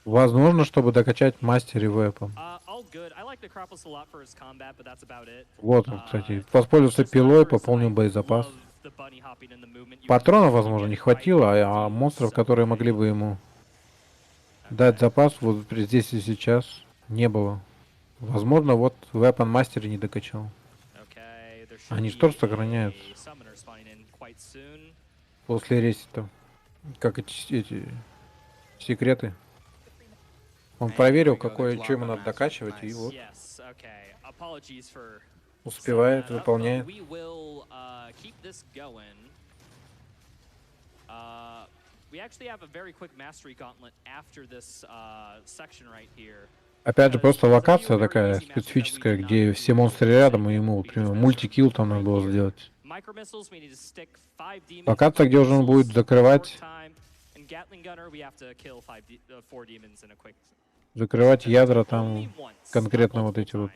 Возможно, чтобы докачать мастер и вэпон. Вот он, кстати. Воспользовался пилой, пополнил боезапас. Патронов, возможно, не хватило, а монстров, которые могли бы ему дать запас, вот здесь и сейчас не было. Возможно, вот Weapon Master не докачал. Они же тоже сохраняют после ресета. Как эти секреты. Он проверил, что ему надо докачивать, и вот. Успевает, выполняет. Опять же, просто локация такая специфическая, где все монстры рядом, и ему, например, мультикилл там надо было сделать. Локация, где уже он будет закрывать ядра, там конкретно вот эти вот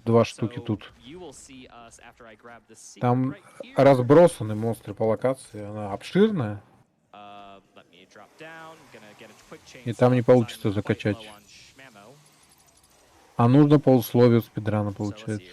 два штуки тут. Там разбросаны монстры по локации, она обширная. И там не получится закачать. А нужно по условию спидрана, получается.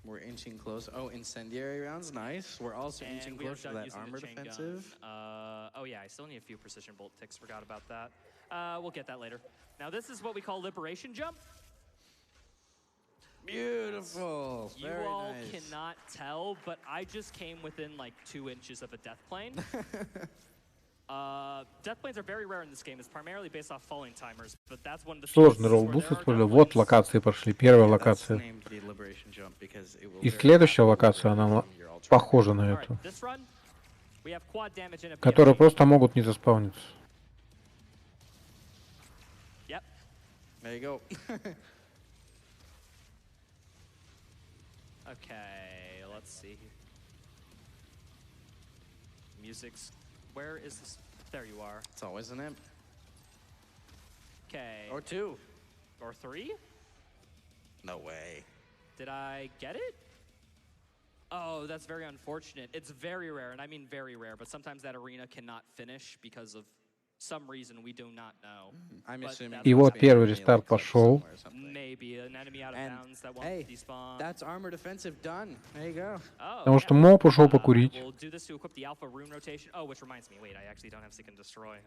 We're inching close. Oh, incendiary rounds, nice. We're also inching close to that armored offensive. Oh yeah, I still need a few precision bolt ticks. Forgot about that. We'll get that later. Now this is what we call liberation jump. Beautiful. You all cannot tell, but I just came within like 2 inches of a death plane. Death planes are very rare in this game. It's primarily based off falling timers, but that's one of the сложный роллбуст использовал. Вот локации пошли. Первая локация. И следующая локация, она похожа на эту. Которые просто могут не заспавниться. There you go. Okay, let's see. Music's... Where is this? There you are. It's always an imp. Okay. Or 2. Or 3? No way. Did I get it? Oh, that's very unfortunate. It's very rare, and I mean very rare, but sometimes that arena cannot finish because of some reason we do not know. И вот первый рестарт пошел. Maybe an enemy out of bounds that won't despawn. That's armored offensive done. There you go. Потому что моб ушел покурить. We'll do this to equip the alpha rune rotation. Oh, which reminds me. Wait, I actually don't have seek and destroy.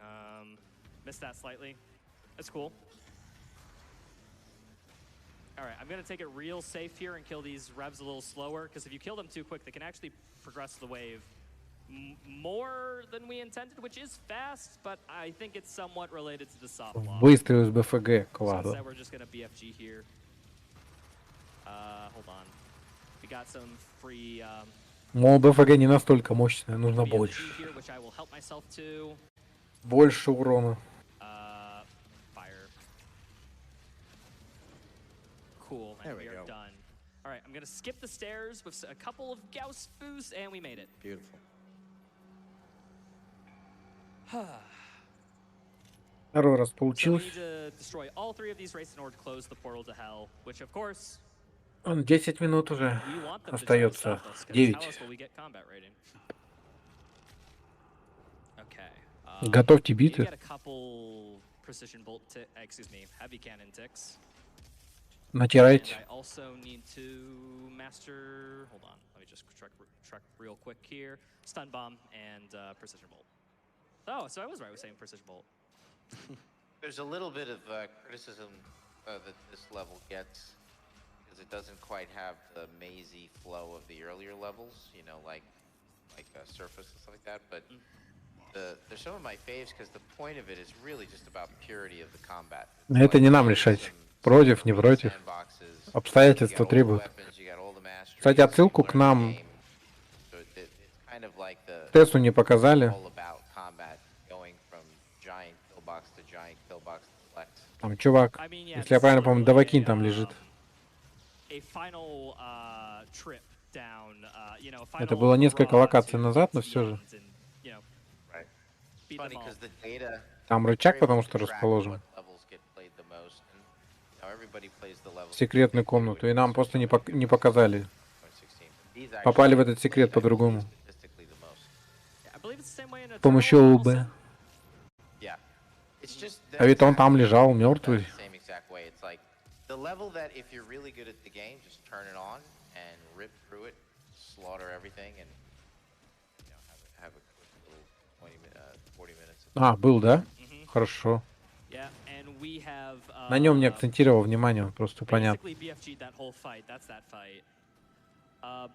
Missed that slightly. That's cool. All right, I'm gonna take it real safe here and kill these revs a little slower, because if you kill them too quick, they can actually progress the wave more than we intended, which is fast, but I think it's somewhat related to the soft lock. Выстрел из БФГ, класс. So we're just gonna BFG here. Hold on. We got some free. Мол, БФГ не настолько мощная, нужно больше. Больше урона. Fire. Cool, and we are done. All right, I'm gonna skip the stairs with a couple of Gauss boosts, and we made it. Beautiful. Второй раз So we получилось. need to destroy all 3 of these races in order to close the portal to hell, which of course 10 минут уже we want them to остается. tell us, 9. tell us will we get combat rating. Okay. Готовьте биты. Get a couple precision bolt excuse me, heavy cannon ticks. Натирайте. I also need to master. Hold on, let me just check real quick here. Stun bomb and precision bolt. Oh, so I was right with saying precision bolt. There's a little bit of criticism that this level gets because it doesn't quite have the mazy flow of the earlier levels, you know, like surface and stuff like that. But they're some of my faves because the point of it is really just about purity of the combat. Это не нам решать. Против, не против. Обстоятельства требуют. Кстати, отсылку к нам Тессу не показали. Там чувак, если я правильно помню, Давакин там лежит. Это было несколько локаций назад, но все же. Там рычаг, потому что расположен. Секретную комнату, и нам просто не показали. Попали в этот секрет по-другому. с помощью ОБ. Yeah. It's just А ведь он там лежал the мертвый. same exact way. It's like the level that if you're really good at the game, just turn it on and rip through it, slaughter everything, and have a quick little 40 minutes. А, был, да? Хорошо. Yeah, and we have На нем не акцентировал внимание, он просто понятно. basically BFG that whole fight. That's that fight.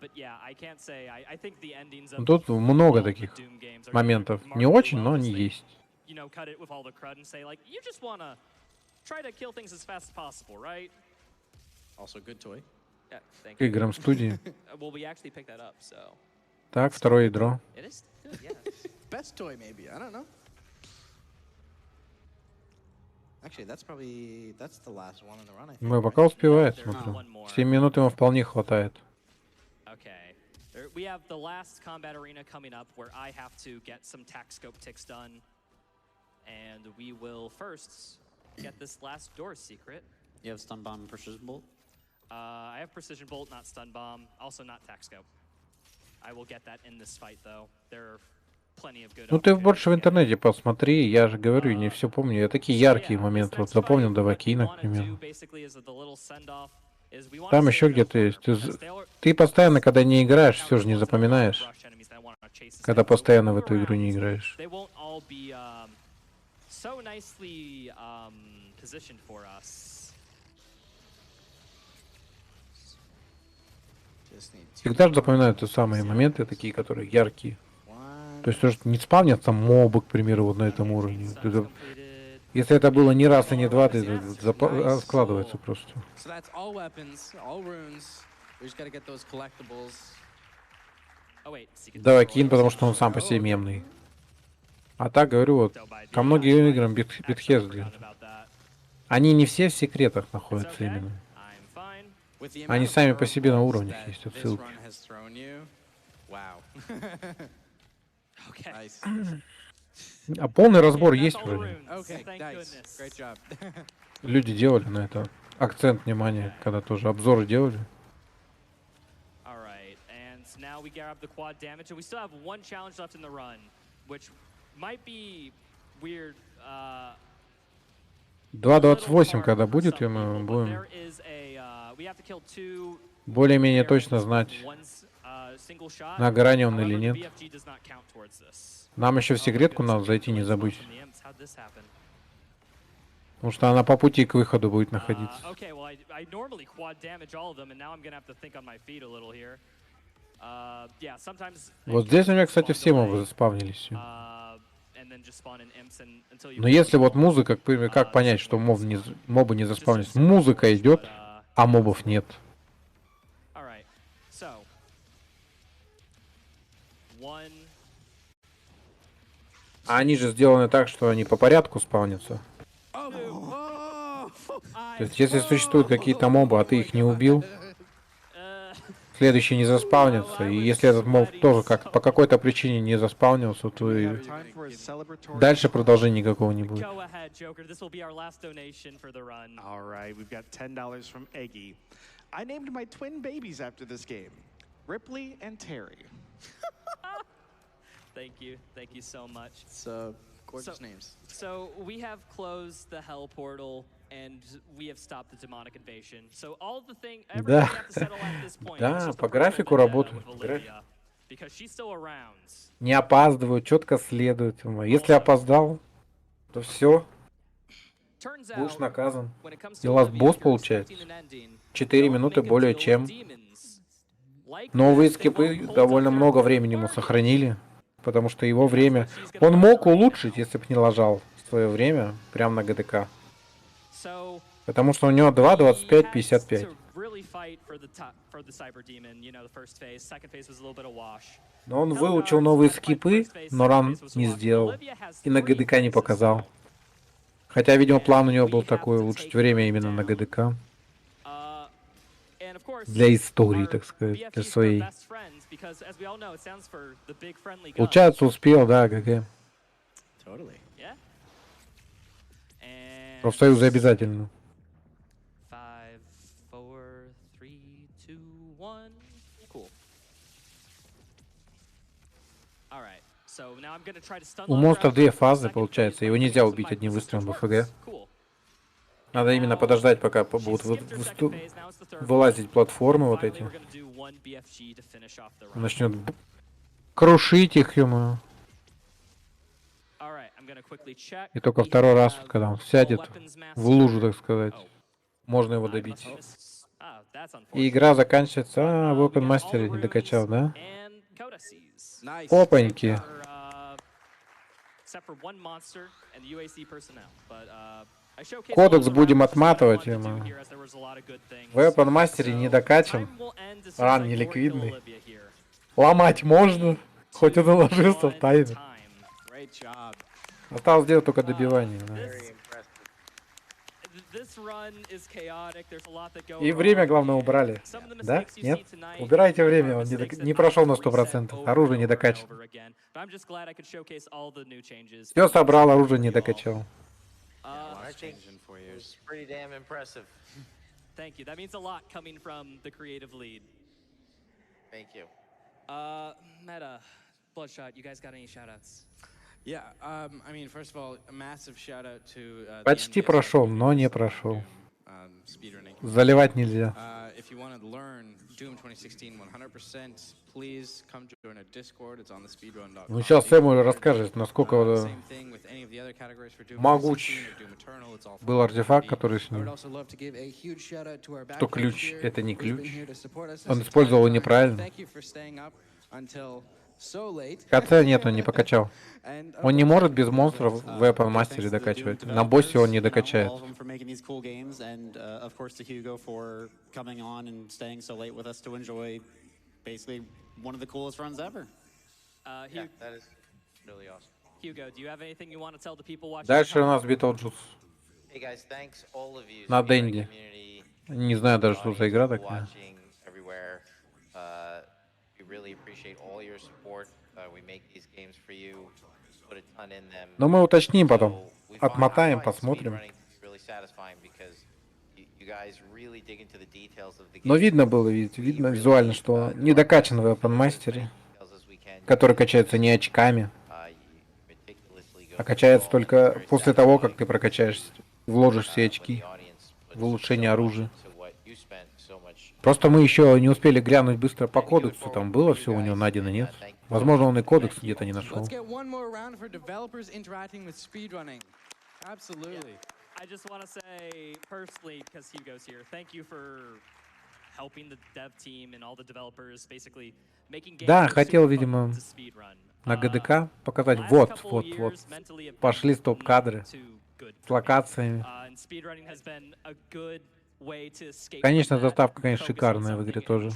But yeah, I can't say. I think the endings of Тут много all the таких Doom games are моментов. doing Не remarkably очень, well, но just они they, есть. you know, cut it with all the crud and say like, you just wanna try to kill things as fast as possible, right? Also, good toy. Yeah, thank К you. играм студии. Well, we actually picked that up, so Так, второе ядро. it is good. Yeah. Best toy, maybe. I don't know. Actually, that's the last one in the run, I think. Мы пока успевает, There's смотрю. one more. 7 минут ему вполне хватает. Okay. We have the last combat arena coming up where I have to get some tac scope ticks done. And we will first get this last door secret. You have stun bomb and precision bolt? I have precision bolt, not stun bomb, also not tac scope. I will get that in this fight though. There are plenty of good. Ну ты больше в интернете посмотри, я же говорю, не все помню. Я такие яркие моменты вот запомнил Давакина, к примеру. Там еще где-то есть. Ты постоянно, когда не играешь, все же не запоминаешь. Когда постоянно в эту игру не играешь. So nicely positioned for us. Всегда же запоминают те самые моменты, такие, которые яркие. То есть, то, что не спавнятся мобы, к примеру, вот на этом уровне. Если это было не раз и не два, то это складывается просто. Давакин, потому что он сам по себе мемный. А так, говорю, вот, ко многим играм битхезли. Они не все в секретах находятся именно. Они сами по себе на уровнях есть отсылки. А полный разбор есть вроде. Люди делали на это акцент внимания, когда тоже обзоры делали. Now we grab the quad damage, and we still have one challenge left in the run, which might be weird. 2.28, когда будет, и мы будем более-менее точно знать, на грани он или нет. Нам еще в секретку надо зайти, не забыть. Потому что она по пути к выходу будет находиться. Вот здесь у меня, кстати, все мобы заспавнились. Но если вот музыка, как понять, что мобы не заспавнились? Музыка идет, а мобов нет. А они же сделаны так, что они по порядку спавнятся. То есть, если существуют какие-то мобы, а ты их не убил, следующий не заспавнится, и если этот моб тоже по какой-то причине не заспавнился, то и дальше продолжения никакого не будет. Alright, we've got $10 from Eggy. I named my twin babies after this game, Ripley and Terry. Thank you so much. So gorgeous names. So we have closed the hell portal. And we have stopped the demonic invasion. So all the thing, everything we have to settle at this point. Да, по графику работают. Because she's still around. Не опаздывают, четко следуют. Если опоздал, то все. Будешь наказан. И у вас босс получается. 4 минуты более чем. Новые скипы довольно много времени ему сохранили. Потому что его время... Он мог улучшить, если бы не ложал в свое время, прямо на ГДК. Потому что у него 2.25.55. Но он выучил новые скипы, но ран не сделал. И на ГДК не показал. Хотя, видимо, план у него был такой, улучшить время именно на ГДК. Для истории, так сказать, для своей. Получается, успел, да, ГГ. Профсоюзы обязательно. У монстра две фазы, получается. Его нельзя убить одним выстрелом в ФГ. Надо именно подождать, пока будут вылазить платформы вот эти. Он начнет крушить их, ё-моё. И только второй раз, когда он сядет в лужу, так сказать, можно его добить. И игра заканчивается. А, Weapon Master не докачал, да? Опаньки. Кодекс будем отматывать, ё-моё. Weapon Master не докачан. Ран неликвидный. Ломать можно. Хоть он уложился в таймер. Осталось сделать только добивание. Да. И время, главное, убрали. Да? Нет? Убирайте время, он не прошел на 100%. Оружие не докачал. Все собрал, оружие не докачал. Thank you. That means a lot coming from the creative lead. Thank you. Meta, Bloodshot, you guys got any shoutouts? Yeah, I mean, first of all, a massive shout out to Почти прошел, но не прошел. Заливать нельзя. If you want to learn Doom 2016 100%, please come join our Discord. It's on the speedrun.com. Ну сейчас Сэму расскажет, насколько могуч был артефакт, который с ним. Что ключ, это не ключ. Он использовал его неправильно. КЦ нет, он не покачал. Он не может без монстров в Weapon Master докачивать. На боссе он не докачает. Дальше у нас Битлджус. На Денди. Не знаю даже, что за игра такая. Но мы уточним потом. Отмотаем, посмотрим. Но видно было, видно визуально, что не докачан в Weapon Master, который качается не очками, а качается только после того, как ты прокачаешь, вложишь все очки в улучшение оружия. Просто мы еще не успели глянуть быстро по кодексу, там было все у него найдено, нет? Возможно, он и кодекс где-то не нашел. I just want to say personally, because Hugo's here, thank you for helping the dev team and all the developers basically making games. Да, хотел, видимо, на ГДК показать. Вот. Пошли стоп-кадры с локациями. Конечно, заставка, конечно, шикарная в игре тоже.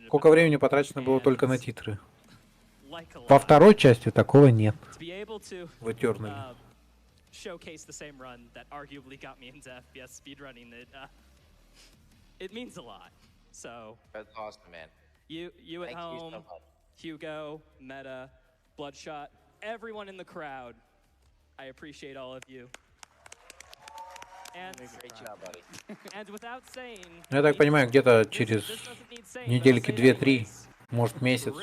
Сколько времени потрачено было только на титры. Во второй части такого нет. В Eternal. It means a lot. So That's awesome, man. You at home, Hugo, Meta, Bloodshot, everyone in the crowd, I appreciate all of you. And without saying, Я так понимаю, где-то через недельки 2-3, может месяц,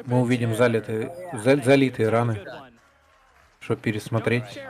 мы увидим залитые раны, чтобы пересмотреть.